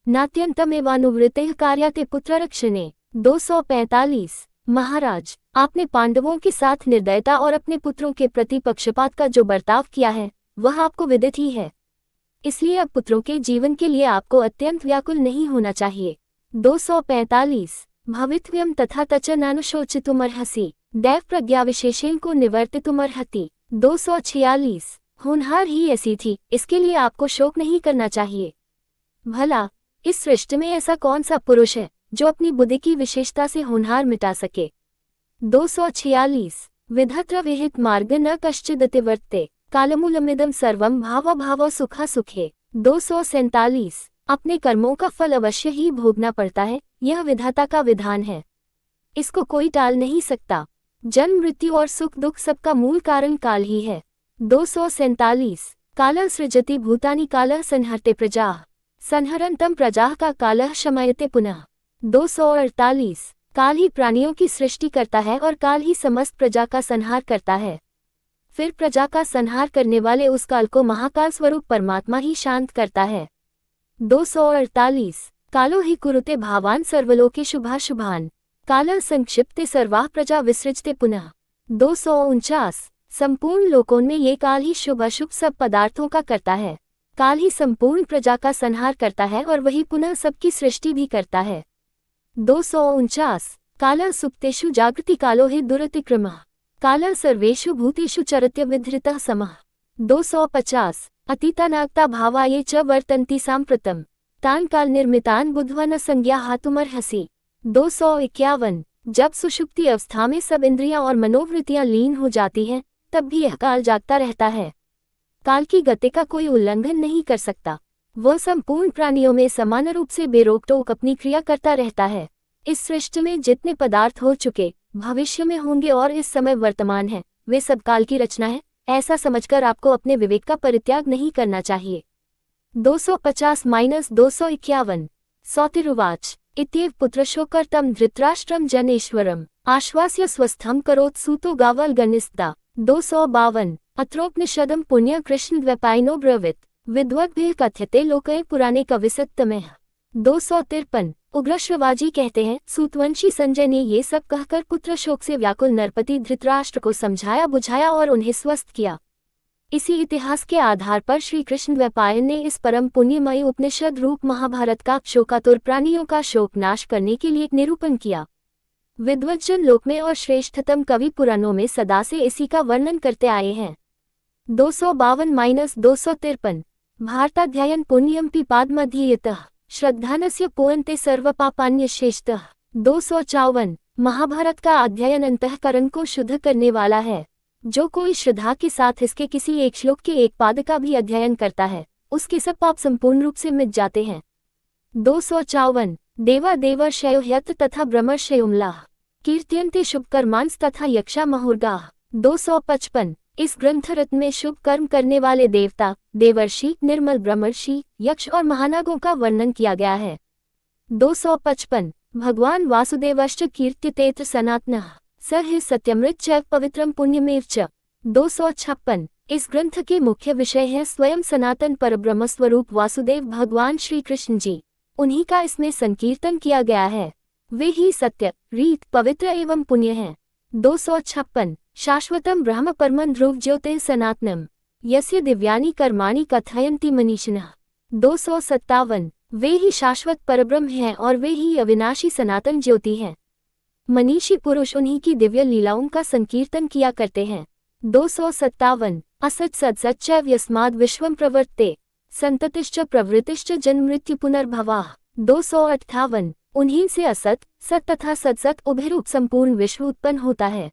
नात्यंतमेवानुवृत्तेः कार्याते पुत्ररक्षणे। 245 महाराज आपने पांडवों के साथ निर्दयता और अपने पुत्रों के प्रति पक्षपात का जो बर्ताव किया है वह आपको विदित ही है, इसलिए अब पुत्रों के जीवन के लिए आपको अत्यंत व्याकुल नहीं होना चाहिए। 245 भवित्व्यम तथा तच नानुशोचितुमर्हसि दैव प्रज्ञा विशेषेण को निवर्तितुमर्हति। 246 होनहार ही ऐसी थी, इसके लिए आपको शोक नहीं करना चाहिए। भला इस सृष्टि में ऐसा कौन सा पुरुष है जो अपनी बुद्धि की विशेषता से होनहार मिटा सके। 246 विधत्र विहित मार्ग न कश्चिदतिवर्ते कालमूलमिदं सर्वं भाव भाव सुखा सुखे। 247 अपने कर्मों का फल अवश्य ही भोगना पड़ता है, यह विधाता का विधान है, इसको कोई टाल नहीं सकता। जन्म मृत्यु और सुख दुख सबका मूल कारण काल ही है। 247 कालः सृजति भूतानि कालः संहरते प्रजाः संहरन्तं प्रजाः का कालः शमयते पुनः। 248 काल ही प्राणियों की सृष्टि करता है और काल ही समस्त प्रजा का संहार करता है, फिर प्रजा का संहार करने वाले उस काल को महाकाल स्वरूप परमात्मा ही शांत करता है। 248 कालो ही कुरुते भावान सर्वलोके शुभाशुभान कालः संक्षिप्ते सर्वाः प्रजा विसृजते पुनः। 249 संपूर्ण लोकों में ये काल ही शुभ अशुभ सब पदार्थों का करता है। काल ही संपूर्ण प्रजा का संहार करता है और वही पुनः सबकी सृष्टि भी करता है। 249 कालः सुप्तेषु जागृति कालो हि दुरतिक्रमः। कालः सर्वेषु भूतेषु चरत्य विधृतः समः। 250 अतीतानागता भावा ये च वर्तन्ति साम्प्रतम्। तान् काल निर्मितान् बुद्ध्वा न संज्ञा हातुमर्हसि। 251 जब सुषुप्ति अवस्था में सब इंद्रियां और मनोवृत्तियां लीन हो जाती हैं, तब भी यह काल जागता रहता है। काल की गति का कोई उल्लंघन नहीं कर सकता। वह संपूर्ण प्राणियों में समान रूप से बेरोक-टोक अपनी क्रिया करता रहता है। इस सृष्टि में जितने पदार्थ हो चुके, भविष्य में होंगे और इस समय वर्तमान है, वे सब काल की रचना है। ऐसा समझकर आपको अपने विवेक का परित्याग नहीं करना चाहिए। 250-251 सौतिरुवाच इत्येव पुत्रशोकर्तं धृतराष्ट्रं जनेश्वरम् आश्वास्य स्वस्थं करोत् सूतो गावलगनिस्ता। 252 अत्रोपनिषदं पुण्य कृष्ण द्वैपायनो ब्रवीत विद्वद्भिः कथ्यते लोके पुराणे कविसत्तमः। 253 उग्रश्रवाजी कहते हैं, सूतवंशी संजय ने ये सब कहकर पुत्र शोक से व्याकुल नरपति धृतराष्ट्र को समझाया बुझाया और उन्हें स्वस्थ किया। इसी इतिहास के आधार पर श्री कृष्ण द्वैपायन ने इस परम पुण्यमयी उपनिषद रूप महाभारत का शोकातुर प्राणियों का शोक नाश करने के लिए एक निरूपण किया। विद्वज्जन लोक में और श्रेष्ठतम कवि पुराणों में सदा से इसी का वर्णन करते आए हैं। 252-253 भारताध्यायन पुण्यम पिपादमधीयतः श्रद्धानस्य पुअन्ते सर्वपापान्यशेषतः। 254 महाभारत का अध्ययन अंतःकरण को शुद्ध करने वाला है। जो कोई श्रद्धा के साथ इसके किसी एक श्लोक के एक पाद का भी अध्ययन करता है, उसके सब पाप संपूर्ण रूप से मिट जाते हैं। 254 देवा देवर्षयो ह्यत्र तथा ब्रह्मर्षयोम्लाः कीर्त्यन्ते शुभकर्मांस तथा यक्षा महुर्गाः। 255 इस ग्रंथ रत्न में शुभ कर्म करने वाले देवता, देवर्षि, निर्मल ब्रह्मर्षि, यक्ष और महानागों का वर्णन किया गया है। 255 भगवान वासुदेवश्च कीर्त्यतेऽत्र सनातनः स हि सत्यमृत च पवित्रम पुण्यमेव च। 256 इस ग्रंथ के मुख्य विषय है स्वयं सनातन परब्रह्म स्वरूप वासुदेव भगवान श्री कृष्ण जी। उन्हीं का इसमें संकीर्तन किया गया है। वे ही सत्य, रीत, पवित्र एवं पुण्य हैं। 256 शाश्वतम ब्रह्म परमं ध्रुव ज्योतिः सनातनम यस्य दिव्यानि कर्माणि कथयन्ति मनीषिणः। 257 वे ही शाश्वत परब्रह्म हैं और वे ही अविनाशी सनातन ज्योति हैं। मनीषी पुरुष उन्हीं की दिव्य लीलाओं का संकीर्तन किया करते हैं। 257 असत् सत्सच्च यस्माद् विश्वं प्रवर्ते संततिश्च प्रवृत्तिश्च जन्म मृत्यु पुनर्भवाः। 258 उन्हीं से असत, सत तथा सत्सत उभय रूप संपूर्ण विश्व उत्पन्न होता है।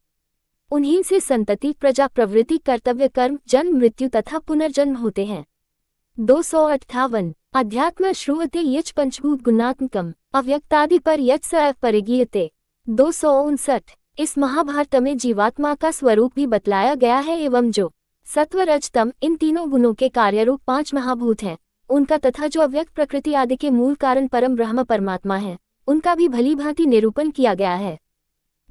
उन्हीं से संतति, प्रजा, प्रवृत्ति, कर्तव्य, कर्म, जन्म, मृत्यु तथा पुनर्जन्म होते हैं। 258 अध्यात्म श्रूयते यच् पंचभूत गुणात्मकम् अव्यक्तादि पर यच् स परिगीयते। 259 इस महाभारत में जीवात्मा का स्वरूप भी बतलाया गया है एवं जो सत्व रज तम इन तीनों गुणों के कार्यरूप 5 महाभूत हैं, उनका तथा जो अव्यक्त प्रकृति आदि के मूल कारण परम ब्रह्म परमात्मा है, उनका भी भली भांति निरूपण किया गया है।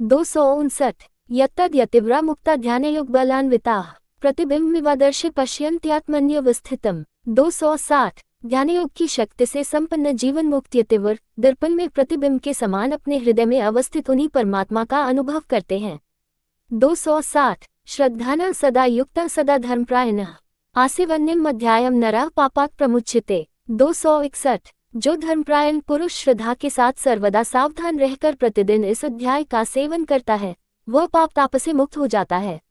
259 यत्तद् यतिव्रा मुक्ता ध्यानयोग बलान्विताः प्रतिबिंबिवादर्शे पश्यन्त्यात्मन्यवस्थितम्। 260 ध्यानयोग की शक्ति से संपन्न जीवन मुक्त यतिवर दर्पण में प्रतिबिंब के समान अपने हृदय में अवस्थित उन्हीं परमात्मा का अनुभव करते हैं। 260 श्रद्धाना सदा युक्ता सदा धर्मप्रायणः आसेवन्यम अध्यायम नरः पापात् प्रमुच्यते। 261 जो धर्मप्रायण पुरुष श्रद्धा के साथ सर्वदा सावधान रहकर प्रतिदिन इस अध्याय का सेवन करता है, वह पाप ताप से मुक्त हो जाता है।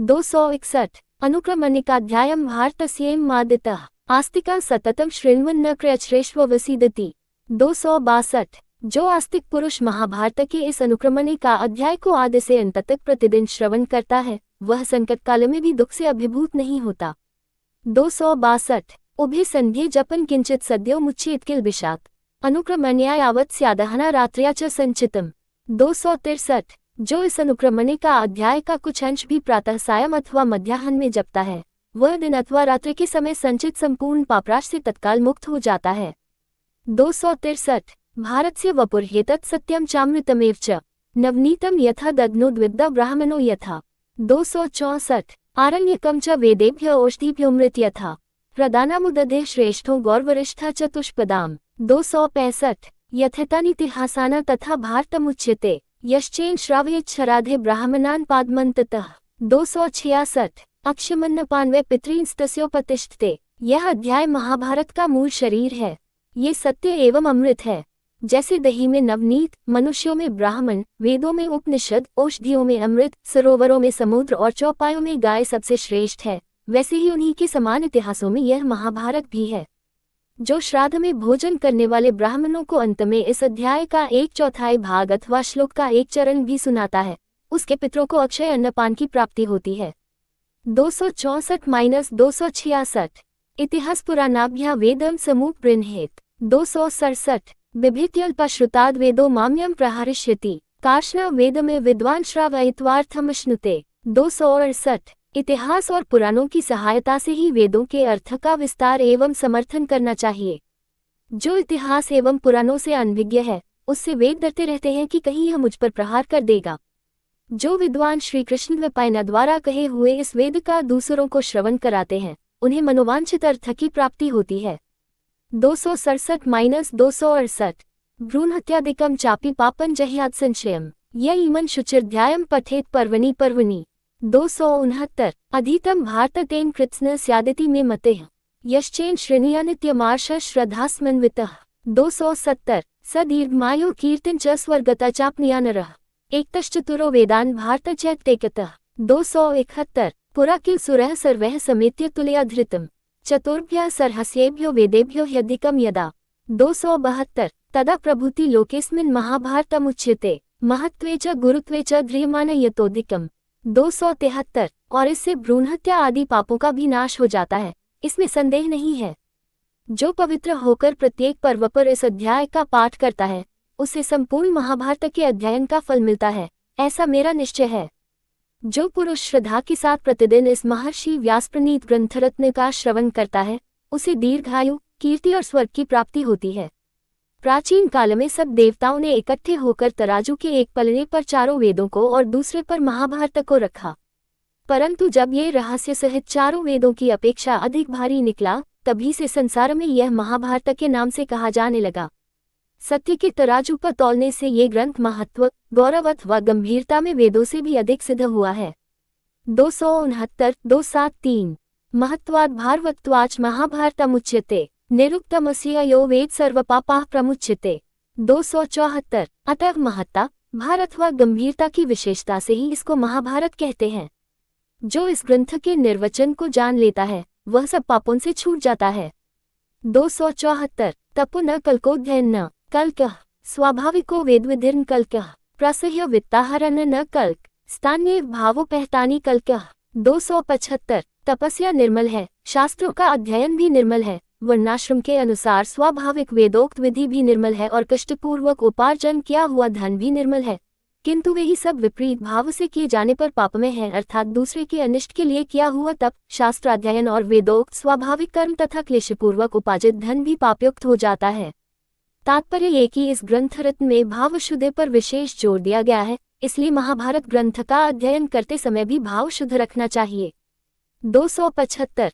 261 अनुक्रमणिकाध्यायम भारतस्येम मादितः आस्तिका सततम शृण्वन् न क्रयश्रेष्ववसीदति। 262 जो आस्तिक पुरुष महाभारत के इस अनुक्रमणिका अध्याय को आदि से अंत तक प्रतिदिन श्रवण करता है, वह संकट काल में भी दुख से अभिभूत नहीं होता। 262 उभे संध्ये जपन किंचित सद्यो मुच्येत किल्बिषात् अनुक्रमण्या यावत् स्यादहना रात्र्या च संचितम्। 263 जो इस अनुक्रमणिका अध्याय का कुछ अंश भी प्रातः सायं अथवा मध्याह्न में जपता है, वह दिन अथवा रात्रि के समय संचित संपूर्ण पापराश से तत्काल मुक्त हो जाता है। 263 भारतस्य वपुर्ह्येतत् सत्यम चामृतमेव च नवनीतम यथा दग्नोद्विग्धा ब्राह्मणो यथा। 264 आरण्यकं च वेदेभ्य औषधिभ्योऽमृत यथा प्रदानामुदधे श्रेष्ठो गौरवरिष्ठा चतुष्पदाम्। 265 यथेतानितिहासाना तथा भारतमुच्यते यश्चैन श्रावयेच्छराधे ब्राह्मणान् पादमन्ततः। 266 अक्षमन्नपान्वे पितॄंस्तस्योपतिष्ठते। यह अध्याय महाभारत का मूल शरीर है। ये सत्य एवं अमृत है। जैसे दही में नवनीत, मनुष्यों में ब्राह्मण, वेदों में उपनिषद, औषधियों में अमृत, सरोवरों में समुद्र और चौपायों में गाय सबसे श्रेष्ठ है, वैसे ही उन्हीं के समान इतिहासों में यह महाभारत भी है। जो श्राद्ध में भोजन करने वाले ब्राह्मणों को अंत में इस अध्याय का 1/4 भाग अथवा श्लोक का एक चरण भी सुनाता है, उसके पितरों को अक्षय अन्नपान की प्राप्ति होती है। 264-266 इतिहास पुराणाभ्या वेदम समूह प्रणहेत। 267 बिभित्यल्पश्रुताद् वेदो माम्यम प्रहरिष्यति कार्ष्ण वेद में विद्वान श्रावयित्वार्थमश्नुते। 268 इतिहास और पुराणों की सहायता से ही वेदों के अर्थ का विस्तार एवं समर्थन करना चाहिए। जो इतिहास एवं पुराणों से अनभिज्ञ है, उससे वेद डरते रहते हैं कि कहीं यह मुझ पर प्रहार कर देगा। जो विद्वान श्री कृष्ण द्वैपायन द्वारा कहे हुए इस वेद का दूसरों को श्रवण कराते हैं, उन्हें मनोवांछित अर्थ की प्राप्ति होती है। 267-268 भ्रूण हत्यादिकं चापि पापं जह्यात् संशयम् य इमं शुचिर्ध्यायं पठेत् पर्वणि पर्वणि। 269 अधीतं भारततेन कृत्स्न स्यादिति मे मतेः यश्चैन श्रेणीयानित्यमार्ष श्रद्धास्मन्वितः। 270 स दीर्घमायो कीर्तिं च स्वर्गता चाप्नुया नरः एकतश्चतुरो वेदान् भारतचैत्येकतः। 271 पुरा किल सुरः सर्वैः समेत्य तुलया धृतम् चतुर्भ्यः सरहस्येभ्यो वेदेभ्यो ह्यधिकं यदा। 272 तदा प्रभूति लोकेस्मिन् महाभारतमुच्यते महत्त्वे च गुरुत्वे च ध्रियमाण यतोधिकम्। 273 और इससे भ्रूणहत्या आदि पापों का भी नाश हो जाता है, इसमें संदेह नहीं है। जो पवित्र होकर प्रत्येक पर्व पर इस अध्याय का पाठ करता है, उसे संपूर्ण महाभारत के अध्ययन का फल मिलता है, ऐसा मेरा निश्चय है। जो पुरुष श्रद्धा के साथ प्रतिदिन इस महर्षि व्यासप्रणीत ग्रंथरत्न का श्रवण करता है, उसे दीर्घायु, कीर्ति और स्वर्ग की प्राप्ति होती है। प्राचीन काल में सब देवताओं ने इकट्ठे होकर तराजू के एक पलड़े पर चारों वेदों को और दूसरे पर महाभारत को रखा, परंतु जब ये रहस्य सहित चारों वेदों की अपेक्षा अधिक भारी निकला, तभी से संसार में यह महाभारत के नाम से कहा जाने लगा। सत्य के तराजू पर तौलने से ये ग्रंथ महत्व, गौरव व गंभीरता में वेदों से भी अधिक सिद्ध हुआ है। 269-273 महत्वाद भारवत्वाच महाभारतमुच्यते निरुक्तमस्य यो वेद सर्वपापाः प्रमुच्यते। 274 अतः महत्ता, भारत व गंभीरता की विशेषता से ही इसको महाभारत कहते हैं। जो इस ग्रंथ के निर्वचन को जान लेता है, वह सब पापों से छूट जाता है। 274 तपो न कल्कोऽध्ययन न कल्कः स्वाभाविको वेदविधिर्न कल्कः प्रसह्य वित्ताहरण न कल्क स्थान्येव भावोपहतानि कल्कः। 275 तपस्या निर्मल है, शास्त्रों का अध्ययन भी निर्मल है, वर्णाश्रम के अनुसार स्वाभाविक वेदोक्त विधि भी निर्मल है और कष्टपूर्वक उपार्जन किया हुआ धन भी निर्मल है, किंतु वे ही सब विपरीत भाव से किए जाने पर पाप में है, अर्थात दूसरे के अनिष्ट के लिए किया हुआ तप, शास्त्राध्ययन और वेदोक्त स्वाभाविक कर्म तथा क्लेशपूर्वक उपार्जित धन भी पापयुक्त हो जाता है। तात्पर्य ये कि इस ग्रंथरत्न में भावशुद्धि पर विशेष जोर दिया गया है, इसलिए महाभारत ग्रंथ का अध्ययन करते समय भी भाव शुद्ध रखना चाहिए। 275